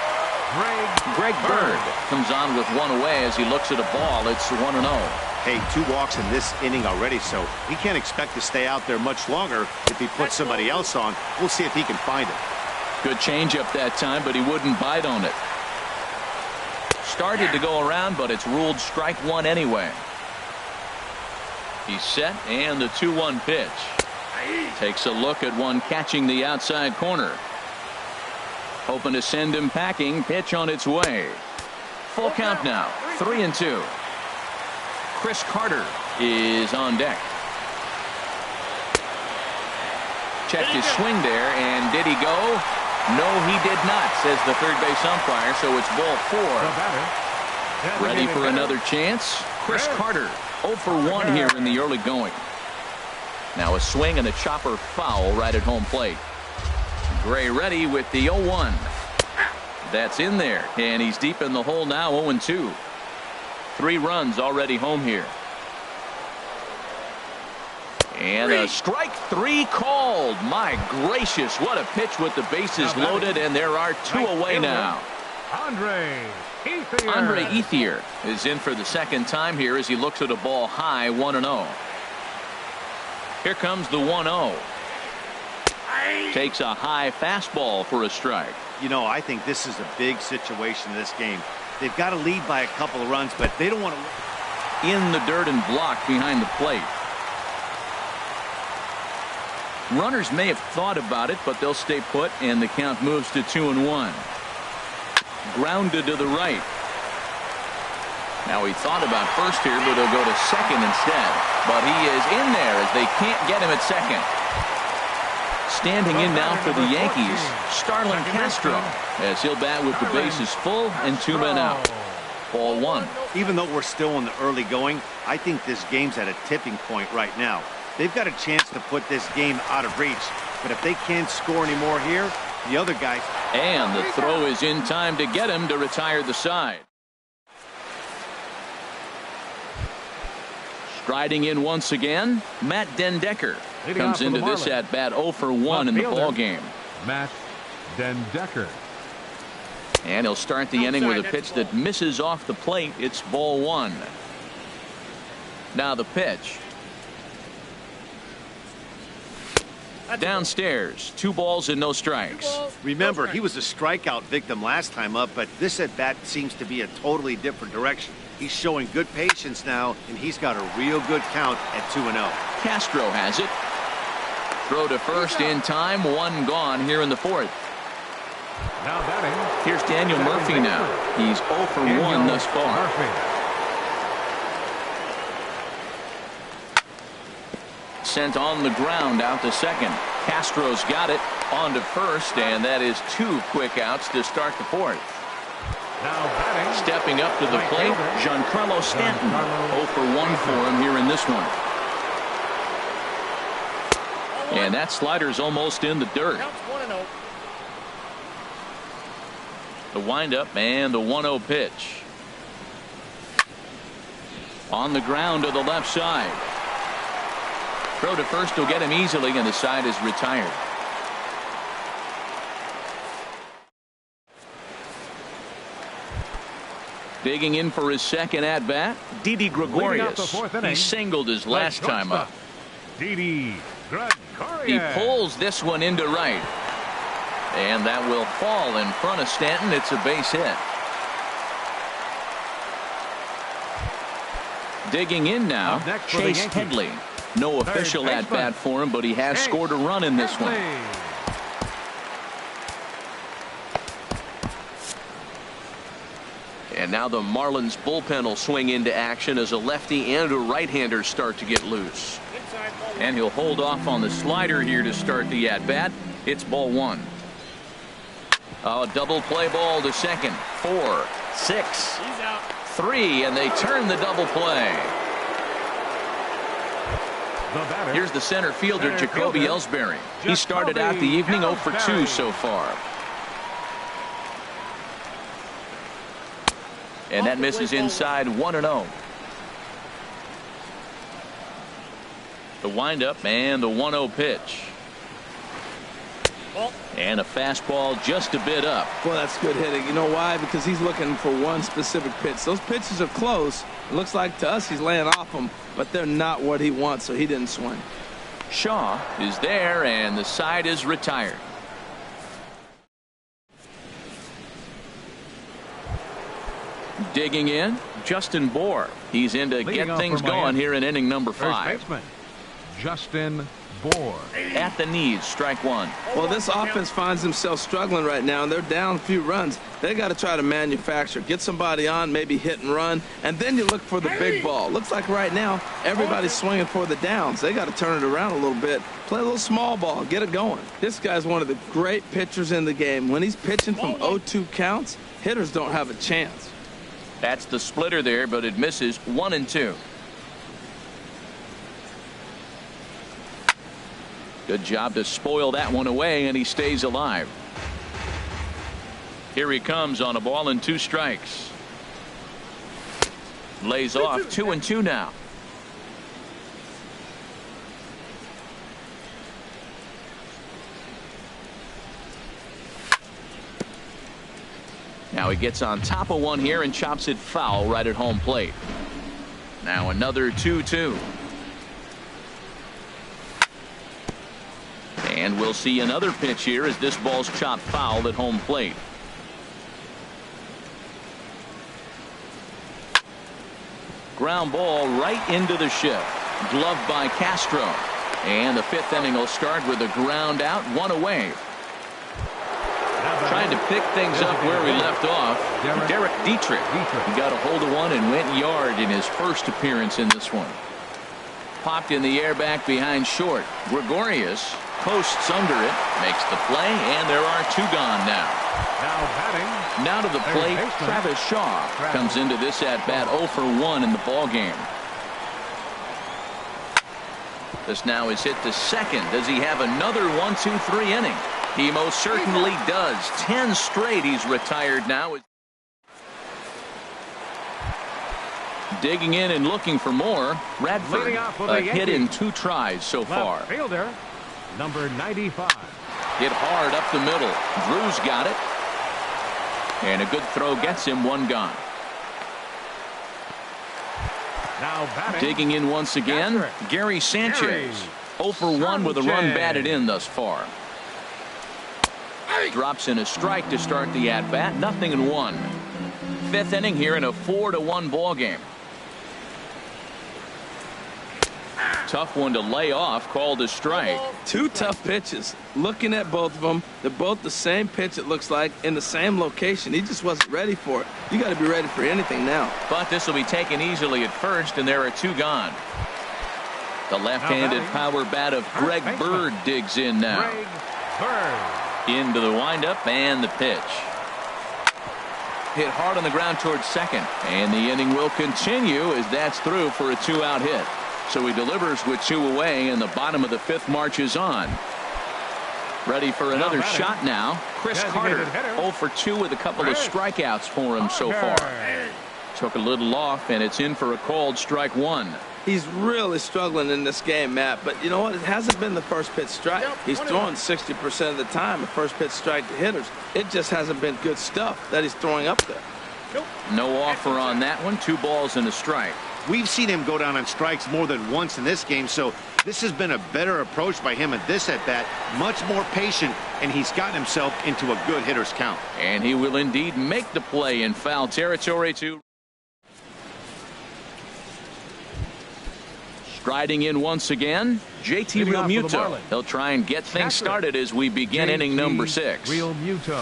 Greg Bird comes on with 1 away as he looks at a ball. It's 1-0. Hey, 2 walks in this inning already, so he can't expect to stay out there much longer if he puts somebody else on. We'll see if he can find it. Good changeup that time, but he wouldn't bite on it. started to go around, but it's ruled strike one anyway. He's set, and the 2-1 pitch. Takes a look at one catching the outside corner. Hoping to send him packing. Pitch on its way. Full count now. 3-2. Chris Carter is on deck. Checked his swing there, and did he go? No, he did not, says the third base umpire, so it's ball 4. Ready for another chance? Chris Carter, 0 for 1 here in the early going. Now a swing and a chopper foul right at home plate. Gray ready with the 0-1. That's in there, and he's deep in the hole now, 0-2. 3 runs already home here. And a strike 3 called. My gracious, what a pitch with the bases loaded, and there are 2 away now. Andre Ethier is in for the second time here as he looks at a ball high, 1-0. Here comes the 1-0. Takes a high fastball for a strike. You know, I think this is a big situation in this game. They've got to lead by a couple of runs, but they don't want to. In the dirt and blocked behind the plate. Runners may have thought about it, but they'll stay put, and the count moves to 2-1. Grounded to the right. Now he thought about first here, but he'll go to second instead. But he is in there as they can't get him at second. Standing in now for the Yankees, Starlin Castro, as he'll bat with the bases full and 2 men out. Ball 1. Even though we're still in the early going, I think this game's at a tipping point right now. They've got a chance to put this game out of reach, but if they can't score any more here, the other guys. And the throw is in time to get him to retire the side. Striding in once again, Matt Dendecker comes into this at bat 0 for 1 in the ball game. Matt Dendecker. And he'll start the inning with a pitch that misses off the plate. It's ball 1. Now the pitch. Downstairs, 2 balls and no strikes. Remember, he was a strikeout victim last time up, but this at bat seems to be a totally different direction. He's showing good patience now, and he's got a real good count at 2-0. Castro has it. Throw to first in time, 1 gone here in the 4th. Now batting. Here's Daniel Murphy now. He's 0 for 1 thus far. Sent on the ground out to second. Castro's got it on to first, and that is 2 quick outs to start the 4th. Now batting. Stepping up to the plate, Giancarlo Stanton. 0 for 1 for him here in this one. And that slider's almost in the dirt. The windup and the 1-0 pitch. On the ground to the left side. Throw to first will get him easily, and the side is retired. Digging in for his second at-bat, Didi Gregorius. He singled his last time up. Didi Gregorius. He pulls this one into right. And that will fall in front of Stanton. It's a base hit. Digging in now, Chase Headley. No official at-bat for him, but he has scored a run in this one. And now the Marlins bullpen will swing into action as a lefty and a right-hander start to get loose. And he'll hold off on the slider here to start the at-bat. It's ball 1. A double play ball to second. 4, 6, 3, and they turn the double play. Here's the center fielder, Jacoby Ellsbury. He started out the evening 0 for 2 so far. And that misses inside 1-0. The windup and the 1-0 pitch. And a fastball just a bit up. Well, that's good hitting. You know why? Because he's looking for one specific pitch. Those pitches are close. It looks like to us he's laying off them, but they're not what he wants, so he didn't swing. Shaw is there, and the side is retired. Digging in, Justin Bohr. He's in to get things going here in inning number 5. Baseman, Justin Bohr. At the knees, strike one. Well, this offense finds themselves struggling right now, and they're down a few runs. They got to try to manufacture, get somebody on, maybe hit and run, and then you look for the big ball. Looks like right now everybody's swinging for the downs. They got to turn it around a little bit, play a little small ball, get it going. This guy's one of the great pitchers in the game. When he's pitching from 0-2 counts, hitters don't have a chance. That's the splitter there, but it misses 1-2. Good job to spoil that one away, and he stays alive. Here he comes on a ball and 2 strikes. Lays off 2-2 now. Now he gets on top of one here and chops it foul right at home plate. Now another 2-2. And we'll see another pitch here as this ball's chopped foul at home plate. Ground ball right into the shift. Gloved by Castro. And the 5th inning will start with a ground out, 1 away. Trying to pick things up where we left off. Derek Dietrich. He got a hold of one and went yard in his first appearance in this one. Popped in the air back behind short. Gregorius posts under it, makes the play, and there are 2 gone now. Now to the plate, Travis Shaw comes into this at-bat 0 for 1 in the ball game. This now is hit to second. Does he have another 1-2-3 inning? He most certainly does. 10 straight he's retired now. Digging in and looking for more. Radford, a hit in 2 tries so far. Fielder, number 95. Hit hard up the middle. Drew's got it. And a good throw gets him 1 gone. Now batting. Digging in once again, Gary Sanchez. 0 for 1 with a run batted in thus far. Drops in a strike to start the at-bat. 0-1. 5th inning here in a 4-1 ball game. Tough one to lay off, called a strike. 2 tough pitches. Looking at both of them, they're both the same pitch, it looks like, in the same location. He just wasn't ready for it. You got to be ready for anything now. But this will be taken easily at first, and there are 2 gone. The left-handed power bat of Greg Bird digs in now. Into the windup and the pitch. Hit hard on the ground towards second, and the inning will continue as that's through for a 2-out hit. So he delivers with 2 away, and the bottom of the 5th marches on. Ready for another shot now. Chris Carter, 0 for 2 with a couple of strikeouts for him so far. Took a little off, and it's in for a called strike 1. He's really struggling in this game, Matt, but you know what? It hasn't been the first pitch strike. He's throwing 60% of the time a first pitch strike to hitters. It just hasn't been good stuff that he's throwing up there. No offer on that one. 2 balls and a strike. We've seen him go down on strikes more than once in this game, so this has been a better approach by him at this at-bat. Much more patient, and he's gotten himself into a good hitter's count. And he will indeed make the play in foul territory too. Striding in once again, JT Realmuto. He'll try and get things started as we begin inning number 6. Realmuto.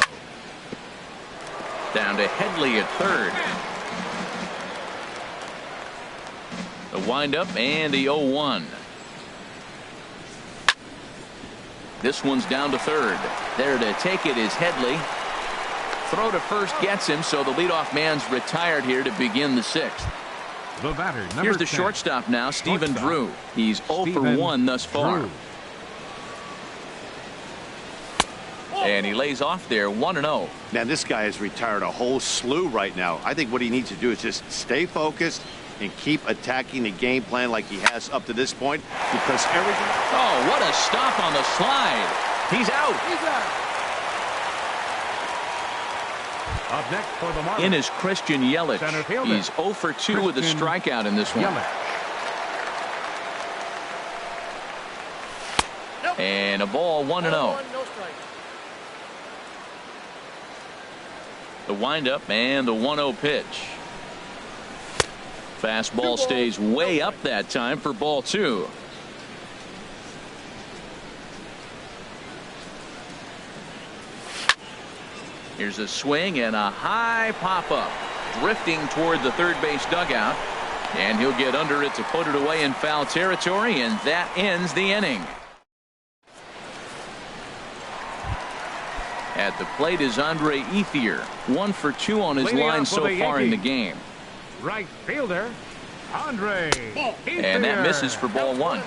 Down to Headley at third. The windup and the 0-1. This one's down to third. There to take it is Headley. Throw to first gets him, so the leadoff man's retired here to begin the 6th. The batter, number Here's the 10. shortstop now, Stephen Drew. He's 0 for 1 thus far. Drew. And he lays off there 1-0. Man, this guy has retired a whole slew right now. I think what he needs to do is just stay focused and keep attacking the game plan like he has up to this point, because everything. Oh, what a stop on the slide. He's out. Up next for the Marlins. In is Christian Yelich. He's 0 for 2 with a strikeout in this one. And a ball 1-0. The windup and the 1-0 pitch. Fastball stays way up that time for ball 2. Here's a swing and a high pop-up. Drifting toward the third base dugout. And he'll get under it to put it away in foul territory, and that ends the inning. At the plate is Andre Ethier. 1 for 2 on his line so far in the game. Right fielder, Andre Ethier. And that misses for ball 1.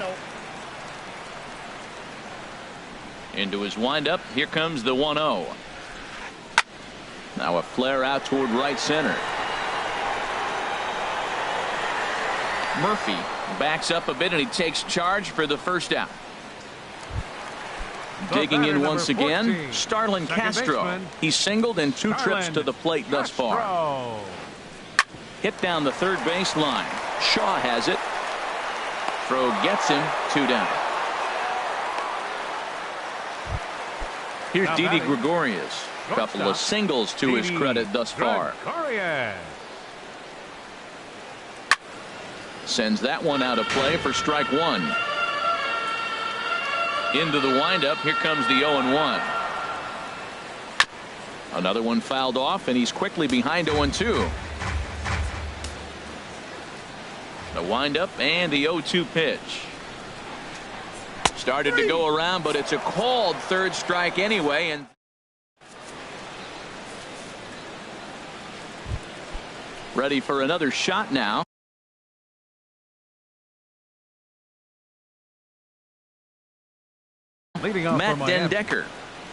Into his windup. Here comes the 1-0. Now a flare out toward right center. Murphy backs up a bit and he takes charge for the first out. Digging in once again, Starlin Castro. He's singled in 2 trips to the plate thus far. Hit down the third base line. Shaw has it. Throw gets him. 2 down. Here's Didi Gregorius. A couple of singles to his credit thus far. Sends that one out of play for strike 1. Into the windup. Here comes the 0-1. Another one fouled off, and he's quickly behind 0-2. The windup and the 0-2 pitch. Started to go around, but it's a called third strike anyway. And ready for another shot now. Matt Dendecker.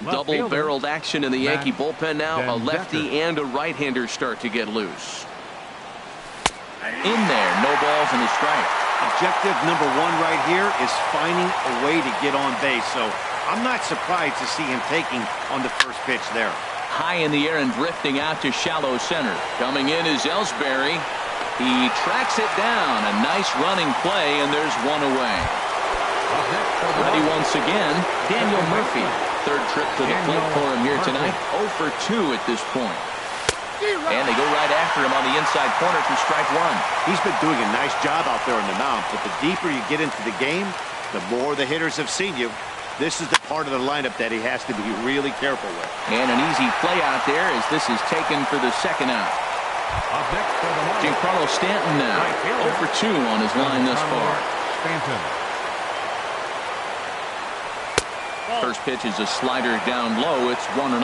Double-barreled action in the Yankee bullpen now. A lefty and a right-hander start to get loose. In there, no balls and a strike. Objective number 1 right here is finding a way to get on base. So I'm not surprised to see him taking on the first pitch there. High in the air and drifting out to shallow center. Coming in is Ellsbury. He tracks it down. A nice running play, and there's one away. Ready once again, Daniel Murphy. Third trip to the plate for him here tonight. 0 for 2 at this point. And they go right after him on the inside corner for strike 1. He's been doing a nice job out there on the mound, but the deeper you get into the game, the more the hitters have seen you. This is the part of the lineup that he has to be really careful with. And an easy play out there as this is taken for the second out. Giancarlo Stanton now 0 for 2 on his line thus far. First pitch is a slider down low. It's 1-0.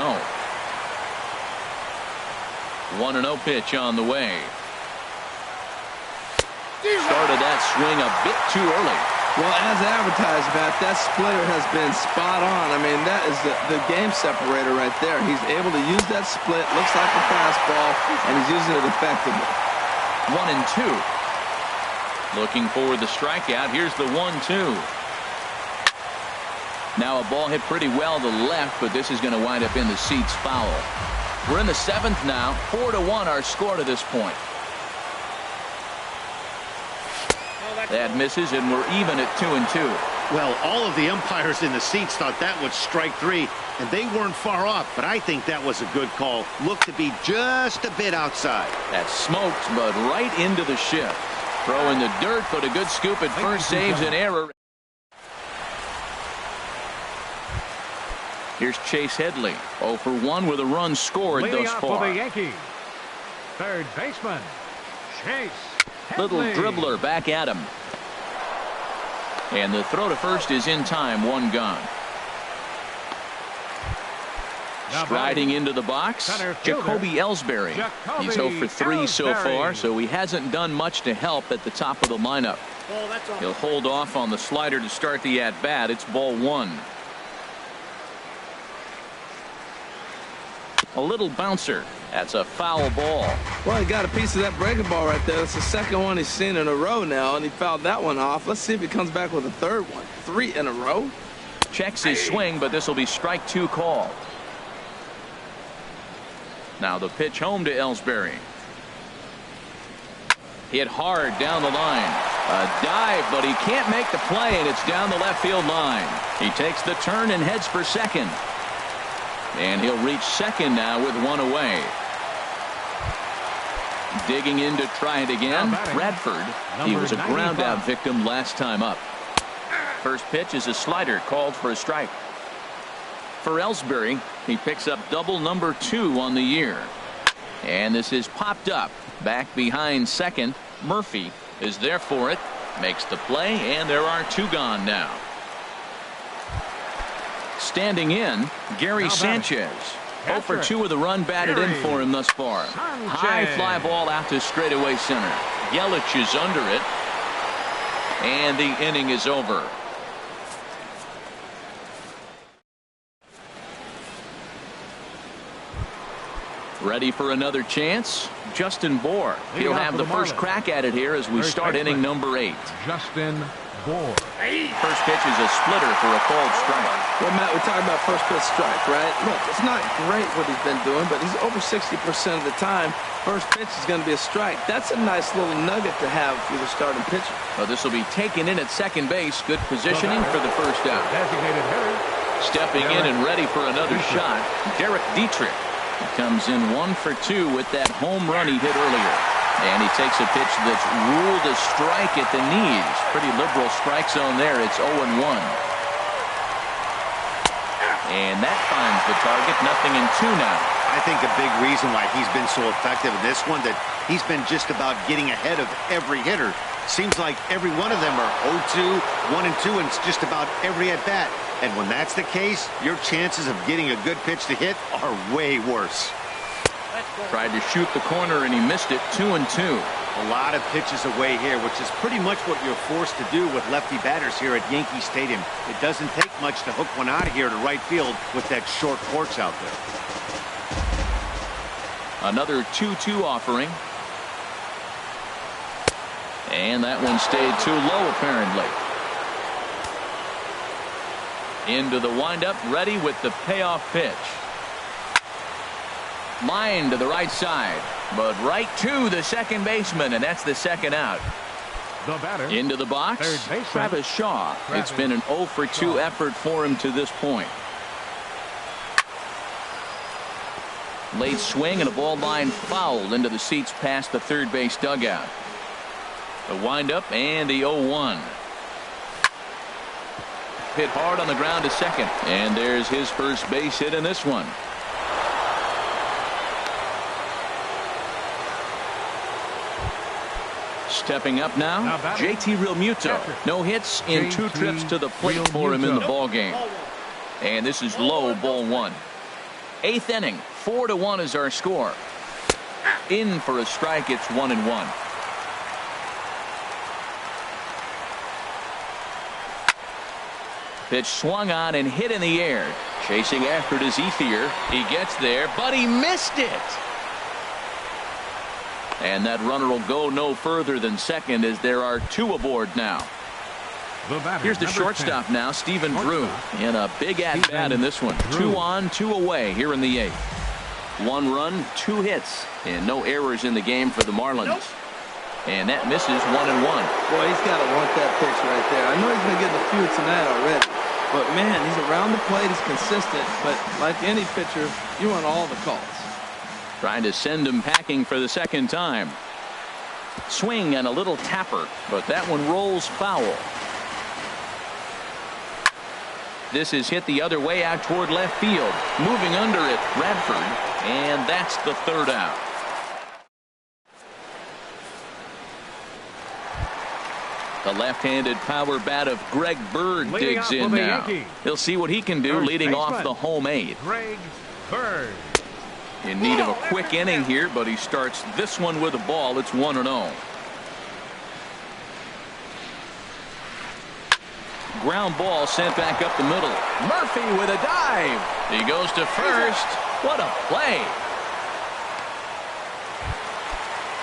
1-0 pitch on the way. Started that swing a bit too early. Well, as advertised, Matt, that splitter has been spot on. I mean, that is the game separator right there. He's able to use that split. Looks like a fastball, and he's using it effectively. 1-2. Looking for the strikeout. Here's the 1-2. Now a ball hit pretty well to the left, but this is going to wind up in the seats foul. We're in the 7th now. 4-1 our score to this point. That misses, and we're even at 2-2. Well, all of the umpires in the seats thought that was strike 3, and they weren't far off, but I think that was a good call. Looked to be just a bit outside. That smoked, but right into the shift. Throw in the dirt, but a good scoop at first saves an error. Here's Chase Headley. 0 for 1 with a run scored thus far. For the Yankees, third baseman, Chase Headley. Little dribbler back at him. And the throw to first is in time. 1 gone. Striding into the box, Jacoby Ellsbury. He's 0 for 3 so far, so he hasn't done much to help at the top of the lineup. He'll hold off on the slider to start the at-bat. It's ball 1. A little bouncer. That's a foul ball. Well, he got a piece of that breaking ball right there. It's the second one he's seen in a row now, and he fouled that one off. Let's see if he comes back with a third one. 3 in a row. Checks his swing, but this will be strike 2 call. Now the pitch home to Ellsbury. Hit hard down the line. A dive, but he can't make the play, and it's down the left field line. He takes the turn and heads for second. And he'll reach second now with 1 away. Digging in to try it again. Bradford. He was a ground out victim last time up. First pitch is a slider called for a strike. For Ellsbury, he picks up double number 2 on the year. And this is popped up. Back behind second. Murphy is there for it. Makes the play, and there are 2 gone now. Standing in, Gary Sanchez. 0 for 2 with a run batted in for him thus far. High fly ball out to straightaway center. Yelich is under it. And the inning is over. Ready for another chance? Justin Bohr. He'll have the first crack at it here as we start inning number 8. Justin Bohr. First pitch is a splitter for a called strike. Well, Matt, we're talking about first pitch strike, right? Look, it's not great what he's been doing, but he's over 60% of the time. First pitch is going to be a strike. That's a nice little nugget to have for the starting pitcher. Well, this will be taken in at second base. Good positioning for the first out. Designated hitter. Stepping in and ready for another shot, Derek Dietrich. He comes in 1 for 2 with that home run he hit earlier. And he takes a pitch that's ruled a strike at the knees. Pretty liberal strike zone there. It's 0-1. And that finds the target. 0-2 now. I think a big reason why he's been so effective in this one, that he's been just about getting ahead of every hitter. Seems like every one of them are 0-2, 1-2, and it's just about every at-bat. And when that's the case, your chances of getting a good pitch to hit are way worse. Tried to shoot the corner and he missed it. 2-2. A lot of pitches away here, which is pretty much what you're forced to do with lefty batters here at Yankee Stadium. It doesn't take much to hook one out of here to right field with that short porch out there. Another 2-2 offering. And that one stayed too low apparently. Into the windup, ready with the payoff pitch. Line to the right side, but right to the second baseman, and that's the second out. The batter. Into the box, Travis Shaw. It's been an 0 for 2 effort for him to this point. Late swing and a ball line fouled into the seats past the third base dugout. The windup and the 0-1. Hit hard on the ground to second, and there's his first base hit in this one. Stepping up now, JT Realmuto. No hits in 2 trips to the plate for him in the ball game. And this is low, ball 1. 8th inning, 4-1 is our score. In for a strike, it's 1-1. Pitch swung on and hit in the air. Chasing after it is Ethier. He gets there, but he missed it. And that runner will go no further than second as there are 2 aboard now. Here's the shortstop now, Stephen Drew, in a big at-bat in this one. 2 on, 2 away here in the 8th. 1 run, 2 hits, and no errors in the game for the Marlins. And that misses 1-1. Boy, he's got to want that pitch right there. I know he's been getting a few tonight already. But, man, he's around the plate. He's consistent. But like any pitcher, you want all the calls. Trying to send him packing for the second time. Swing and a little tapper, but that one rolls foul. This is hit the other way out toward left field. Moving under it, Bradford. And that's the 3rd out. The left-handed power bat of Greg Bird digs in now. He'll see what he can do leading off the home 8th. Greg Bird. In need of a quick inning here, but he starts this one with a ball. It's 1-0. Ground ball sent back up the middle. Murphy with a dive. He goes to first. What a play.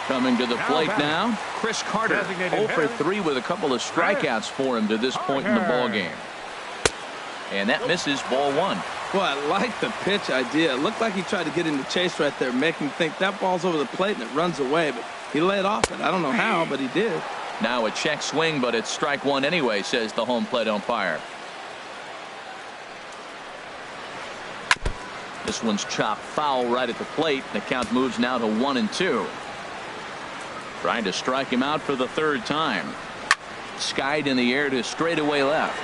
Coming to the plate now, Chris Carter. 0 for 3 with a couple of strikeouts for him to this point in the ball game. And that misses, ball 1. Well, I like the pitch idea. It looked like he tried to get in the chase right there, make him think that ball's over the plate and it runs away. But he laid off it. I don't know how, but he did. Now a check swing, but it's strike 1 anyway, says the home plate umpire. This one's chopped foul right at the plate. The count moves now to 1-2. Trying to strike him out for the third time. Skied in the air to straightaway left.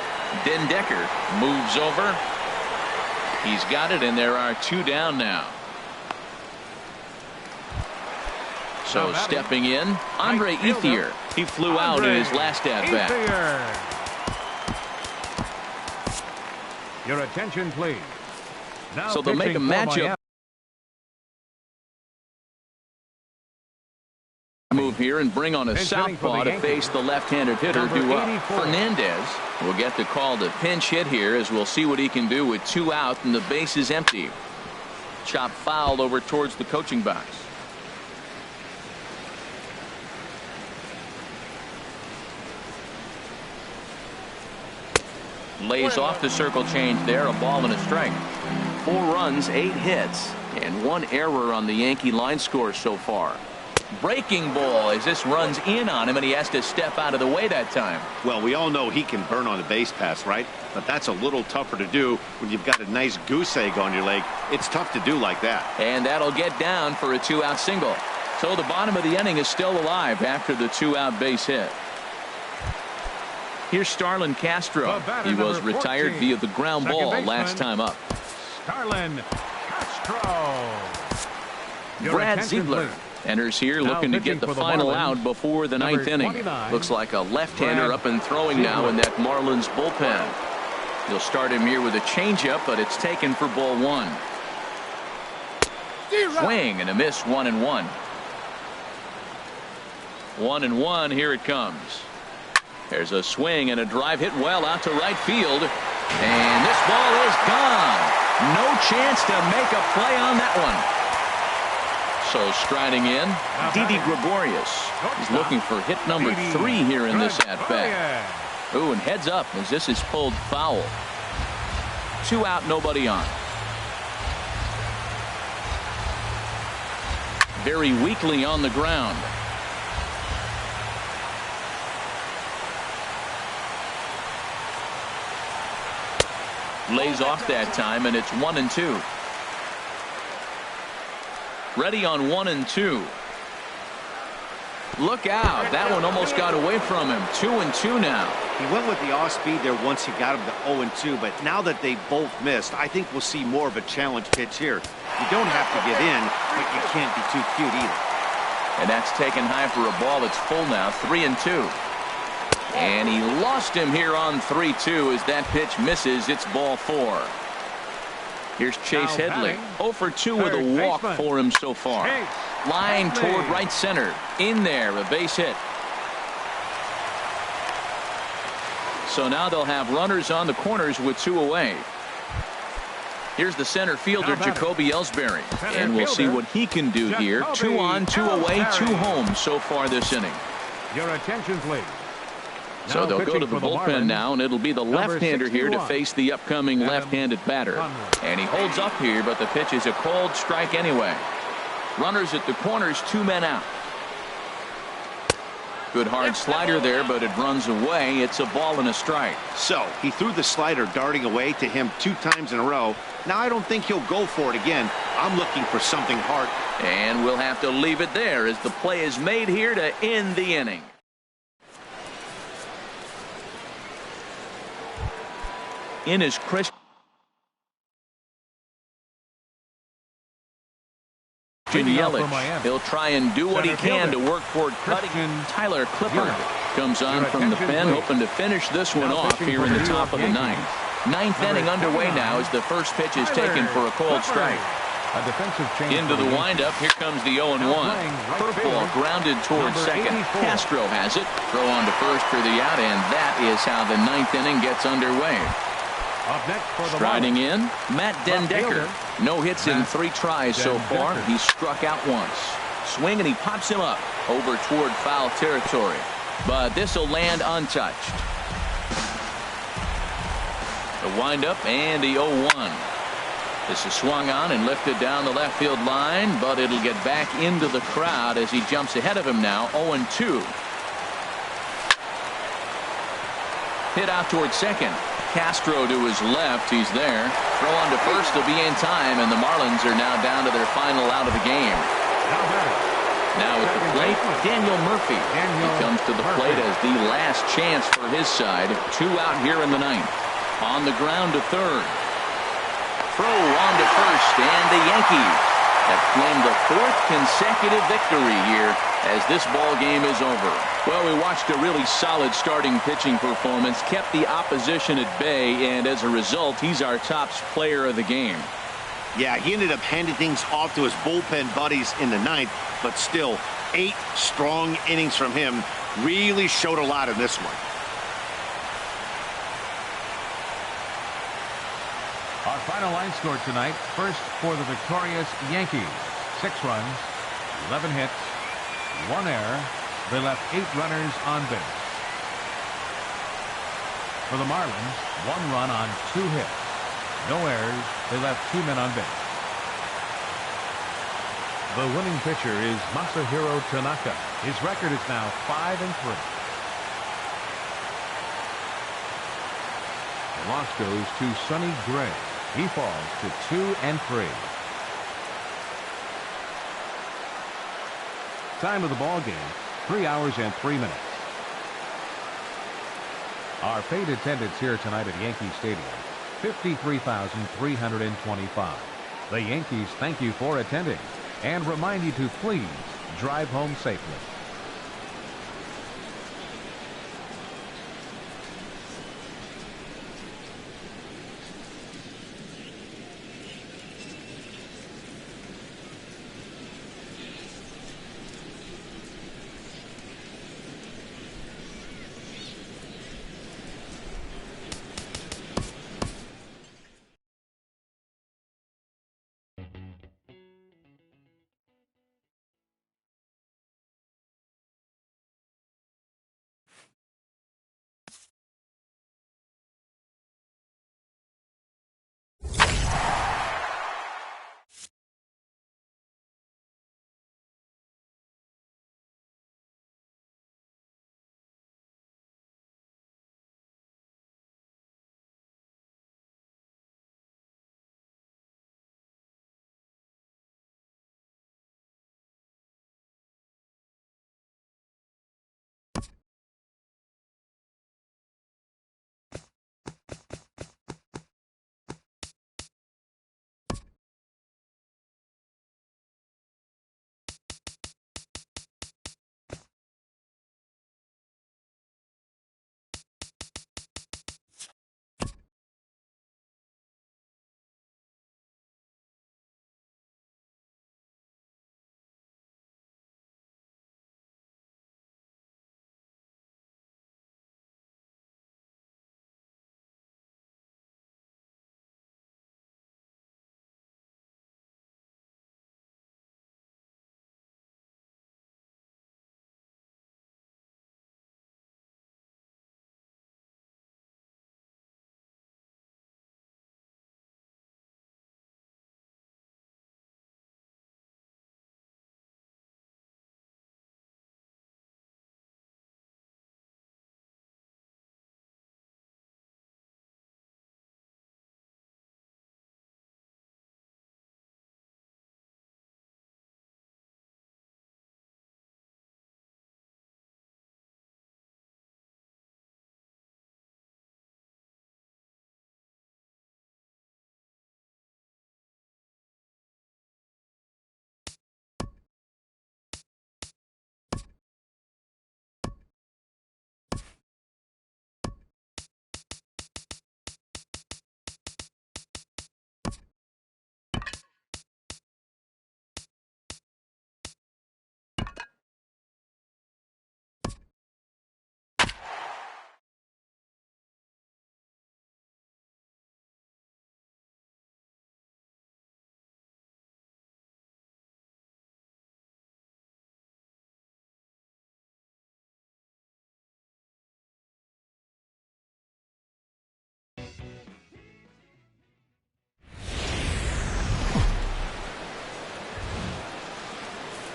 Dendecker moves over. He's got it, and there are 2 down now. So stepping in, Andre Ethier. He flew out in his last at-bat. Your attention, please. Now so they'll make a matchup move here and bring on a southpaw to face the left-handed hitter due up. Fernandez will get the call to pinch hit here, as we'll see what he can do with 2 out and the base is empty. Chop fouled over towards the coaching box. Lays off the circle change there. A ball and a strike. 4 runs, 8 hits, and 1 error on the Yankee line score so far. Breaking ball as this runs in on him, and he has to step out of the way that time. Well, we all know he can burn on a base pass, right? But that's a little tougher to do when you've got a nice goose egg on your leg. It's tough to do like that. And that'll get down for a 2-out single. So the bottom of the inning is still alive after the 2-out base hit. Here's Starlin Castro. He was retired via the ground ball last time up. Starlin Castro. Brad Ziegler enters here looking to get the final out before the 9th inning. Looks like a left-hander up and throwing now in that Marlins bullpen. You'll start him here with a changeup, but it's taken for ball 1. Swing and a miss. 1-1. 1-1. Here it comes. There's a swing and a drive hit well out to right field. And this ball is gone. No chance to make a play on that one. So striding in, Didi Gregorius. He's looking for hit number 3 here in this at-bat. Ooh, and heads up as this is pulled foul. 2 out, nobody on. Very weakly on the ground. Lays off that time, and it's 1-2. Ready on 1-2. Look out. That one almost got away from him. 2-2 now. He went with the off speed there once he got him to 0-2, but now that they both missed, I think we'll see more of a challenge pitch here. You don't have to get in, but you can't be too cute either. And that's taken high for a ball that's full now. 3-2. And he lost him here on 3-2 as that pitch misses. It's ball 4. Here's Chase Headley. 0 for 2 with a walk for him so far. Line toward right center. In there, a base hit. So now they'll have runners on the corners with 2 away. Here's the center fielder, Jacoby Ellsbury. And we'll see what he can do here. 2 on, 2 away, 2 home so far this inning. Your attention, please. So they'll go to the bullpen now, and it'll be the left-hander here to face the upcoming left-handed batter. And he holds up here, but the pitch is a cold strike anyway. Runners at the corners, 2 men out. Good hard slider there, but it runs away. It's a ball and a strike. So he threw the slider darting away to him 2 times in a row. Now I don't think he'll go for it again. I'm looking for something hard. And we'll have to leave it there as the play is made here to end the inning. In is Chris Yelich. He'll try and do what he can to work toward cutting. Tyler Clippard comes on from the pen, hoping to finish this one off here in the top of the 9th. 9th inning underway now as the first pitch is taken for a cold strike. Into the windup. Here comes the 0-1. Curveball grounded towards second. Castro has it. Throw on to first for the out, and that is how the 9th inning gets underway. Striding in, Matt Dendecker. No hits in 3 tries so far. He struck out once. Swing, and he pops him up over toward foul territory. But this will land untouched. The windup and the 0-1. This is swung on and lifted down the left field line, but it'll get back into the crowd as he jumps ahead of him now. 0-2. Hit out towards second. Castro to his left. He's there. Throw on to first to be in time, and the Marlins are now down to their final out of the game. Now at the plate, Daniel Murphy. He comes to the plate as the last chance for his side. 2 out here in the 9th. On the ground to third. Throw on to first, and the Yankees have claimed the 4th consecutive victory here as this ball game is over. Well, we watched a really solid starting pitching performance, kept the opposition at bay, and as a result, he's our top player of the game. Yeah, he ended up handing things off to his bullpen buddies in the 9th, but still, 8 strong innings from him really showed a lot in this one. Our final line score tonight, first for the victorious Yankees. 6 runs, 11 hits, 1 error. They left 8 runners on base. For the Marlins, 1 run on 2 hits. No errors. They left 2 men on base. The winning pitcher is Masahiro Tanaka. His record is now 5-3. The loss goes to Sonny Gray. He falls to 2-3. Time of the ball game, 3 hours and 3 minutes. Our paid attendance here tonight at Yankee Stadium, 53,325. The Yankees thank you for attending and remind you to please drive home safely.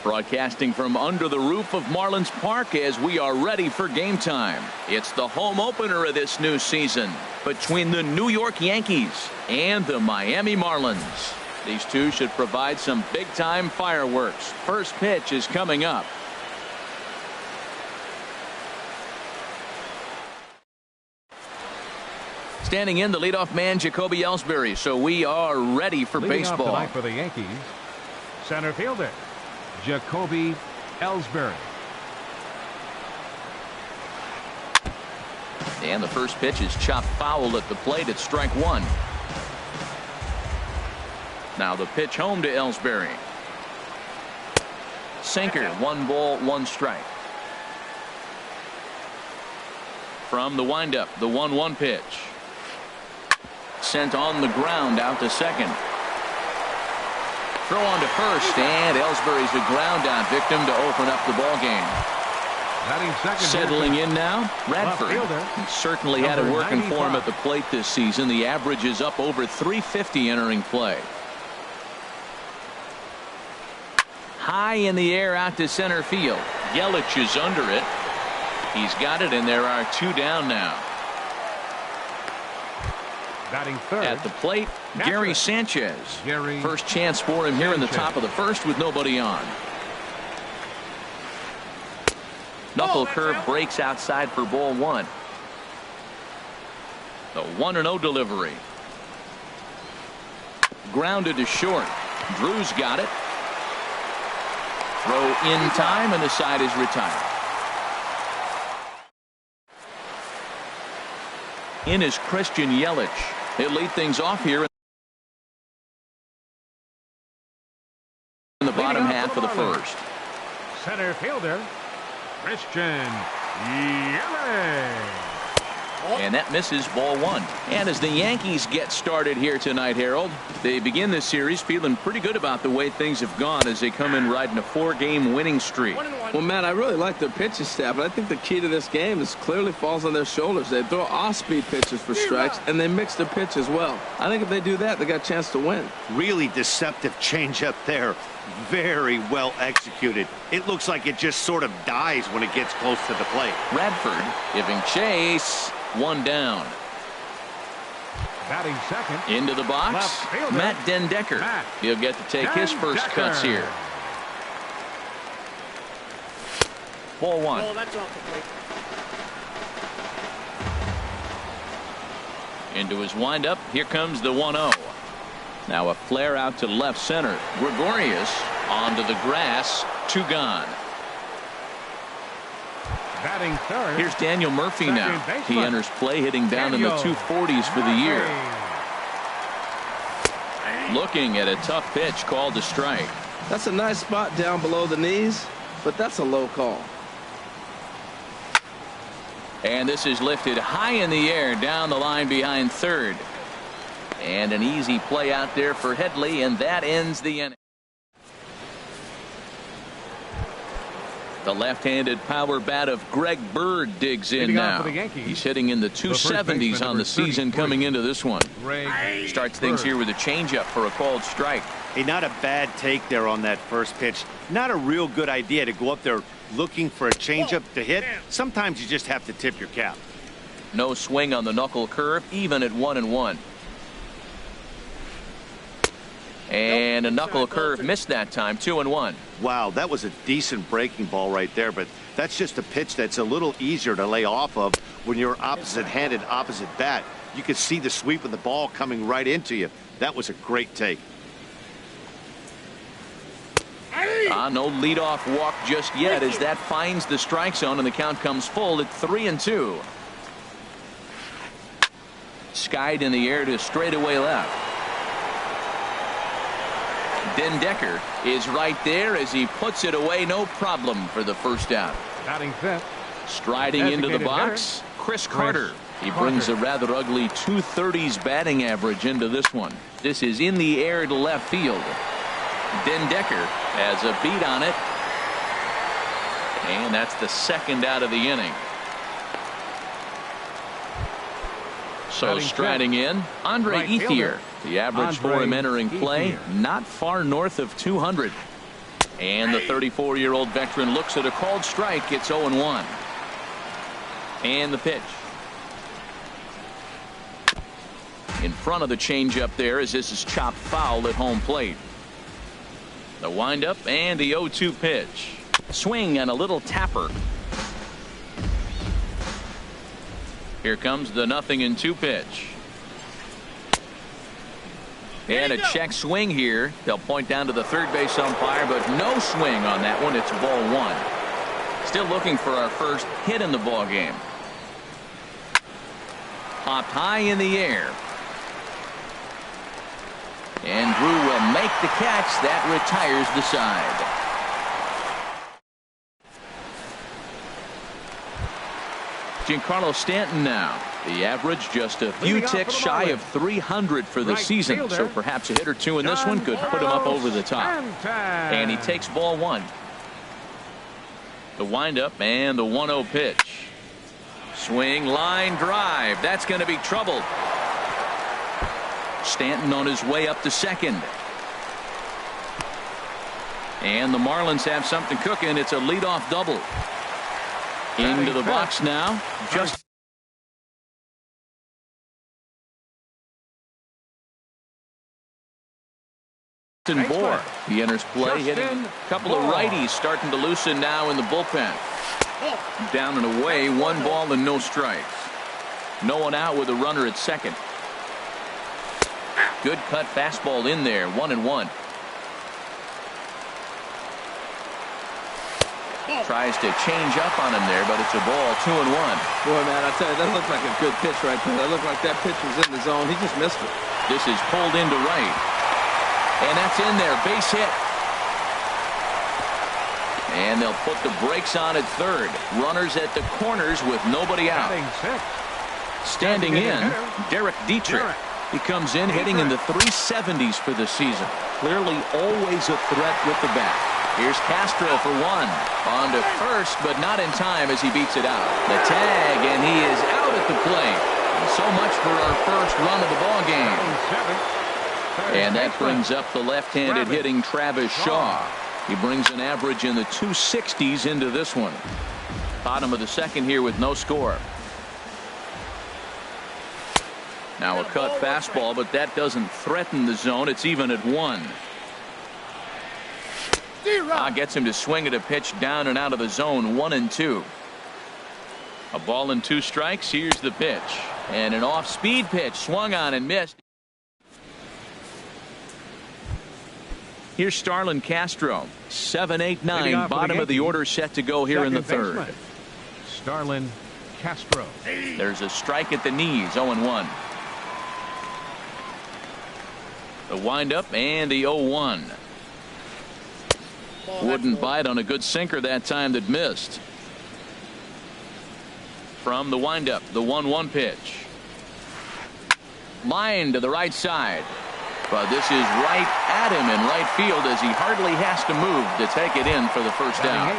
Broadcasting from under the roof of Marlins Park as we are ready for game time. It's the home opener of this new season between the New York Yankees and the Miami Marlins. These two should provide some big-time fireworks. First pitch is coming up. Standing in, the leadoff man, Jacoby Ellsbury. So we are ready for baseball. Off tonight for the Yankees, center fielder Jacoby Ellsbury. And the first pitch is chopped foul at the plate. It's strike one. Now the pitch home to Ellsbury. Sinker, 1 ball, 1 strike. From the windup, the 1-1 pitch. Sent on the ground out to second. Throw on to first, and Ellsbury's a ground out victim to open up the ball game. Settling in now, Radford. He certainly had it working for him at the plate this season. The average is up over 350 entering play. High in the air out to center field. Yelich is under it. He's got it, and there are 2 down now. Batting third. At the plate, Gary Sanchez. First chance for him here in the top of the first with nobody on. Knuckle curve breaks outside for ball 1. The 1-0 delivery. Grounded to short. Drew's got it. Throw in time, and the side is retired. In is Christian Yelich. He'll lead things off here in the bottom half of the first. Center fielder Christian Yelich. And that misses ball 1. And as the Yankees get started here tonight, Harold, they begin this series feeling pretty good about the way things have gone as they come in riding a 4-game winning streak. Well, Matt, I really like their pitching staff, but I think the key to this game is clearly falls on their shoulders. They throw off-speed pitches for strikes, and they mix their pitch as well. I think if they do that, they got a chance to win. Really deceptive changeup there. Very well executed. It looks like it just sort of dies when it gets close to the plate. Radford giving chase. 1 down. Batting second. Into the box, Matt Dendecker. He'll get to take his first cuts here. Ball 1. Oh, that's off the plate. Into his windup. Here comes the 1-0. Now a flare out to left center. Gregorius onto the grass. 2 gone. Batting third. Here's Daniel Murphy now. He enters play hitting down in the 240s for the year. Looking at a tough pitch called a strike. That's a nice spot down below the knees, but that's a low call. And this is lifted high in the air down the line behind third. And an easy play out there for Headley, and that ends the inning. The left-handed power bat of Greg Bird digs in now. He's hitting in the 270s on the season coming into this one. Starts things here with a changeup for a called strike. Hey, not a bad take there on that first pitch. Not a real good idea to go up there looking for a changeup to hit. Sometimes you just have to tip your cap. No swing on the knuckle curve, even at 1-1. And a knuckle curve missed that time. 2-1. Wow, that was a decent breaking ball right there, but that's just a pitch that's a little easier to lay off of when you're opposite-handed, opposite bat. You could see the sweep of the ball coming right into you. That was a great take. No leadoff walk just yet as that finds the strike zone, and the count comes full at 3-2. Skied in the air to straightaway left. Dendecker is right there as he puts it away, no problem for the first out. Batting fifth. Striding into the box, Chris Carter. He brings a rather ugly 230s batting average into this one. This is in the air to left field. Dendecker has a beat on it. And that's the second out of the inning. So striding in, Andre Ethier. The average for him entering play, not far north of 200. And the 34-year-old veteran looks at a called strike. It's 0-1. And the pitch. in front of the changeup there as this is chopped foul at home plate. The windup and the 0-2 pitch. Swing and a little tapper. Here comes the 0-2 pitch. And a check swing here. They'll point down to the third base umpire, but no swing on that one. It's ball one. Still looking for our first hit in the ball game. Popped high in the air. And Drew will make the catch. That retires the side. Giancarlo Stanton now. The average just a few ticks shy of 300 for the season. So perhaps a hit or two in this one could put him up over the top. And he takes ball one. The windup and the 1-0 pitch. Swing, line drive. That's going to be trouble. Stanton on his way up to second. And the Marlins have something cooking. It's a leadoff double. Into the box now. Just Bohr. He enters play, hitting a couple of righties starting to loosen now in the bullpen. Down and away, 1 ball and no strikes. No one out with a runner at second. Good cut fastball in there, 1-1. Tries to change up on him there, but it's a ball, 2-1. Boy, man, I tell you, that looked like a good pitch right there. That looked like that pitch was in the zone. He just missed it. This is pulled into right. And that's in there, base hit. And they'll put the brakes on at third. Runners at the corners with nobody out. Standing in, Derek Dietrich. He comes in hitting in the 370s for the season. Clearly always a threat with the bat. Here's Castro for one. On to first, but not in time as he beats it out. The tag, and he is out at the plate. And so much for our first run of the ball game. And that brings up the left-handed hitting Travis Shaw. He brings an average in the 260s into this one. Bottom of the second here with no score. Now a cut fastball, but that doesn't threaten the zone. It's even at 1. Gets him to swing at a pitch down and out of the zone, 1-2. A ball and 2 strikes. Here's the pitch. And an off-speed pitch swung on and missed. Here's Starlin Castro. 7, 8, 9. Bottom of the order set to go here in the third. Starlin Castro. There's a strike at the knees, 0-1. The windup and the 0-1. Wouldn't bite on a good sinker that time that missed. From the windup, the 1-1 pitch. Line to the right side. But this is right at him in right field as he hardly has to move to take it in for the first out.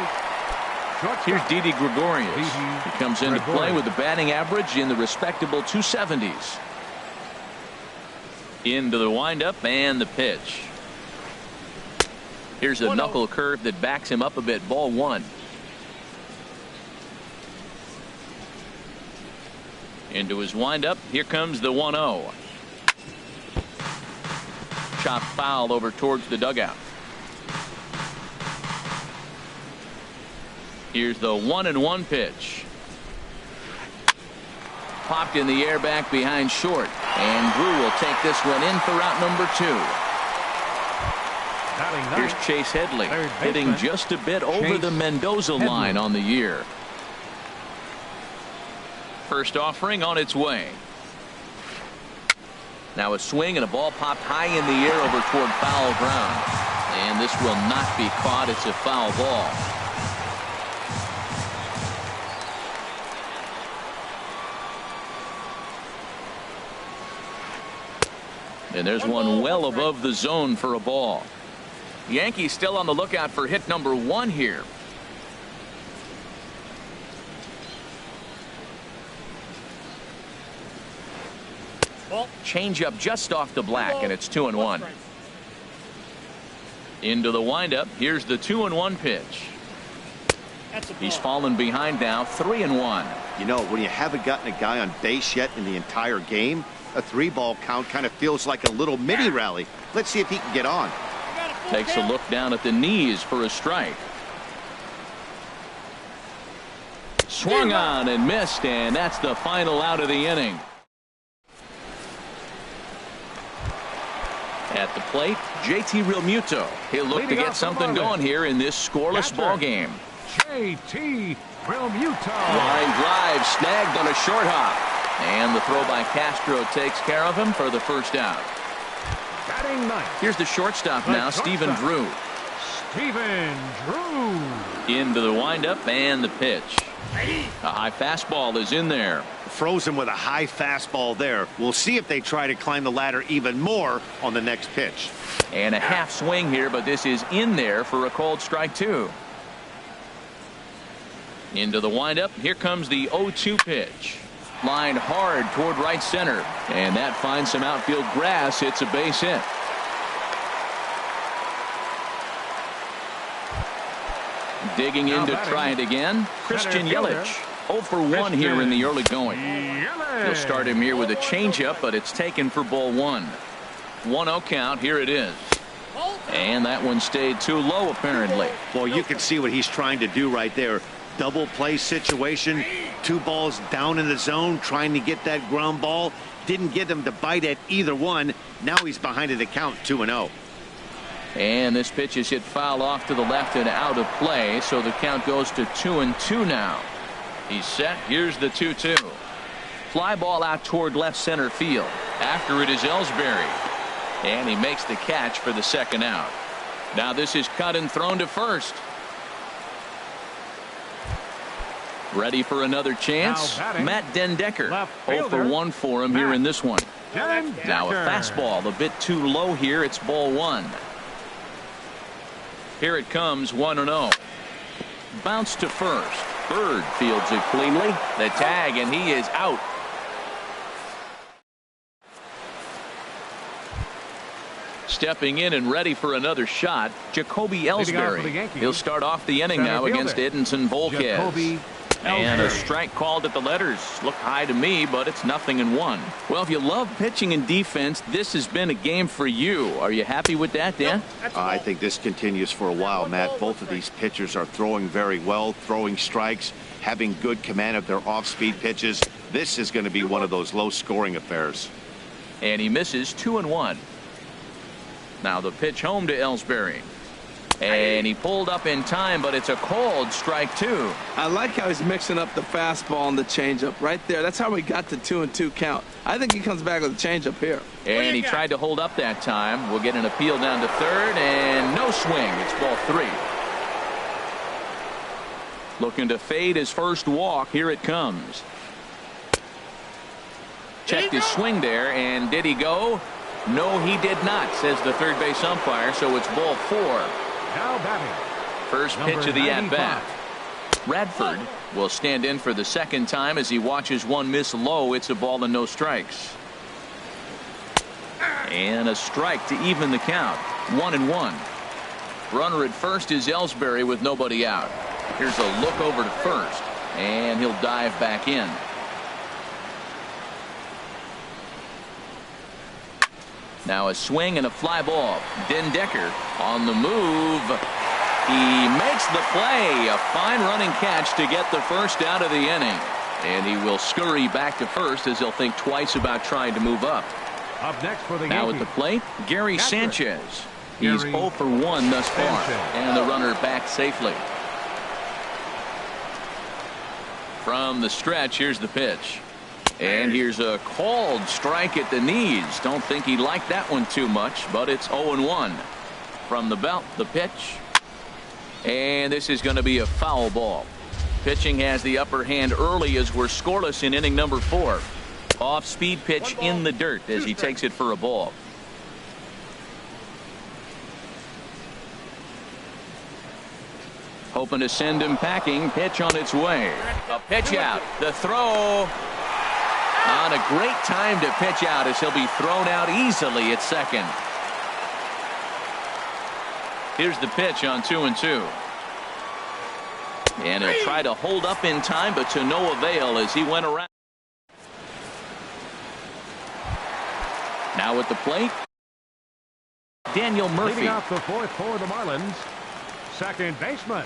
Here's Didi Gregorius. He comes into play with a batting average in the respectable 270s. Into the windup and the pitch. Here's a knuckle curve that backs him up a bit. Ball 1. Into his windup. Here comes the 1-0. Chop foul over towards the dugout. Here's the 1-1 pitch. Popped in the air back behind short. And Drew will take this one in for out number 2. Here's Chase Headley hitting just a bit over the Mendoza line on the year. First offering on its way. Now a swing and a ball popped high in the air over toward foul ground. And this will not be caught. It's a foul ball. And there's one well above the zone for a ball. Yankees still on the lookout for hit number 1 here. Change up just off the black, and it's 2-1. Into the windup. Here's the 2-1 pitch. He's fallen behind now, 3-1. You know, when you haven't gotten a guy on base yet in the entire game, a 3-ball count kind of feels like a little mini rally. Let's see if he can get on. Takes a look down at the knees for a strike. Swung on and missed, and that's the final out of the inning. At the plate, JT Realmuto. He'll look to get something going here in this scoreless ball game. JT Realmuto. Line drive snagged on a short hop. And the throw by Castro takes care of him for the first out. Batting ninth. Here's the shortstop now, Stephen Drew. Stephen Drew. Into the windup and the pitch. A high fastball is in there. Frozen with a high fastball there. We'll see if they try to climb the ladder even more on the next pitch. And a half swing here, but this is in there for a called strike 2. Into the windup. Here comes the 0-2 pitch. Lined hard toward right center. And that finds some outfield grass. It's a base hit. Digging in to try it again. Christian Yelich. 0 for 1 here in the early going. He'll start him here with a changeup, but it's taken for ball 1. 1-0 count. Here it is. And that one stayed too low, apparently. Well, you can see what he's trying to do right there. Double play situation. 2 balls down in the zone, trying to get that ground ball. Didn't get him to bite at either one. Now he's behind the count, 2-0. And this pitch is hit foul off to the left and out of play, so the count goes to 2-2 now. He's set. Here's the 2-2. Fly ball out toward left center field. After it is Ellsbury. And he makes the catch for the second out. Now this is cut and thrown to first. Ready for another chance. Matt Dendecker. 0 for 1 for him here in this one. Now a fastball a bit too low here. It's ball 1. Here it comes, 1-0. Bounce to first. Bird fields it cleanly. The tag, and he is out. Stepping in and ready for another shot, Jacoby Ellsbury. He'll start off the inning now against Edinson Volquez. And a strike called at the letters. Look high to me, but it's 0-1. Well, if you love pitching and defense, this has been a game for you. Are you happy with that, Dan? I think this continues for a while, Matt. Both of these pitchers are throwing very well, throwing strikes, having good command of their off-speed pitches. This is going to be one of those low-scoring affairs. And he misses 2-1. Now the pitch home to Ellsbury. And he pulled up in time, but it's a called strike 2. I like how he's mixing up the fastball and the changeup right there. That's how we got the 2-2 count. I think he comes back with a changeup here. And he tried to hold up that time. We'll get an appeal down to third, and no swing. It's ball 3. Looking to fade his first walk. Here it comes. Checked his swing there, and did he go? No, he did not, says the third base umpire, so it's ball 4. Now batting. First pitch of the at-bat. Radford will stand in for the second time as he watches one miss low. It's a ball and no strikes. And a strike to even the count. 1-1. Runner at first is Ellsbury with nobody out. Here's a look over to first, and he'll dive back in. Now a swing and a fly ball. Dendecker on the move. He makes the play. A fine running catch to get the first out of the inning. And he will scurry back to first as he'll think twice about trying to move up. Up next for the now Yankees. at the plate, Gary Sanchez. He's 0 for 1 thus far. And the runner back safely. From the stretch, here's the pitch. And here's a called strike at the knees. Don't think he liked that one too much, but it's 0-1. From the belt, the pitch. And this is going to be a foul ball. Pitching has the upper hand early as we're scoreless in inning number 4. Off-speed pitch in the dirt as he takes it for a ball. Hoping to send him packing. Pitch on its way. A pitch out. The throw. On a great time to pitch out as he'll be thrown out easily at second. Here's the pitch on 2-2. And he'll try to hold up in time, but to no avail as he went around. Now at the plate, Daniel Murphy. Leading off the fourth for the Marlins, second baseman.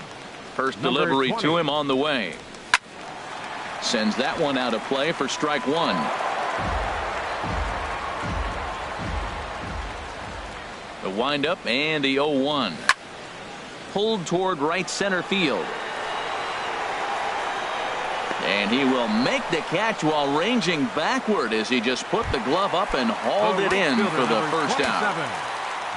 First delivery 20. to him on the way. Sends that one out of play for strike one. The windup and the 0-1. Pulled toward right center field. And he will make the catch while ranging backward as he just put the glove up and hauled it in for the first out.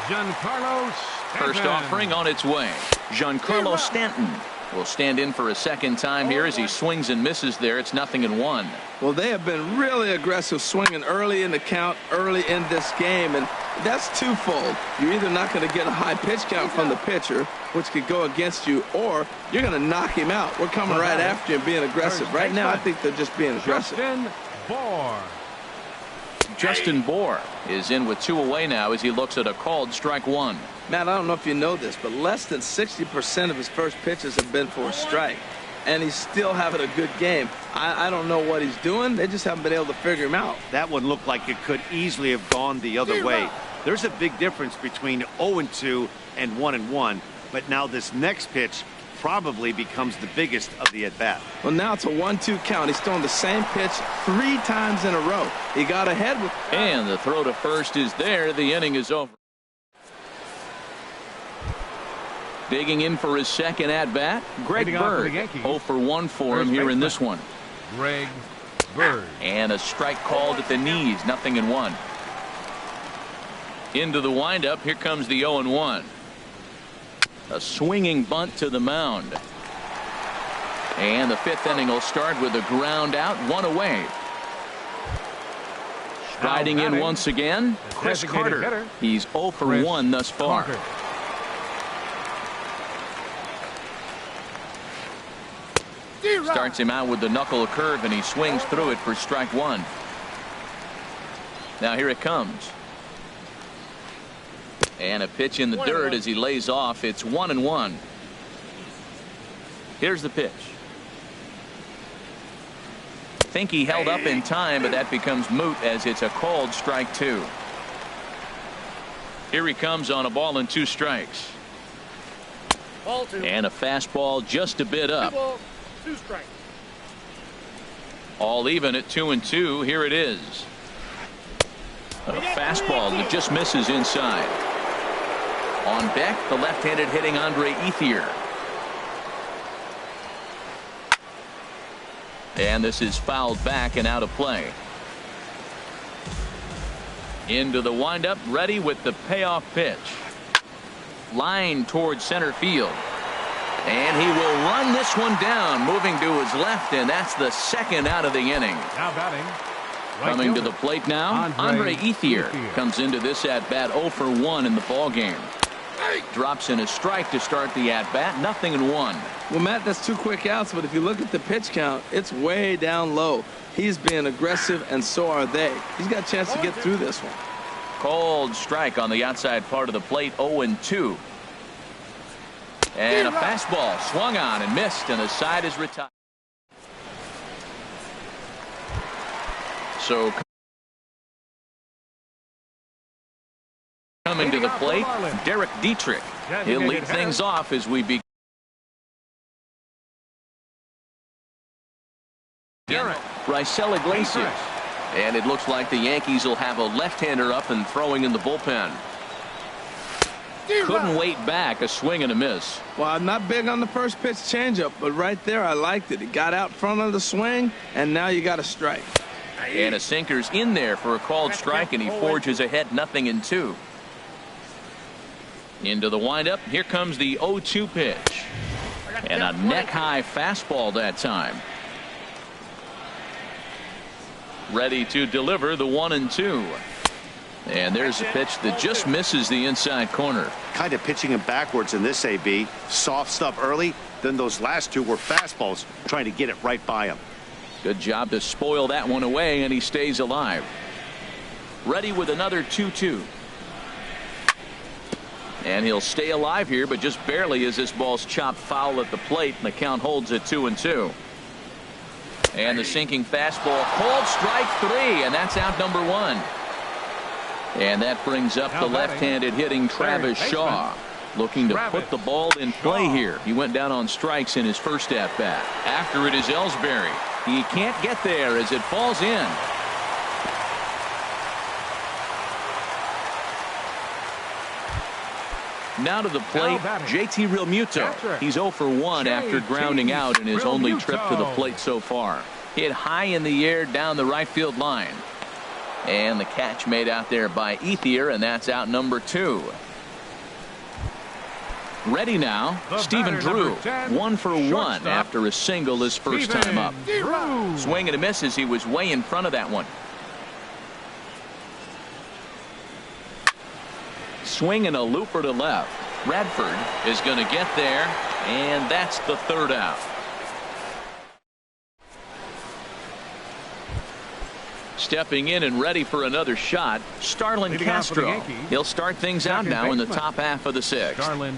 Giancarlo Stanton. First offering on its way. Giancarlo Stanton will stand in for a second time here as he swings and misses there. It's 0-1. Well, they have been really aggressive swinging early in the count, early in this game, and that's twofold. You're either not going to get a high pitch count from the pitcher, which could go against you, or you're going to knock him out. We're coming right after you and being aggressive. Right now, I think they're just being aggressive. Justin Bour is in with 2 away now as he looks at a called strike one. Matt, I don't know if you know this, but less than 60% of his first pitches have been for a strike. And he's still having a good game. I don't know what he's doing. They just haven't been able to figure him out. That one looked like it could easily have gone the other way. There's a big difference between 0-2 and 1-1. But now this next pitch probably becomes the biggest of the at-bat. Well, now it's a 1-2 count. He's throwing the same pitch 3 times in a row. He got ahead with. And the throw to first is there. The inning is over. Digging in for his second at-bat, Greg Bird. 0 for 1 for him here in this one. Greg Bird. And a strike called at the knees. 0-1. Into the windup. Here comes the 0-1. A swinging bunt to the mound. And the 5th inning will start with a ground out, 1 away. Striding in once again, Chris Carter. He's 0 for 1 thus far. Starts him out with the knuckle curve, and he swings through it for strike one. Now here it comes. And a pitch in the dirt as he lays off. It's 1-1. Here's the pitch. Think he held up in time, but that becomes moot as it's a called strike two. Here he comes on a ball and 2 strikes. And a fastball just a bit up. 2 strikes. All even at 2-2. Here it is. A fastball that just misses inside. On deck, the left-handed hitting Andre Ethier. And this is fouled back and out of play. Into the windup, ready with the payoff pitch. Line towards center field. And he will run this one down, moving to his left, and that's the second out of the inning. Now batting. Coming to the plate now, Andre Ethier comes into this at-bat 0 for 1 in the ball game. Drops in a strike to start the at-bat, 0-1. Well, Matt, that's 2 quick outs, but if you look at the pitch count, it's way down low. He's being aggressive, and so are they. He's got a chance to get through this one. Called strike on the outside part of the plate, 0-2. And a fastball swung on and missed, and the side is retired. So coming to the plate, Derek Dietrich. He'll lead things off as we begin. Raisel Iglesias. And it looks like the Yankees will have a left-hander up and throwing in the bullpen. Couldn't wait back, a swing and a miss. Well, I'm not big on the first pitch changeup, but right there I liked it. He got out front of the swing, and now you got a strike. And a sinker's in there for a called strike, and he forges ahead 0-2. Into the windup, here comes the 0-2 pitch. And a neck-high fastball that time. Ready to deliver the 1-2. And there's a pitch that just misses the inside corner. Kind of pitching him backwards in this AB. Soft stuff early, then those last 2 were fastballs, trying to get it right by him. Good job to spoil that one away, and he stays alive. Ready with another 2-2. And he'll stay alive here, but just barely as this ball's chopped foul at the plate, and the count holds at 2-2. And the sinking fastball, called strike 3, and that's out number 1. And that brings up the left-handed hitting Travis Shaw, looking to put the ball in play here. He went down on strikes in his first at-bat. After it is Ellsbury. He can't get there as it falls in. Now to the plate, JT Realmuto. He's 0 for 1 after grounding out in his only trip to the plate so far. Hit high in the air down the right field line. And the catch made out there by Ethier, and that's out number 2. Ready now, Stephen Drew, 1 for 1 after a single his first time up. Swing and a miss as he was way in front of that one. Swing and a looper to left. Radford is going to get there, and that's the 3rd out. Stepping in and ready for another shot, Starlin Castro. He'll start things out now in the top half of the 6th.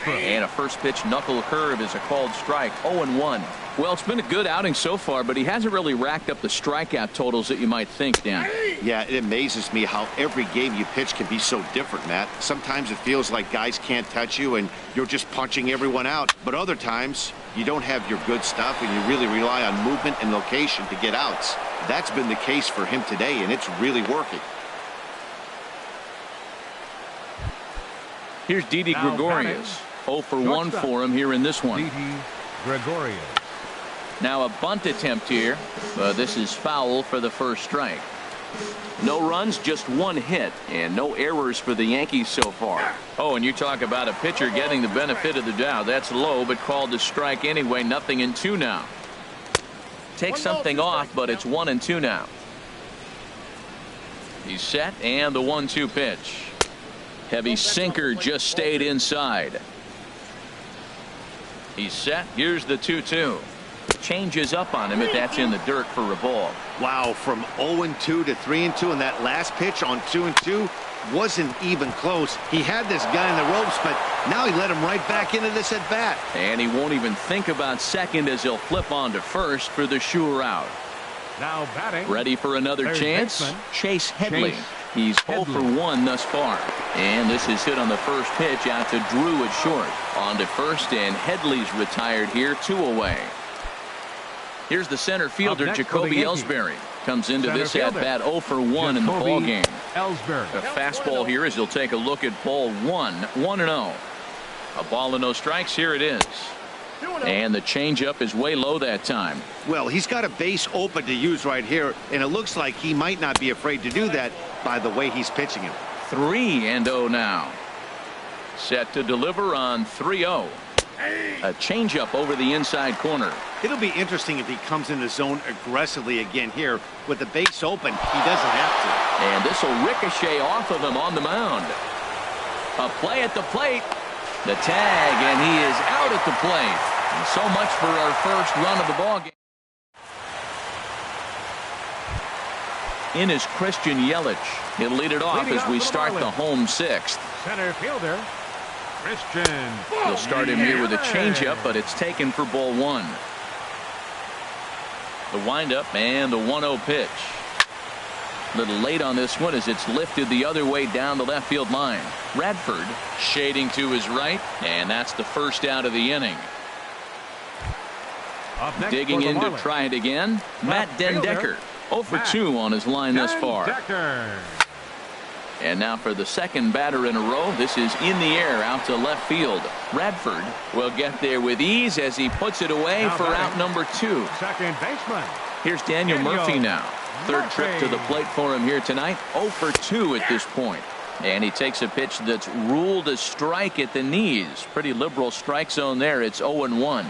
And a first pitch knuckle curve is a called strike. 0-1. Well, it's been a good outing so far, but he hasn't really racked up the strikeout totals that you might think, Dan. Yeah, it amazes me how every game you pitch can be so different, Matt. Sometimes it feels like guys can't touch you and you're just punching everyone out. But other times you don't have your good stuff and you really rely on movement and location to get outs. That's been the case for him today, and it's really working. Here's Didi Gregorius. 0 for 1 for him here in this one. Didi Gregorius. Now a bunt attempt here, but this is foul for the first strike. No runs, just 1 hit, and no errors for the Yankees so far. Oh, and you talk about a pitcher getting the benefit of the doubt. That's low, but called to strike anyway. 0-2 now. Take something off, but it's 1-2 now. He's set, and the 1-2 pitch. Heavy sinker just stayed inside. He's set. Here's the 2-2. Changes up on him, but that's in the dirt for a ball. Wow, from 0-2 to 3-2, and that last pitch on 2-2 wasn't even close. He had this guy in the ropes, but now he let him right back into this at bat. And he won't even think about second as he'll flip on to first for the sure out. Now batting. Ready for another chance? Chase Headley. He's 0 for 1 thus far. And this is hit on the first pitch out to Drew at short. On to first, and Headley's retired here, 2 away. Here's the center fielder, Jacoby Ellsbury. Comes into this at-bat 0 for 1 in the ballgame. A fastball here as he'll take a look at ball 1. 1-0. A ball and no strikes. Here it is. And the changeup is way low that time. Well, he's got a base open to use right here, and it looks like he might not be afraid to do that by the way he's pitching him. 3-0 now. Set to deliver on 3-0. A changeup over the inside corner. It'll be interesting if he comes in the zone aggressively again here. With the base open, he doesn't have to. And this will ricochet off of him on the mound. A play at the plate. The tag, and he is out at the plate. And so much for our first run of the ballgame. In is Christian Yelich. He'll lead it off as we start the home 6th. Center fielder, Christian. He'll start him here with a changeup, but it's taken for ball 1. The windup and the 1-0 pitch. A little late on this one as it's lifted the other way down the left field line. Radford shading to his right, and that's the first out of the inning. Digging in to try it again, Matt Den Decker. 0 for 2 on his line thus far. And now for the second batter in a row. This is in the air out to left field. Radford will get there with ease as he puts it away for out number 2. Second baseman. Here's Daniel Murphy now. Third trip to the plate for him here tonight. 0 for 2 at this point. And he takes a pitch that's ruled a strike at the knees. Pretty liberal strike zone there. It's 0-1.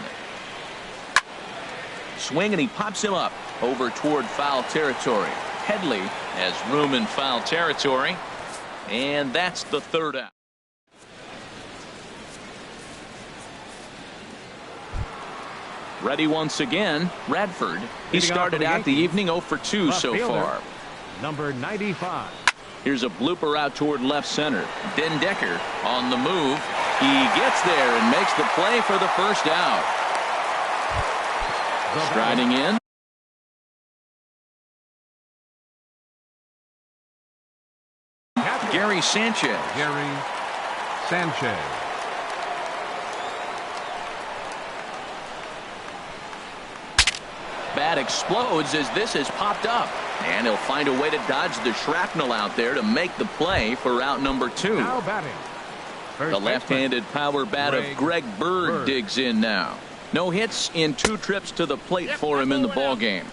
Swing, and he pops him up over toward foul territory. Headley has room in foul territory. And that's the 3rd out. Ready once again, Radford. He started out the evening 0 for 2 so far. Number 95. Here's a blooper out toward left center. Den Decker on the move. He gets there and makes the play for the first out. Striding in. Gary Sanchez. Gary Sanchez. Bat explodes as this has popped up. And he'll find a way to dodge the shrapnel out there to make the play for out number 2. Now batting. The left-handed power bat of Greg Bird digs in now. No hits in 2 trips to the plate for him in the ballgame.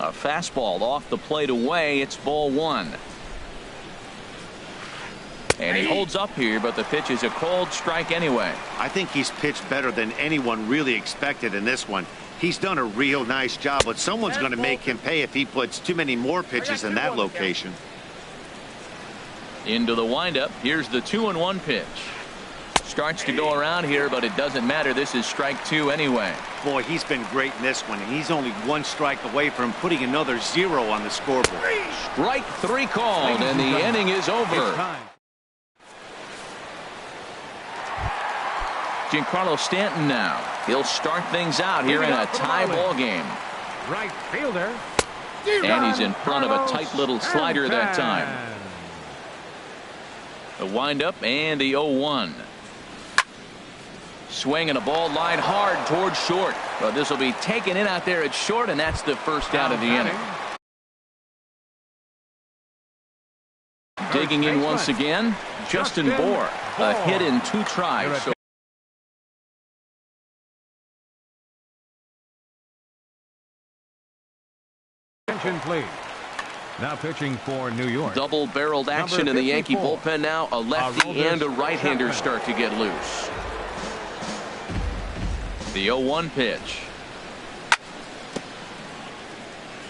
A fastball off the plate away. It's ball 1. And he holds up here, but the pitch is a cold strike anyway. I think he's pitched better than anyone really expected in this one. He's done a real nice job, but someone's going to make him pay if he puts too many more pitches in that location. Into the windup. Here's the 2-1 pitch. Starts to go around here, but it doesn't matter. This is strike 2 anyway. Boy, he's been great in this one, and he's only 1 strike away from putting another 0 on the scoreboard. Strike 3 called, and the inning is over. Giancarlo Stanton now. He'll start things out here in a tie ball game. Right fielder. And he's in front of a tight little slider that time. The windup and the 0-1. Swing and a ball line hard towards short. But this will be taken in out there at short, and that's the first out of the inning. Digging in once again, Justin Bour. A hit in 2 tries. So Please. Now pitching for New York. Double-barreled action in the Yankee bullpen now. A lefty and a right-hander start to get loose. The 0-1 pitch.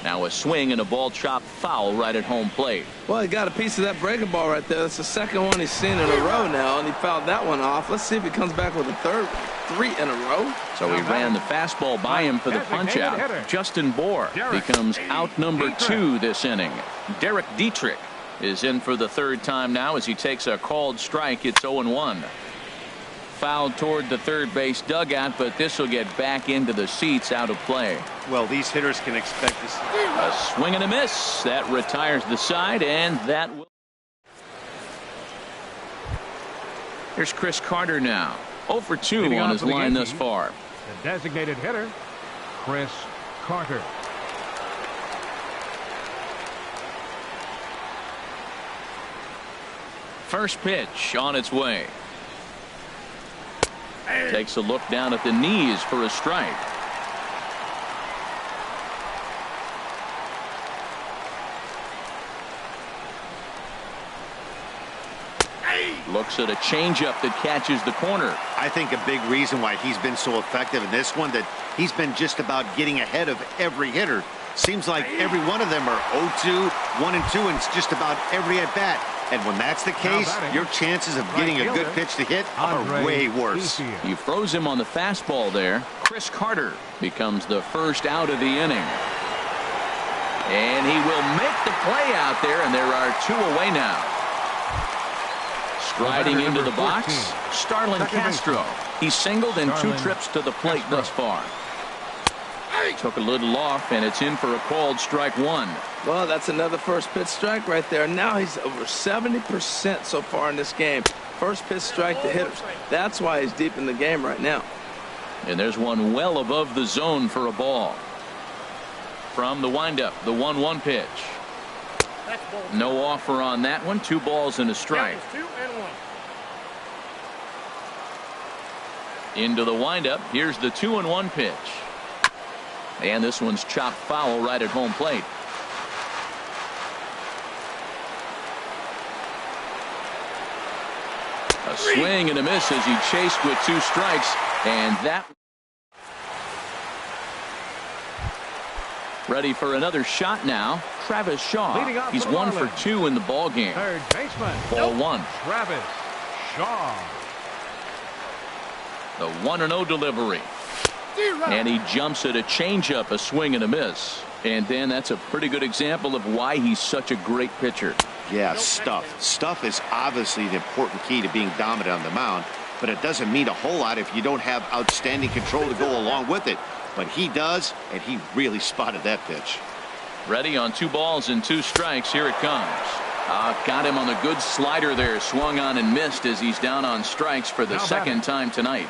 Now a swing and a ball chopped foul right at home plate. Well, he got a piece of that breaking ball right there. That's the second one he's seen in a row now, and he fouled that one off. Let's see if he comes back with a third. 3 in a row. So he ran the fastball by him for the punch-out. Justin Bour becomes out number 2 this inning. Derek Dietrich is in for the 3rd time now as he takes a called strike. It's 0-1. Fouled toward the third base dugout, but this will get back into the seats, out of play. Well, these hitters can expect to see a swing and a miss. That retires the side, and that will. Here's Chris Carter now. 0 for 2 on his line thus far. The designated hitter, Chris Carter. First pitch on its way. Takes a look down at the knees for a strike. Looks at a changeup that catches the corner. I think a big reason why he's been so effective in this one, that he's been just about getting ahead of every hitter. Seems like every one of them are 0-2, 1-2, and it's just about every at bat. And when that's the case, your chances of getting a good pitch to hit are way worse. He froze him on the fastball there. Chris Carter becomes the first out of the inning. And he will make the play out there, and there are 2 away now. Striding into the box, Starlin Castro. He's singled in 2 trips to the plate thus far. Took a little off, and it's in for a called strike 1. Well, that's another first pitch strike right there. Now he's over 70% so far in this game. First pitch strike to hitters. That's why he's deep in the game right now. And there's one well above the zone for a ball. From the windup, the 1-1 pitch. No offer on that one. 2 balls and a strike. Into the windup. Here's the 2-1 pitch. And this one's chopped foul right at home plate. A swing and a miss as he chased with 2 strikes. And that. Ready for another shot now. Travis Shaw. He's 1 for 2 in the ball game. Third baseman. Ball 1. Travis Shaw. The 1-0 delivery. And he jumps at a changeup, a swing and a miss. And then that's a pretty good example of why he's such a great pitcher. Yeah, stuff. Stuff is obviously the important key to being dominant on the mound, but it doesn't mean a whole lot if you don't have outstanding control to go along with it. But he does, and he really spotted that pitch. Ready on 2 balls and 2 strikes. Here it comes. Got him on the good slider there. Swung on and missed as he's down on strikes for the second time tonight.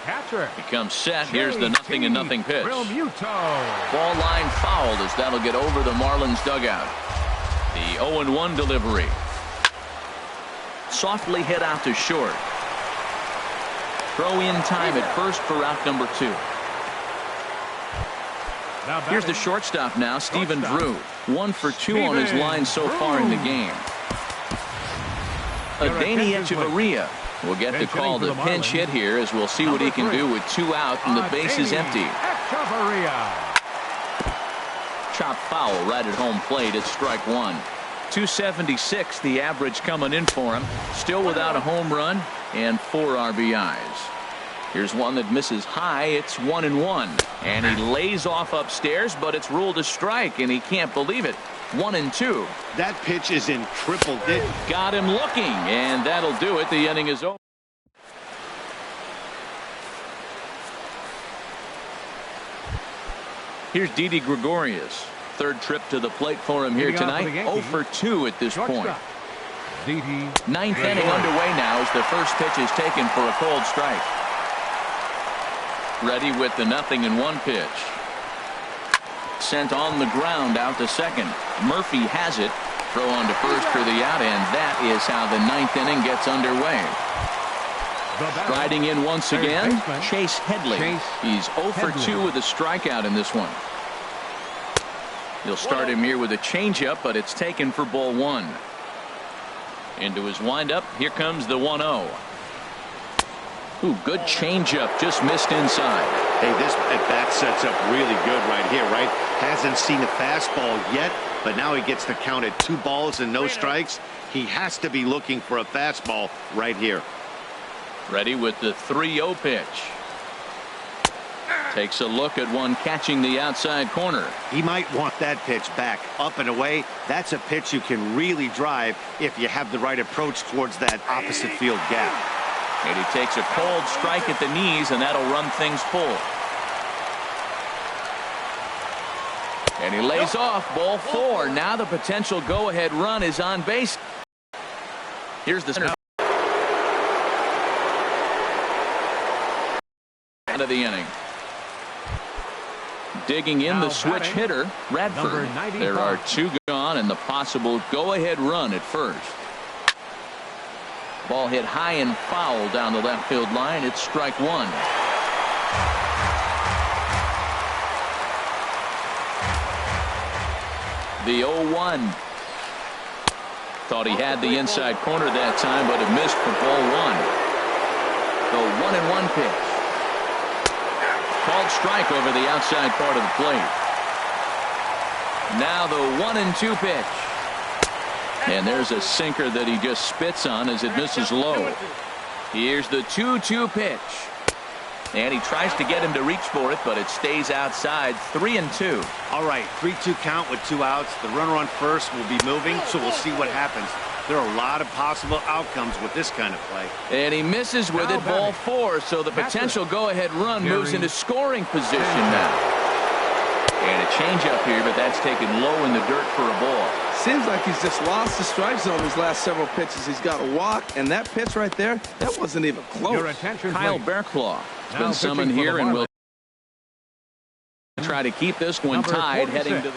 He comes set. Here's the 0-0 pitch. Ball line fouled as that'll get over the Marlins dugout. The 0-1 delivery. Softly hit out to short. Throw in time at first for out number 2. Here's the shortstop now, Stephen Drew. 1 for 2 on his line so far in the game. Adeiny Echeverria will get the call to pinch hit here, as we'll see what he can do with 2 out and the base is empty. Chop foul right at home plate. It's strike 1. 276 the average coming in for him. Still without a home run and 4 RBIs. Here's one that misses high. It's 1-1, and he lays off upstairs, but it's ruled a strike, and he can't believe it. 1-2. That pitch is in triple digits. Got him looking, and that'll do it. The inning is over. Here's Didi Gregorius. 3rd trip to the plate for him here tonight. 0 for 2 at this point. 9th inning underway now as the first pitch is taken for a cold strike. Ready with the 0-1 pitch. Sent on the ground out to second. Murphy has it. Throw on to first for the out, and that is how the 9th inning gets underway. Striding in once again, Chase Headley. He's 0 for 2 with a strikeout in this one. He'll start him here with a changeup, but it's taken for ball 1. Into his windup. Here comes the 1-0. Ooh, good changeup, just missed inside. Hey, this at-bat sets up really good right here, right? Hasn't seen a fastball yet, but now he gets to count at 2 balls and no strikes. He has to be looking for a fastball right here. Ready with the 3-0 pitch. Takes a look at one catching the outside corner. He might want that pitch back, up and away. That's a pitch you can really drive if you have the right approach towards that opposite field gap. And he takes a cold strike at the knees, and that'll run things full. And he lays off ball 4. Now the potential go-ahead run is on base. Here's the center out of the inning. Digging in the switch hitter, Radford. There are 2 gone and the possible go-ahead run at first. Ball hit high and foul down the left field line. It's strike 1. The 0-1. Thought he had the inside corner that time, but it missed for ball 1. The 1-1 pitch. Called strike over the outside part of the plate. Now the 1-2 pitch. And there's a sinker that he just spits on as it misses low. Here's the 2-2 pitch. And he tries to get him to reach for it, but it stays outside. 3-2. All right, 3-2 count with 2 outs. The runner on first will be moving, so we'll see what happens. There are a lot of possible outcomes with this kind of play. And he misses with it, ball 4, so the potential go-ahead run moves into scoring position now. And a changeup here, but that's taken low in the dirt for a ball. Seems like he's just lost the strike zone these last several pitches. He's got a walk, and that pitch right there, that wasn't even close. Kyle Bearclaw has been summoned here and will try to keep this one tied heading to the...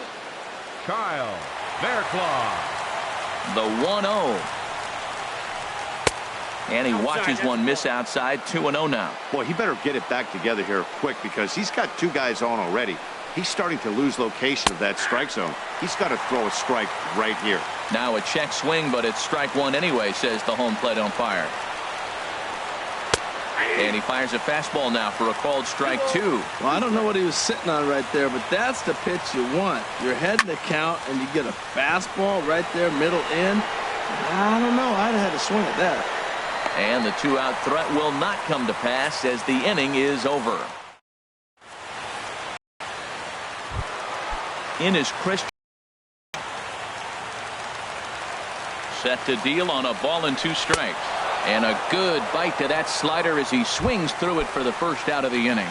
Kyle Bearclaw. The 1-0. And he watches one miss outside. 2-0 now. Boy, he better get it back together here quick because he's got 2 guys on already. He's starting to lose location of that strike zone. He's got to throw a strike right here. Now a check swing, but it's strike 1 anyway, says the home plate umpire. And he fires a fastball now for a called strike 2. Well, I don't know what he was sitting on right there, but that's the pitch you want. You're heading the count, and you get a fastball right there, middle in. I don't know. I'd have had to swing at that. And the 2-out threat will not come to pass as the inning is over. In is Christian. Set to deal on a ball and 2 strikes. And a good bite to that slider as he swings through it for the first out of the inning.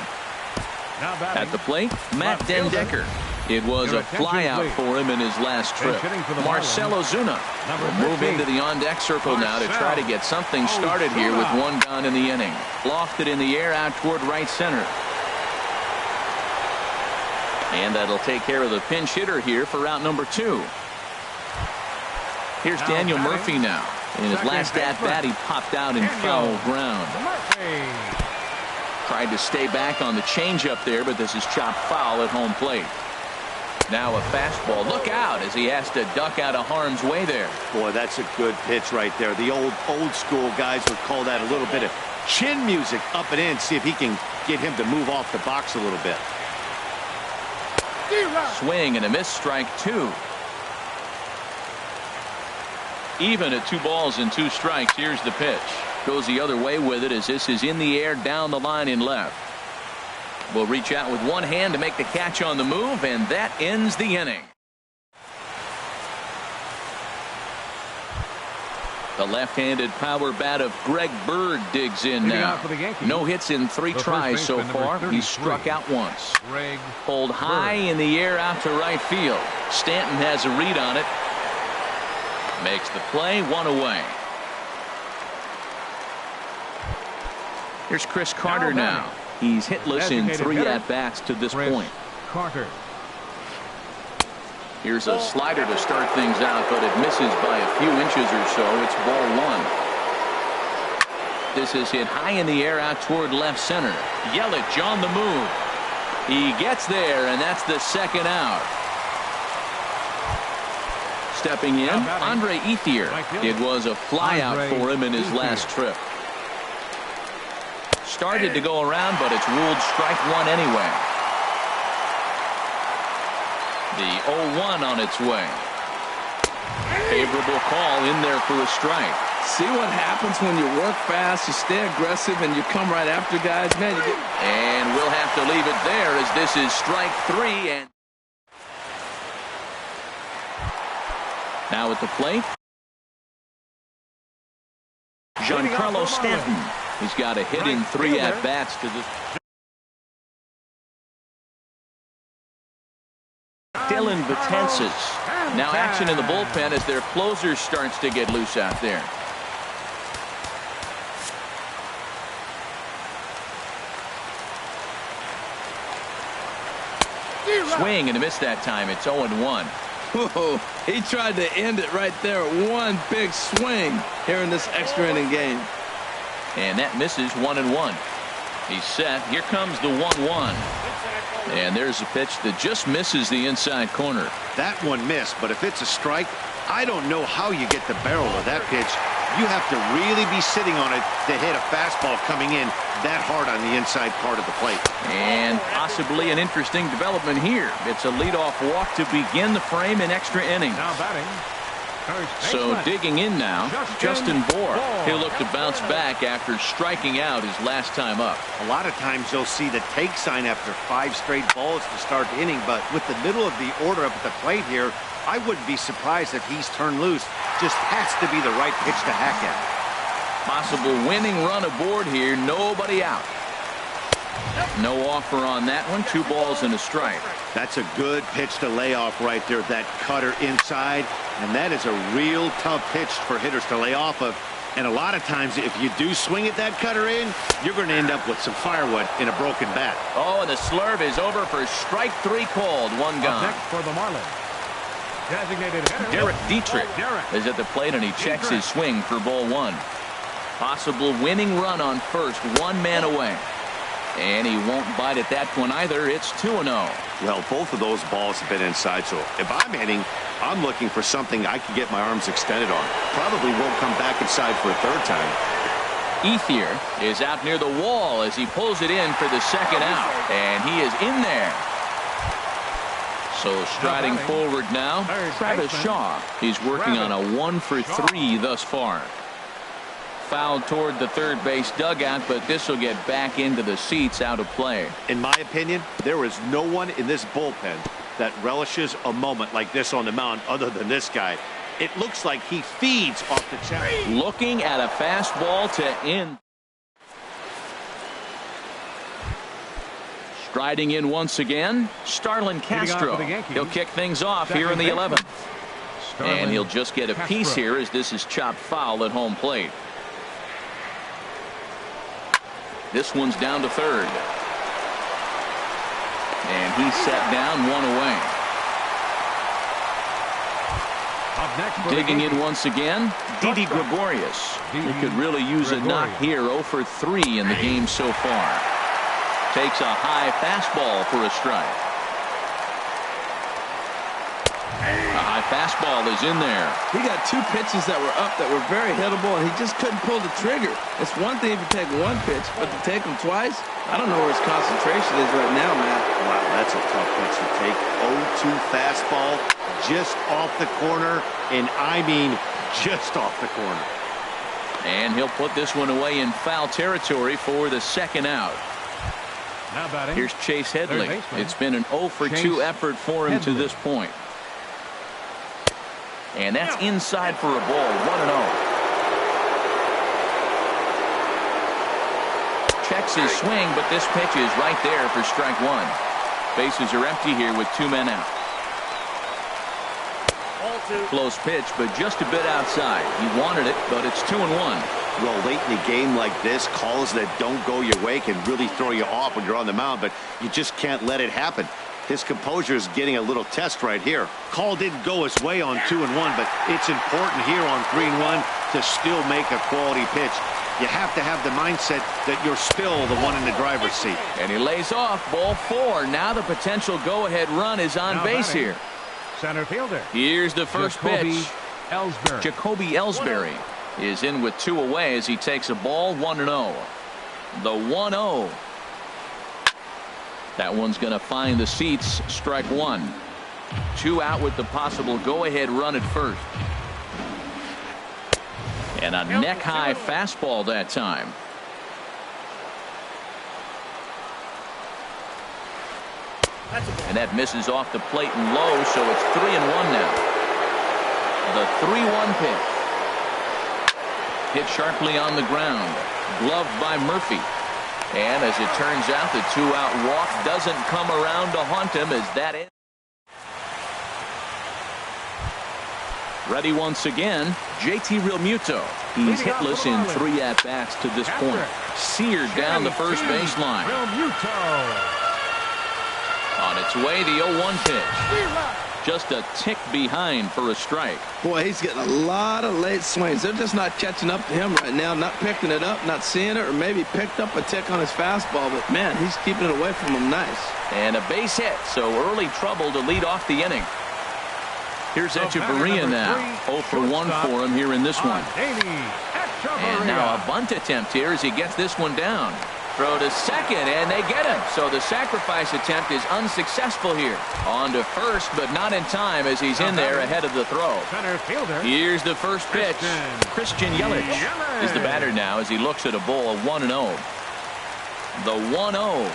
At the plate, Matt Dendecker. It was a flyout for him in his last trip. Marcell Ozuna will move into the on-deck circle now to try to get something started here with 1 gone in the inning. Lofted in the air out toward right center. And that'll take care of the pinch hitter here for out number 2. Here's Daniel Murphy now. In his last at-bat, he popped out in foul ground. Tried to stay back on the changeup there, but this is chopped foul at home plate. Now a fastball. Look out as he has to duck out of harm's way there. Boy, that's a good pitch right there. The old school guys would call that a little bit of chin music up and in. See if he can get him to move off the box a little bit. Swing and a miss, strike 2. Even at 2 balls and 2 strikes. Here's the pitch. Goes the other way with it as this is in the air down the line in left. Will reach out with 1 hand to make the catch on the move, and that ends the inning. The left-handed power bat of Greg Bird digs in now. No hits in 3 tries so far. He's struck out once. Pulled high in the air out to right field. Stanton has a read on it. Makes the play, 1 away. Here's Chris Carter now. He's hitless in 3 at-bats to this point. Here's a slider to start things out, but it misses by a few inches or so. It's ball 1. This is hit high in the air out toward left center. Yelich on the move. He gets there, and that's the 2nd out. Stepping in, Andre Ethier. It was a flyout for him in his last trip. Started to go around, but it's ruled strike 1 anyway. The 0-1 on its way. Favorable call in there for a strike. See what happens when you work fast, you stay aggressive, and you come right after guys. Man, you get... And we'll have to leave it there as this is strike 3. And now at the plate, Giancarlo Stanton. He's got a hit in 3 at-bats to this. Dylan Betances. Now action in the bullpen as their closer starts to get loose out there. Swing and a miss that time. It's 0-1. Whoa, he tried to end it right there. 1 big swing here in this extra inning game. And that misses 1-1. He's set. Here comes the 1-1. And there's a pitch that just misses the inside corner. That one missed, but if it's a strike, I don't know how you get the barrel of that pitch. You have to really be sitting on it to hit a fastball coming in that hard on the inside part of the plate. And possibly an interesting development here. It's a leadoff walk to begin the frame in extra innings. Now batting. So digging in now, Justin Bour. He'll look to bounce back after striking out his last time up. A lot of times you'll see the take sign after 5 straight balls to start the inning, but with the middle of the order up at the plate here, I wouldn't be surprised if he's turned loose. Just has to be the right pitch to hack at. Possible winning run aboard here. Nobody out. No offer on that one. 2 balls and a strike. That's a good pitch to lay off right there. That cutter inside. And that is a real tough pitch for hitters to lay off of. And a lot of times, if you do swing at that cutter in, you're going to end up with some firewood in a broken bat. Oh, and the slurve is over for strike 3 called. 1 gone. Next for the Marlins. Designated hitter. Derek Dietrich is at the plate, and he checks his swing for ball 1. Possible winning run on first. 1 man away. And he won't bite at that one either. It's 2-0. Well, both of those balls have been inside, so if I'm hitting, I'm looking for something I can get my arms extended on. Probably won't come back inside for a 3rd time. Ethier is out near the wall as he pulls it in for the 2nd out. And he is in there. So striding forward now, Travis Shaw. He's working on a 1 for 3 thus far. Fouled toward the 3rd base dugout, but this will get back into the seats out of play. In my opinion, there is no one in this bullpen that relishes a moment like this on the mound other than this guy. It looks like he feeds off the challenge. Looking at a fastball to end. Striding in once again, Starlin Castro. He'll kick things off here in the 11th. And he'll just get a piece here as this is chopped foul at home plate. This one's down to third. And he's set down, one away. Digging in once again, Didi Gregorius. He could really use a knock here. 0 for 3 in the game so far. Takes a high fastball for a strike. A high fastball is in there. He got 2 pitches that were up that were very hittable, and he just couldn't pull the trigger. It's one thing if you take 1 pitch, but to take them twice, I don't know where his concentration is right now, Matt. Wow, that's a tough pitch to take. 0-2 fastball just off the corner, and I mean just off the corner. And he'll put this one away in foul territory for the second out. Now batting. Here's Chase Headley. It's been an 0 for 2 effort for him to this point. And that's inside for a ball, 1-0. Checks his swing, but this pitch is right there for strike 1. Bases are empty here with 2 men out. Close pitch, but just a bit outside. He wanted it, but it's 2-1. Well, late in the game like this, calls that don't go your way can really throw you off when you're on the mound, but you just can't let it happen. His composure is getting a little test right here. Call didn't go his way on 2-1, but it's important here on 3-1 to still make a quality pitch. You have to have the mindset that you're still the one in the driver's seat. And he lays off, ball 4. Now the potential go-ahead run is on base here. Center fielder. Here's the first pitch. Ellsbury. Jacoby Ellsbury is in with 2 away as he takes a ball, 1-0. The 1-0. That one's going to find the seats. Strike 1. 2 out with the possible go-ahead run at first. And a neck-high fastball that time. And that misses off the plate and low, so it's 3-1 now. The 3-1 pitch. Hit sharply on the ground. Gloved by Murphy. And as it turns out, the 2-out walk doesn't come around to haunt him as that ends. Ready once again, JT Realmuto. He's hitless in 3 at-bats to this point. Seared down the first baseline. On its way, the 0-1 pitch. Just a tick behind for a strike. Boy, he's getting a lot of late swings. They're just not catching up to him right now, not picking it up, not seeing it, or maybe picked up a tick on his fastball. But, man, he's keeping it away from him nice. And a base hit, so early trouble to lead off the inning. Here's Echeverria now. 0 for 1 for him here in this one. And now a bunt attempt here as he gets this one down. Throw to second, and they get him. So the sacrifice attempt is unsuccessful here. On to first, but not in time as he's in there ahead of the throw. Here's the first pitch. Christian Yelich is the batter now as he looks at a ball 1-0. The 1-0.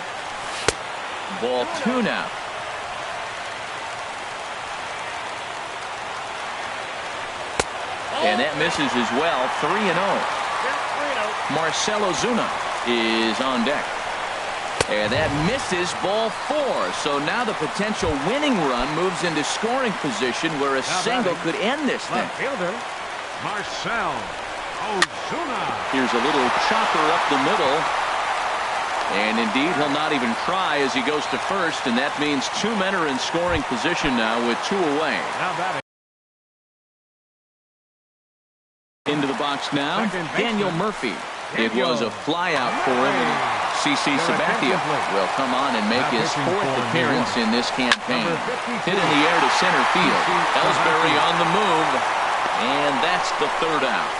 Ball 2 now. And that misses as well. 3-0. Marcell Ozuna is on deck. And that misses, ball 4. So now the potential winning run moves into scoring position where a single could end this thing. Fielder, Marcell Ozuna. Here's a little chopper up the middle. And indeed, he'll not even try as he goes to first. And that means 2 men are in scoring position now with 2 away. Into the box now, Daniel Murphy. It was a flyout for him. CC Sabathia will come on and make his 4th appearance in this campaign. Hit in the air to center field. Ellsbury on the move, and that's the 3rd out.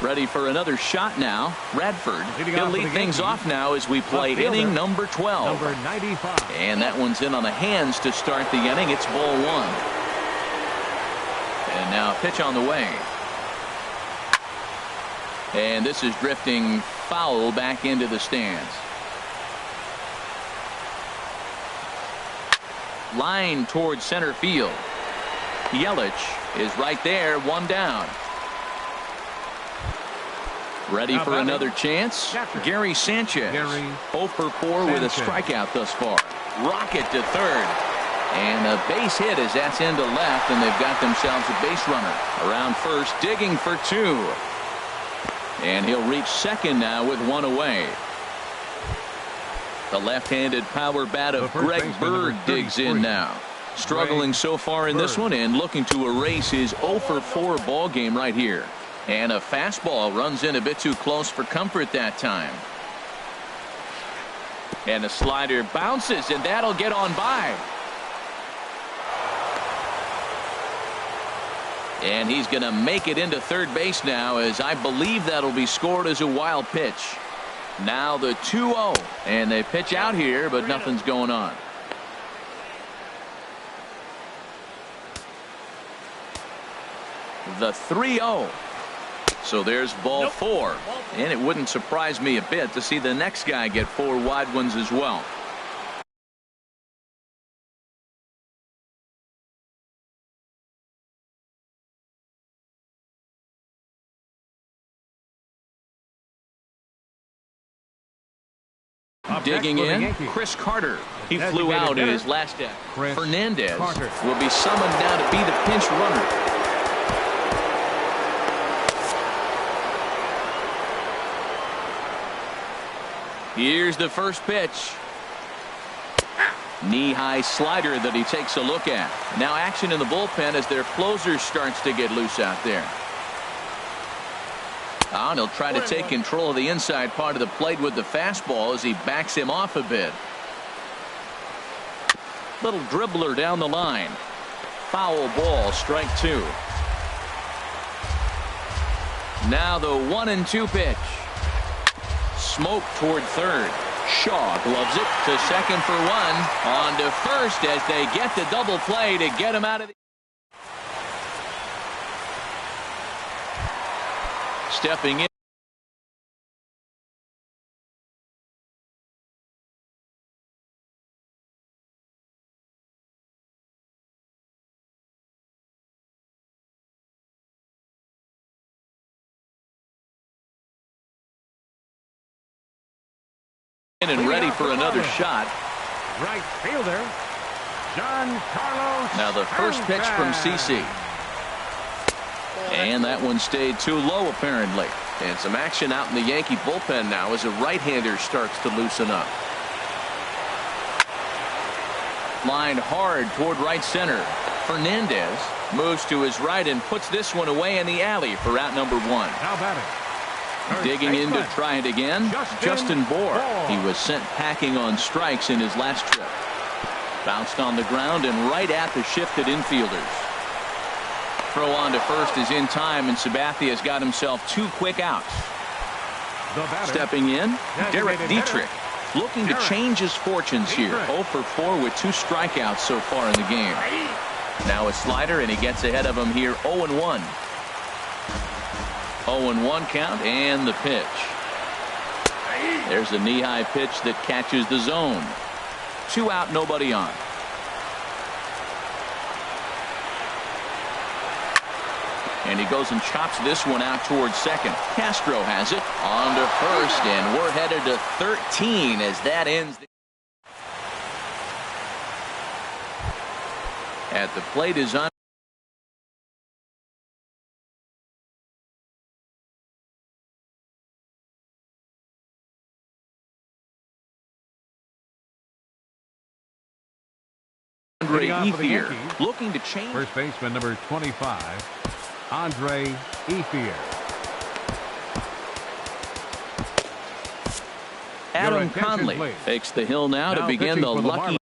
Ready for another shot now. Radford. He'll lead things off now as we play inning number 12. Number 95. And that one's in on the hands to start the inning. It's ball 1. And now a pitch on the way. And this is drifting foul back into the stands. Line towards center field. Yelich is right there, one down. Ready for another chance. Gary Sanchez. 0 for 4 with a strikeout thus far. Rocket to third. And a base hit as that's into left, and they've got themselves a base runner. Around first, digging for 2. And he'll reach second now with 1 away. The left-handed power bat of Greg Bird digs in now. Struggling so far in this one and looking to erase his 0 for 4 ball game right here. And a fastball runs in a bit too close for comfort that time. And a slider bounces, and that'll get on by. And he's going to make it into third base now, as I believe that'll be scored as a wild pitch. Now the 2-0, and they pitch out here, but nothing's going on. The 3-0. So there's ball 4, and it wouldn't surprise me a bit to see the next guy get 4 wide ones as well. Digging in, Chris Carter. He flew out in his last at. Fernandez will be summoned now to be the pinch runner. Here's the first pitch. Knee-high slider that he takes a look at. Now action in the bullpen as their closer starts to get loose out there. And he'll try to take control of the inside part of the plate with the fastball as he backs him off a bit. Little dribbler down the line. Foul ball, strike 2. Now the 1-2 pitch. Smoke toward third. Shaw gloves it to second for 1. On to first as they get the double play to get him out of the... Stepping in. And ready for another shot. Right fielder, John Carlos. Now the first pitch from CC. And that one stayed too low apparently. And some action out in the Yankee bullpen now as a right-hander starts to loosen up. Lined hard toward right center. Fernandez moves to his right and puts this one away in the alley for out number 1. How about it? Digging in to try it again, Justin Bohr. He was sent packing on strikes in his last trip. Bounced on the ground and right at the shifted infielders. Throw on to first is in time, and Sabathia's got himself 2 quick outs. Stepping in, Derek Dietrich, looking to change his fortunes here. 0 for 4 with 2 strikeouts so far in the game. Now a slider, and he gets ahead of him here. 0-1. 0-1 count, and the pitch. There's a knee-high pitch that catches the zone. 2 out, nobody on. And he goes and chops this one out towards second. Castro has it on to first, and we're headed to 13 as that ends. At the plate is on. Andre Ethier looking to change. First baseman number 25, Andre Ethier. Adam Conley takes the hill now to begin the lucky.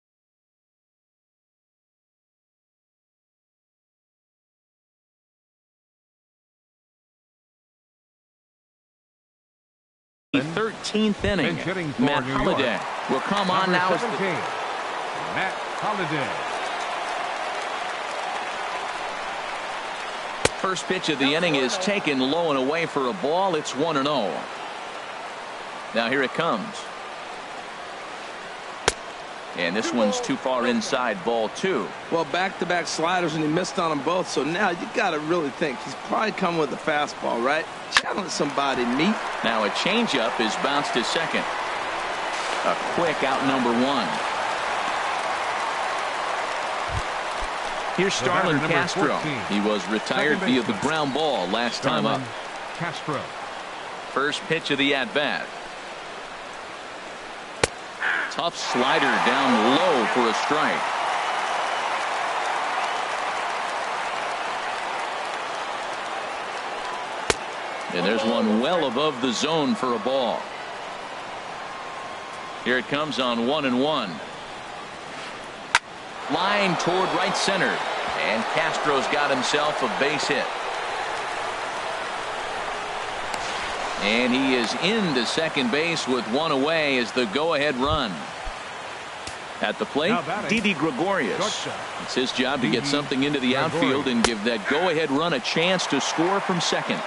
The 13th inning. Matt Holliday will come on now as Matt Holliday. First pitch of the inning is taken low and away for a ball. It's 1-0. Now here it comes. And this one's too far inside, ball 2. Well, back-to-back sliders, and he missed on them both. So now you got to really think he's probably coming with a fastball, right? Challenge somebody, meet. Now a changeup is bounced to second. A quick out, number 1. Here's Starlin Castro. 14. He was retired via the ground ball last time up. Castro. First pitch of the at-bat. Tough slider down low for a strike. And there's one well above the zone for a ball. Here it comes on 1-1. Line toward right center. And Castro's got himself a base hit. And he is into second base with one away as the go-ahead run. At the plate, Didi Gregorius. It's his job to get something into the outfield and give that go-ahead run a chance to score from second.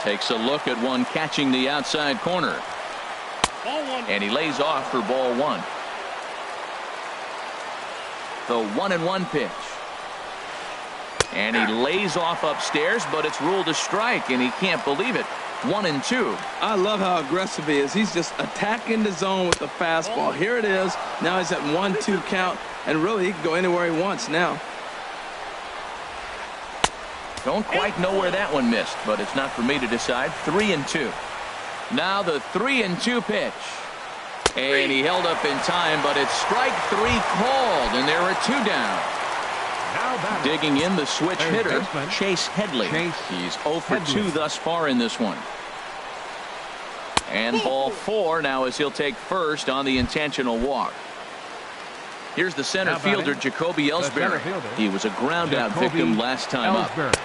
Takes a look at one catching the outside corner. And he lays off for ball 1. The 1-1 pitch. And he lays off upstairs, but it's ruled a strike, and he can't believe it. 1-2. I love how aggressive he is. He's just attacking the zone with the fastball. Here it is. Now he's at 1-2 count, and really he can go anywhere he wants now. Don't quite know where that one missed, but it's not for me to decide. 3-2. Now the 3-2 pitch. And he held up in time, but it's strike 3 called, and there are 2 down. Digging in the switch hitter, Chase Headley. He's 0 for 2 thus far in this one. And ball 4 now as he'll take first on the intentional walk. Here's the center fielder, Jacoby Ellsbury. He was a ground out victim last time up.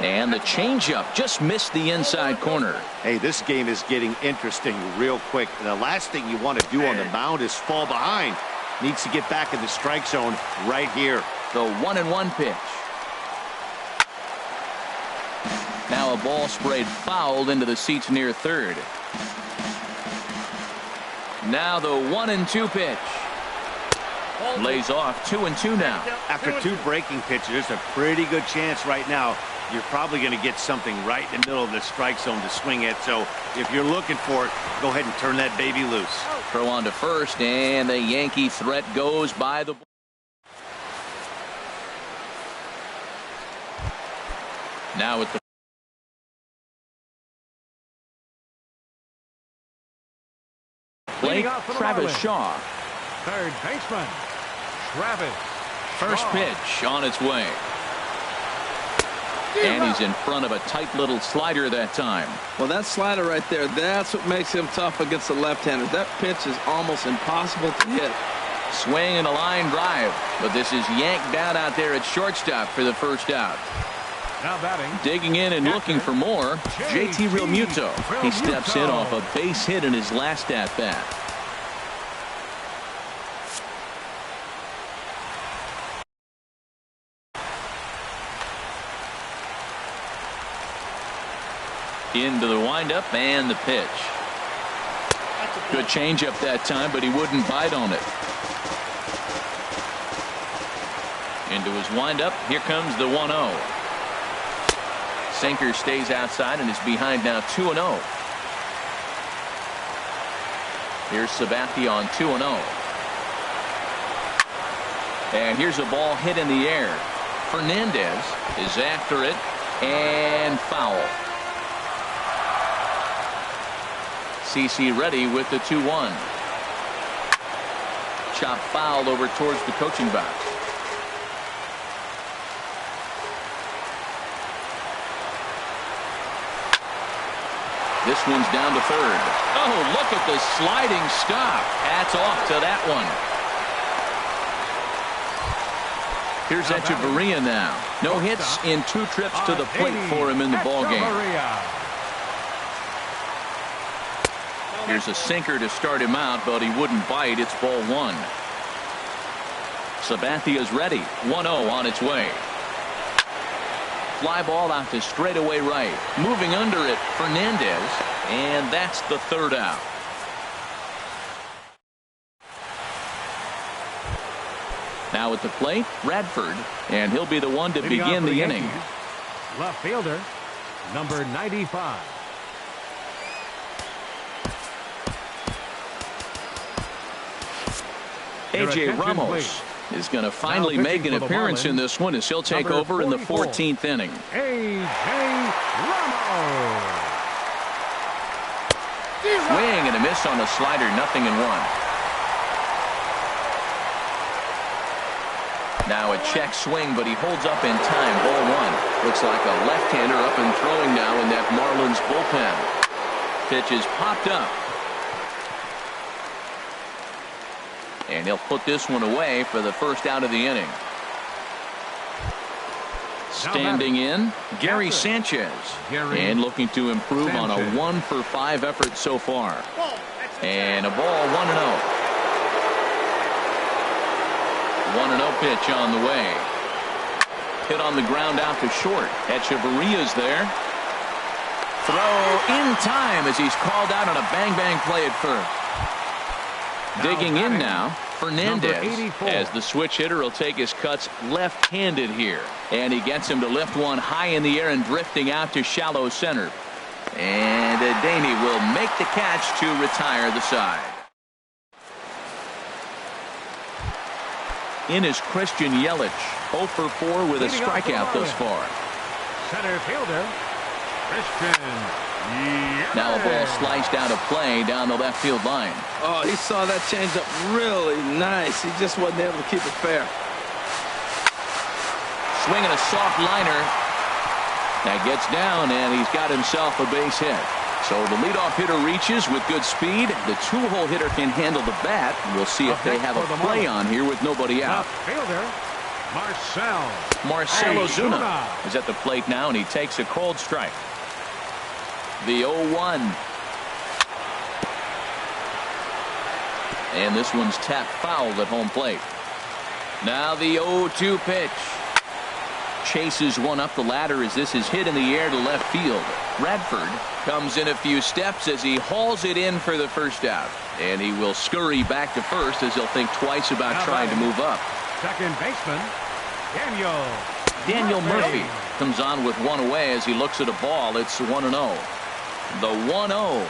And the changeup just missed the inside corner. Hey, this game is getting interesting real quick. The last thing you want to do on the mound is fall behind. Needs to get back in the strike zone right here. The 1-1 pitch. Now a ball sprayed foul into the seats near third. Now the 1-2 pitch. Lays off 2-2 now. After 2 breaking pitches, there's a pretty good chance right now you're probably going to get something right in the middle of the strike zone to swing at. So if you're looking for it, go ahead and turn that baby loose. Throw on to first, and the Yankee threat goes by the. Now at the plate, Travis Shaw. Third baseman, Travis. First pitch on its way. And he's in front of a tight little slider that time. Well, that slider right there, that's what makes him tough against the left-handers. That pitch is almost impossible to hit. Swing and a line drive. But this is yanked down out there at shortstop for the first out. Now batting. Digging in and looking for more, JT Realmuto. He steps in off a base hit in his last at-bat. Into the windup and the pitch. Good changeup that time, but he wouldn't bite on it. Into his windup. Here comes the 1-0. Sinker stays outside and is behind now 2-0. Here's Sabathia on 2-0. And here's a ball hit in the air. Fernandez is after it and foul. CC ready with the 2-1. Chop foul over towards the coaching box. This one's down to third. Oh, look at the sliding stop. Hats off to that one. Here's Echeverria now. No hits in 2 trips to the plate for him in the ballgame. Here's a sinker to start him out, but he wouldn't bite. It's ball 1. Sabathia's ready. 1-0 on its way. Fly ball out to straightaway right. Moving under it, Fernandez. And that's the third out. Now at the plate, Radford, and he'll be the one to begin the inning. Left fielder, number 95. A.J. Ramos is going to finally make an appearance in this one as he'll take over in the 14th inning. A.J. Ramos. Swing and a miss on a slider, 0-1. Now a check swing, but he holds up in time. Ball 1. Looks like a left-hander up and throwing now in that Marlins bullpen. Pitch is popped up. And he'll put this one away for the first out of the inning. Standing in, Gary Sanchez. And looking to improve on a 1-for-5 effort so far. And a ball, 1-0. 1-0 pitch on the way. Hit on the ground out to short. Echeverria's there. Throw in time as he's called out on a bang-bang play at first. Digging in now, Fernandez, as the switch hitter will take his cuts left-handed here. And he gets him to lift one high in the air and drifting out to shallow center. And Daney will make the catch to retire the side. In is Christian Yelich, 0 for 4 with a strikeout thus far. Center fielder, Christian Yelich. Now a ball sliced out of play down the left field line. Oh, he saw that changeup really nice. He just wasn't able to keep it fair. Swinging a soft liner. That gets down, and he's got himself a base hit. So the leadoff hitter reaches with good speed. The two-hole hitter can handle the bat. We'll see if they have a play on here with nobody out. Fielder, Marcell Ozuna is at the plate now, and he takes a cold strike. The 0-1. And this one's tapped foul at home plate. Now the 0-2 pitch. Chases one up the ladder as this is hit in the air to left field. Radford comes in a few steps as he hauls it in for the first out. And he will scurry back to first as he'll think twice about trying to move up. Second baseman, Daniel Murphy comes on with one away as he looks at a ball. It's 1-0. The 1-0.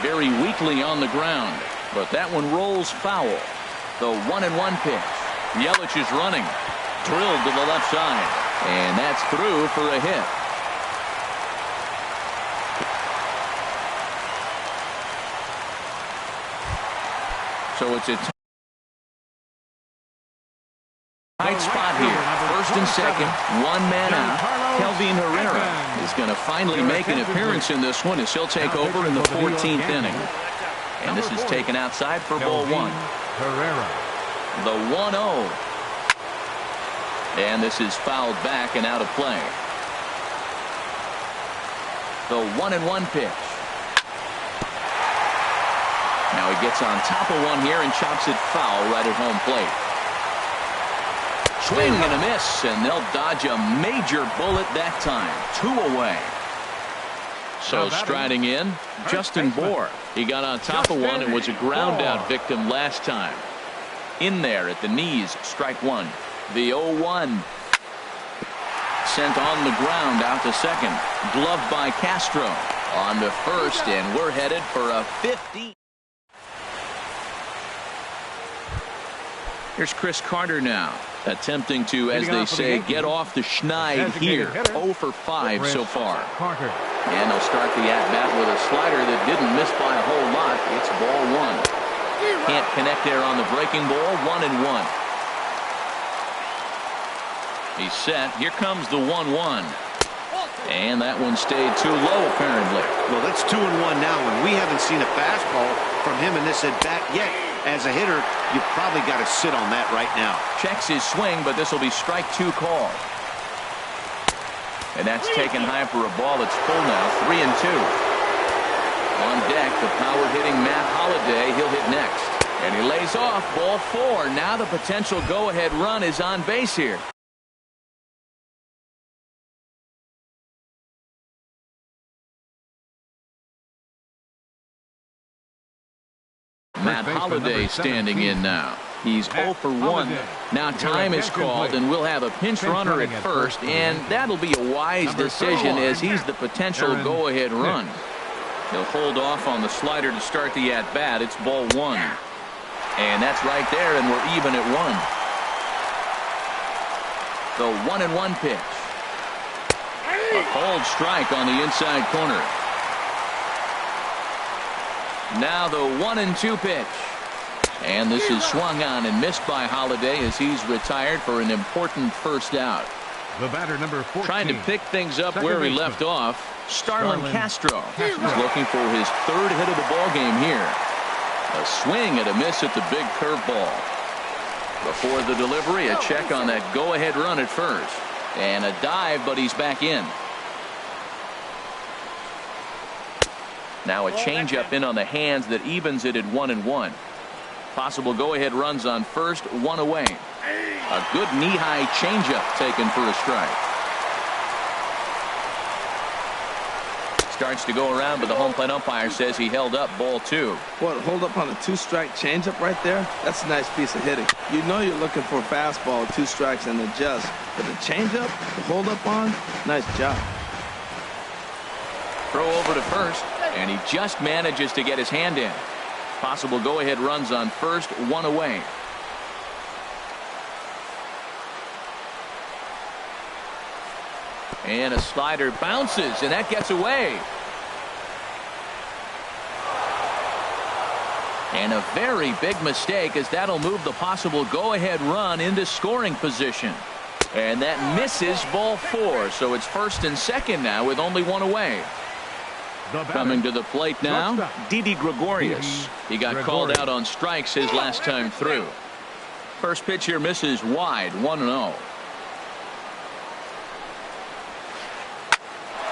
Very weakly on the ground, but that one rolls foul. The 1-1 pitch. Yelich is running. Drilled to the left side. And that's through for a hit. So it's a tight spot here. First and second. One man out. Kelvin Herrera is going to finally make an appearance in this one as he'll take over in the 14th inning. And this is taken outside for ball 1. The 1-0. And this is fouled back and out of play. The 1-1 pitch. Now he gets on top of one here and chops it foul right at home plate. Swing and a miss, and they'll dodge a major bullet that time. 2 away. So striding in, Justin Bohr. He got on top of one and was a ground out victim last time. In there at the knees, strike one. The 0-1. Sent on the ground out to second. Gloved by Castro. On to first, and we're headed for a 50. Here's Chris Carter now, attempting to, as they say, get off the schneid here. 0 for 5 so far. And they'll start the at-bat with a slider that didn't miss by a whole lot. It's ball 1. Can't connect there on the breaking ball. 1-1. He's set. Here comes the 1-1. And that one stayed too low, apparently. Well, that's 2-1 now, and we haven't seen a fastball from him in this at-bat yet. As a hitter, you've probably got to sit on that right now. Checks his swing, but this will be strike 2 call. And that's taken high for a ball. It's full now. 3-2. On deck, the power-hitting Matt Holliday. He'll hit next. And he lays off. Ball 4. Now the potential go-ahead run is on base here. Matt Holliday Holiday standing in now. He's 0 for 1. Now time is called, and we'll have a pinch runner at first, and that'll be a wise decision as he's the potential go-ahead run. He'll hold off on the slider to start the at-bat. It's ball 1. And that's right there, and we're even at 1. The 1-1 pitch. A cold strike on the inside corner. Now the 1-2 pitch. And this is swung on and missed by Holiday as he's retired for an important first out. The batter, number 14. Trying to pick things up where he left off. Starlin Castro is looking for his 3rd hit of the ball game here. A swing and a miss at the big curveball. Before the delivery, a check on that go-ahead run at first. And a dive, but he's back in. Now a changeup in on the hands that evens it at 1-1. Possible go-ahead runs on first, 1 away. A good knee-high changeup taken for a strike. Starts to go around, but the home plate umpire says he held up, ball 2. What, hold up on a 2-strike changeup right there? That's a nice piece of hitting. You know you're looking for a fastball with 2 strikes and adjust. But the changeup, the hold up on, nice job. Throw over to first, and he just manages to get his hand in. Possible go-ahead runs on first, 1 away. And a slider bounces, and that gets away. And a very big mistake, as that'll move the possible go-ahead run into scoring position. And that misses, ball 4. So it's 1st and 2nd now with only 1 away. Coming to the plate now, Didi Gregorius. He got called out on strikes his last time through. First pitch here misses wide, 1-0.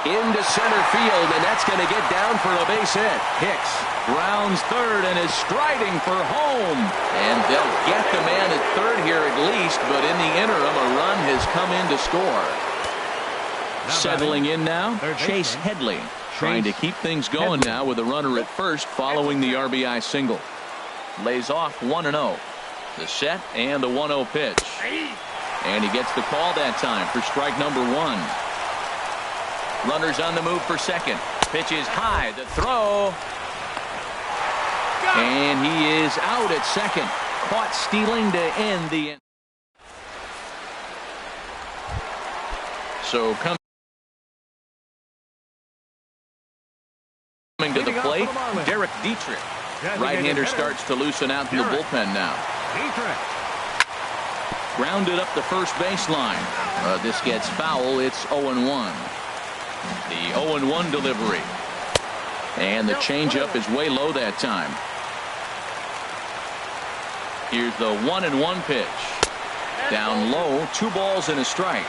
Into center field, and that's going to get down for a base hit. Hicks rounds 3rd and is striding for home. And they'll get the man at 3rd here at least, but in the interim, a run has come in to score. Settling in now, Chase Headley. Trying to keep things going now with a runner at first following the RBI single. Lays off 1-0. The set and the 1-0 pitch. And he gets the call that time for strike number 1. Runners on the move for second. Pitch is high. The throw. And he is out at second. Caught stealing to end the inning. So coming to the plate, Derek Dietrich. Right-hander starts to loosen out in the bullpen now. Grounded up the first baseline. This gets foul. It's 0-1. The 0-1 delivery. And the changeup is way low that time. Here's the 1-1 pitch. Down low, 2 balls and a strike.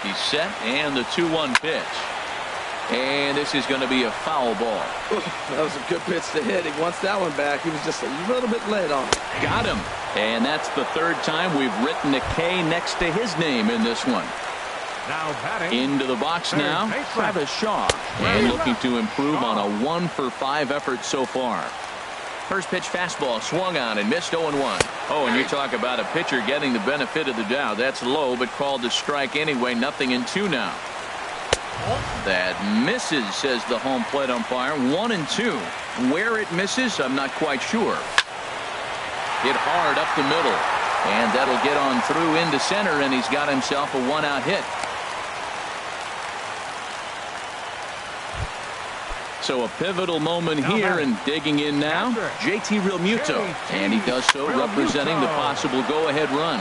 He's set, and the 2-1 pitch. And this is going to be a foul ball. That was a good pitch to hit. He wants that one back. He was just a little bit late on it. Got him. And that's the 3rd time we've written a K next to his name in this one. Now batting. Into the box now, Travis Shaw. And looking to improve on a 1-for-5 effort so far. First pitch fastball swung on and missed 0-1. Oh, and you talk about a pitcher getting the benefit of the doubt. That's low, but called a strike anyway. 0-2 now. That misses, says the home plate umpire. 1-2. Where it misses, I'm not quite sure. Hit hard up the middle. And that'll get on through into center, and he's got himself a 1-out hit. So a pivotal moment here, and digging in now, JT Realmuto. And he does so representing the possible go-ahead run.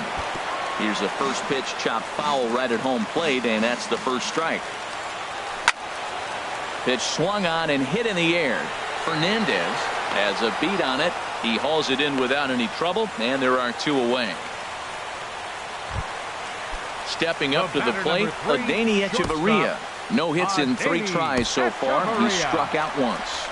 Here's the first pitch chopped foul right at home plate, and that's the first strike. Pitch swung on and hit in the air. Fernandez has a beat on it. He hauls it in without any trouble, and there are 2 away. Stepping up to the plate, Adeiny Echeverria. No hits in 3 tries so far. He struck out once.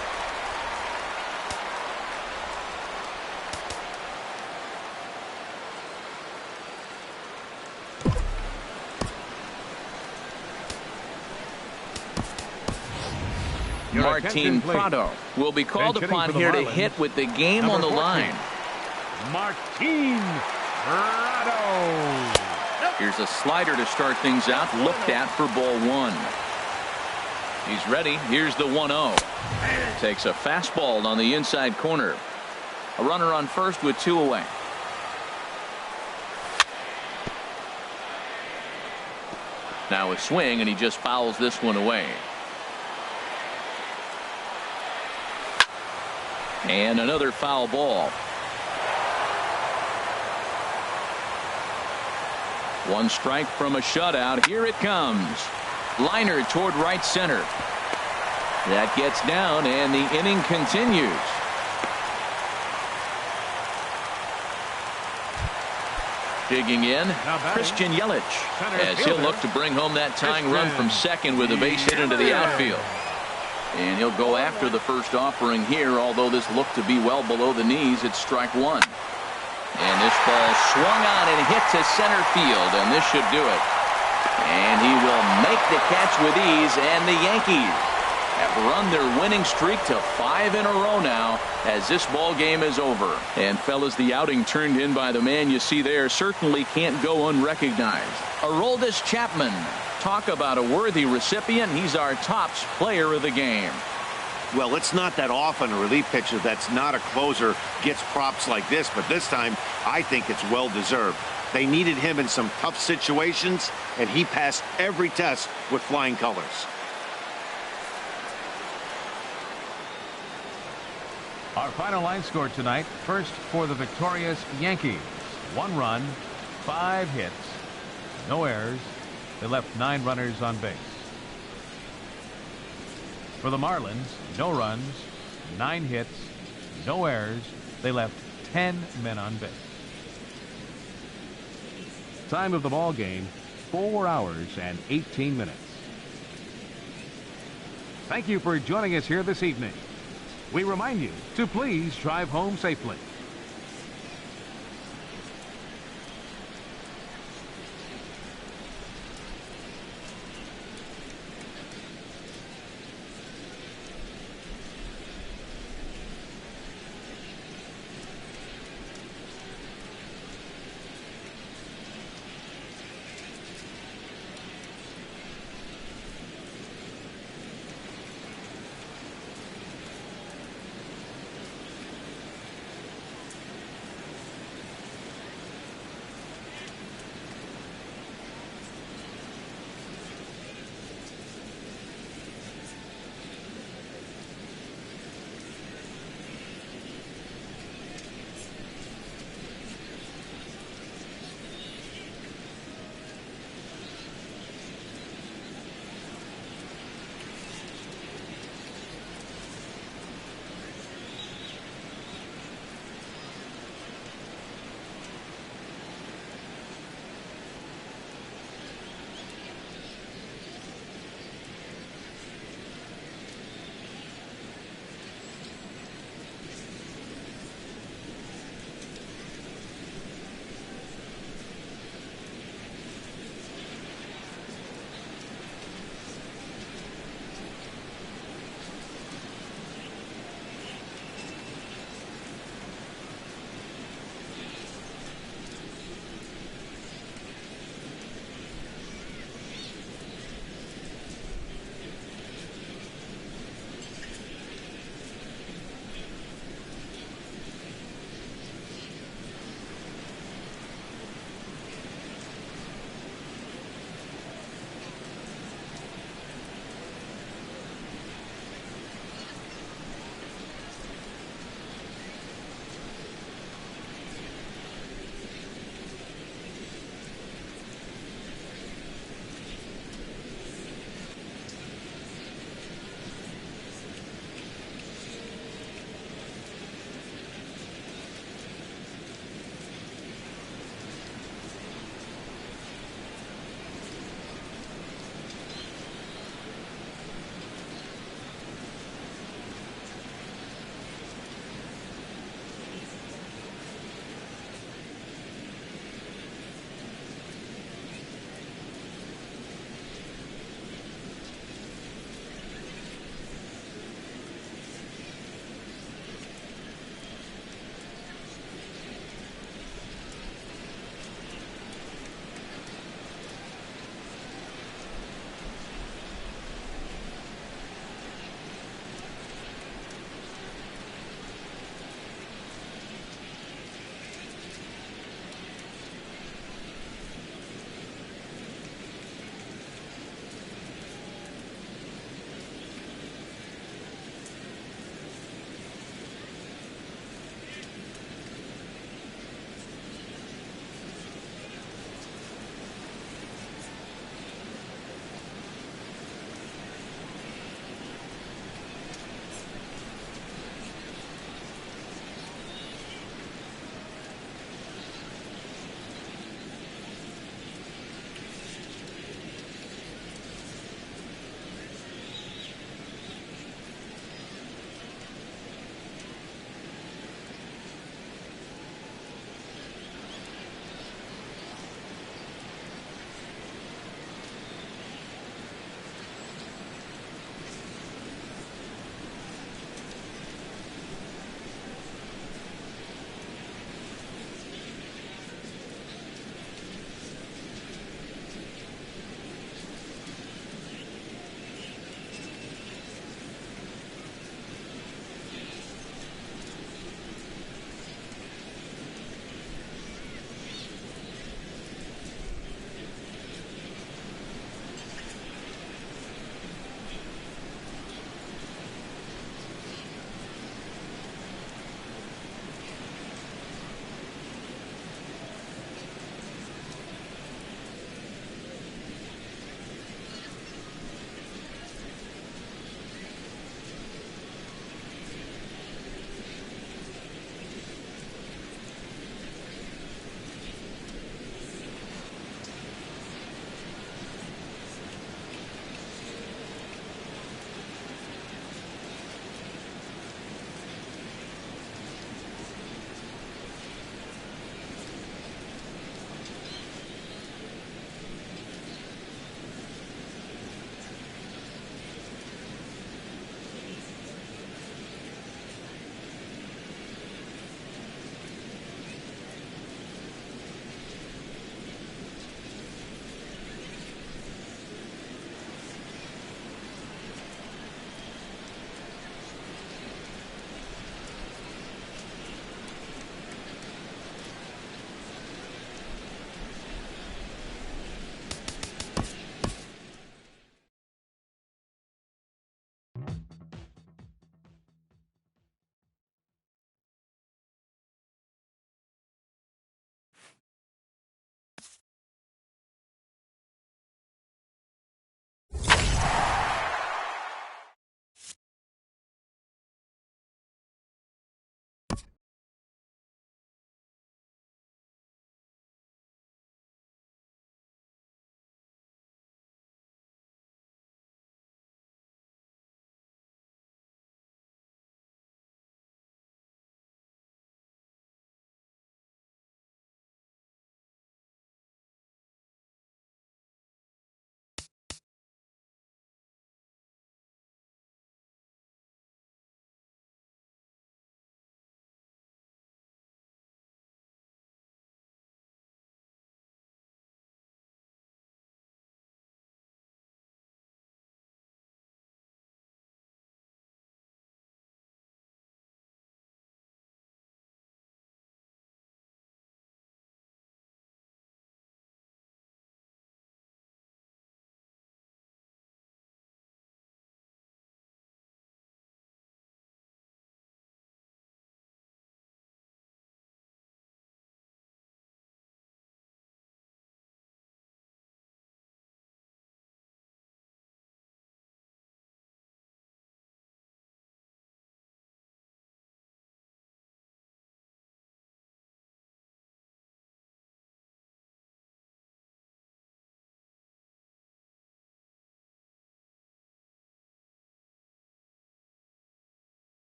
Martin Prado will be called upon here to hit with the game on the line. Martin Prado. Here's a slider to start things out, looked at for ball one. He's ready. Here's the 1-0. Takes a fastball on the inside corner. A runner on first with 2 away. Now a swing, and he just fouls this one away. And another foul ball. One strike from a shutout. Here it comes. Liner toward right center. That gets down, and the inning continues. Digging in, Christian Yelich, as he'll look to bring home that tying run from second with a base hit into the outfield. And he'll go after the first offering here, although this looked to be well below the knees. It's strike one. And this ball swung on and hit to center field, and this should do it. And he will make the catch with ease, and the Yankees have run their winning streak to 5 in a row now as this ball game is over. And fellas, the outing turned in by the man you see there certainly can't go unrecognized. Aroldis Chapman. Talk about a worthy recipient. He's our tops player of the game. Well, it's not that often a relief pitcher that's not a closer gets props like this, but this time I think it's well deserved. They needed him in some tough situations, and he passed every test with flying colors. Our final line score tonight, first for the victorious Yankees. 1 run, 5 hits, no errors. They left 9 runners on base. For the Marlins, no runs, 9 hits, no errors. They left 10 men on base. Time of the ball game, 4 hours and 18 minutes. Thank you for joining us here this evening. We remind you to please drive home safely.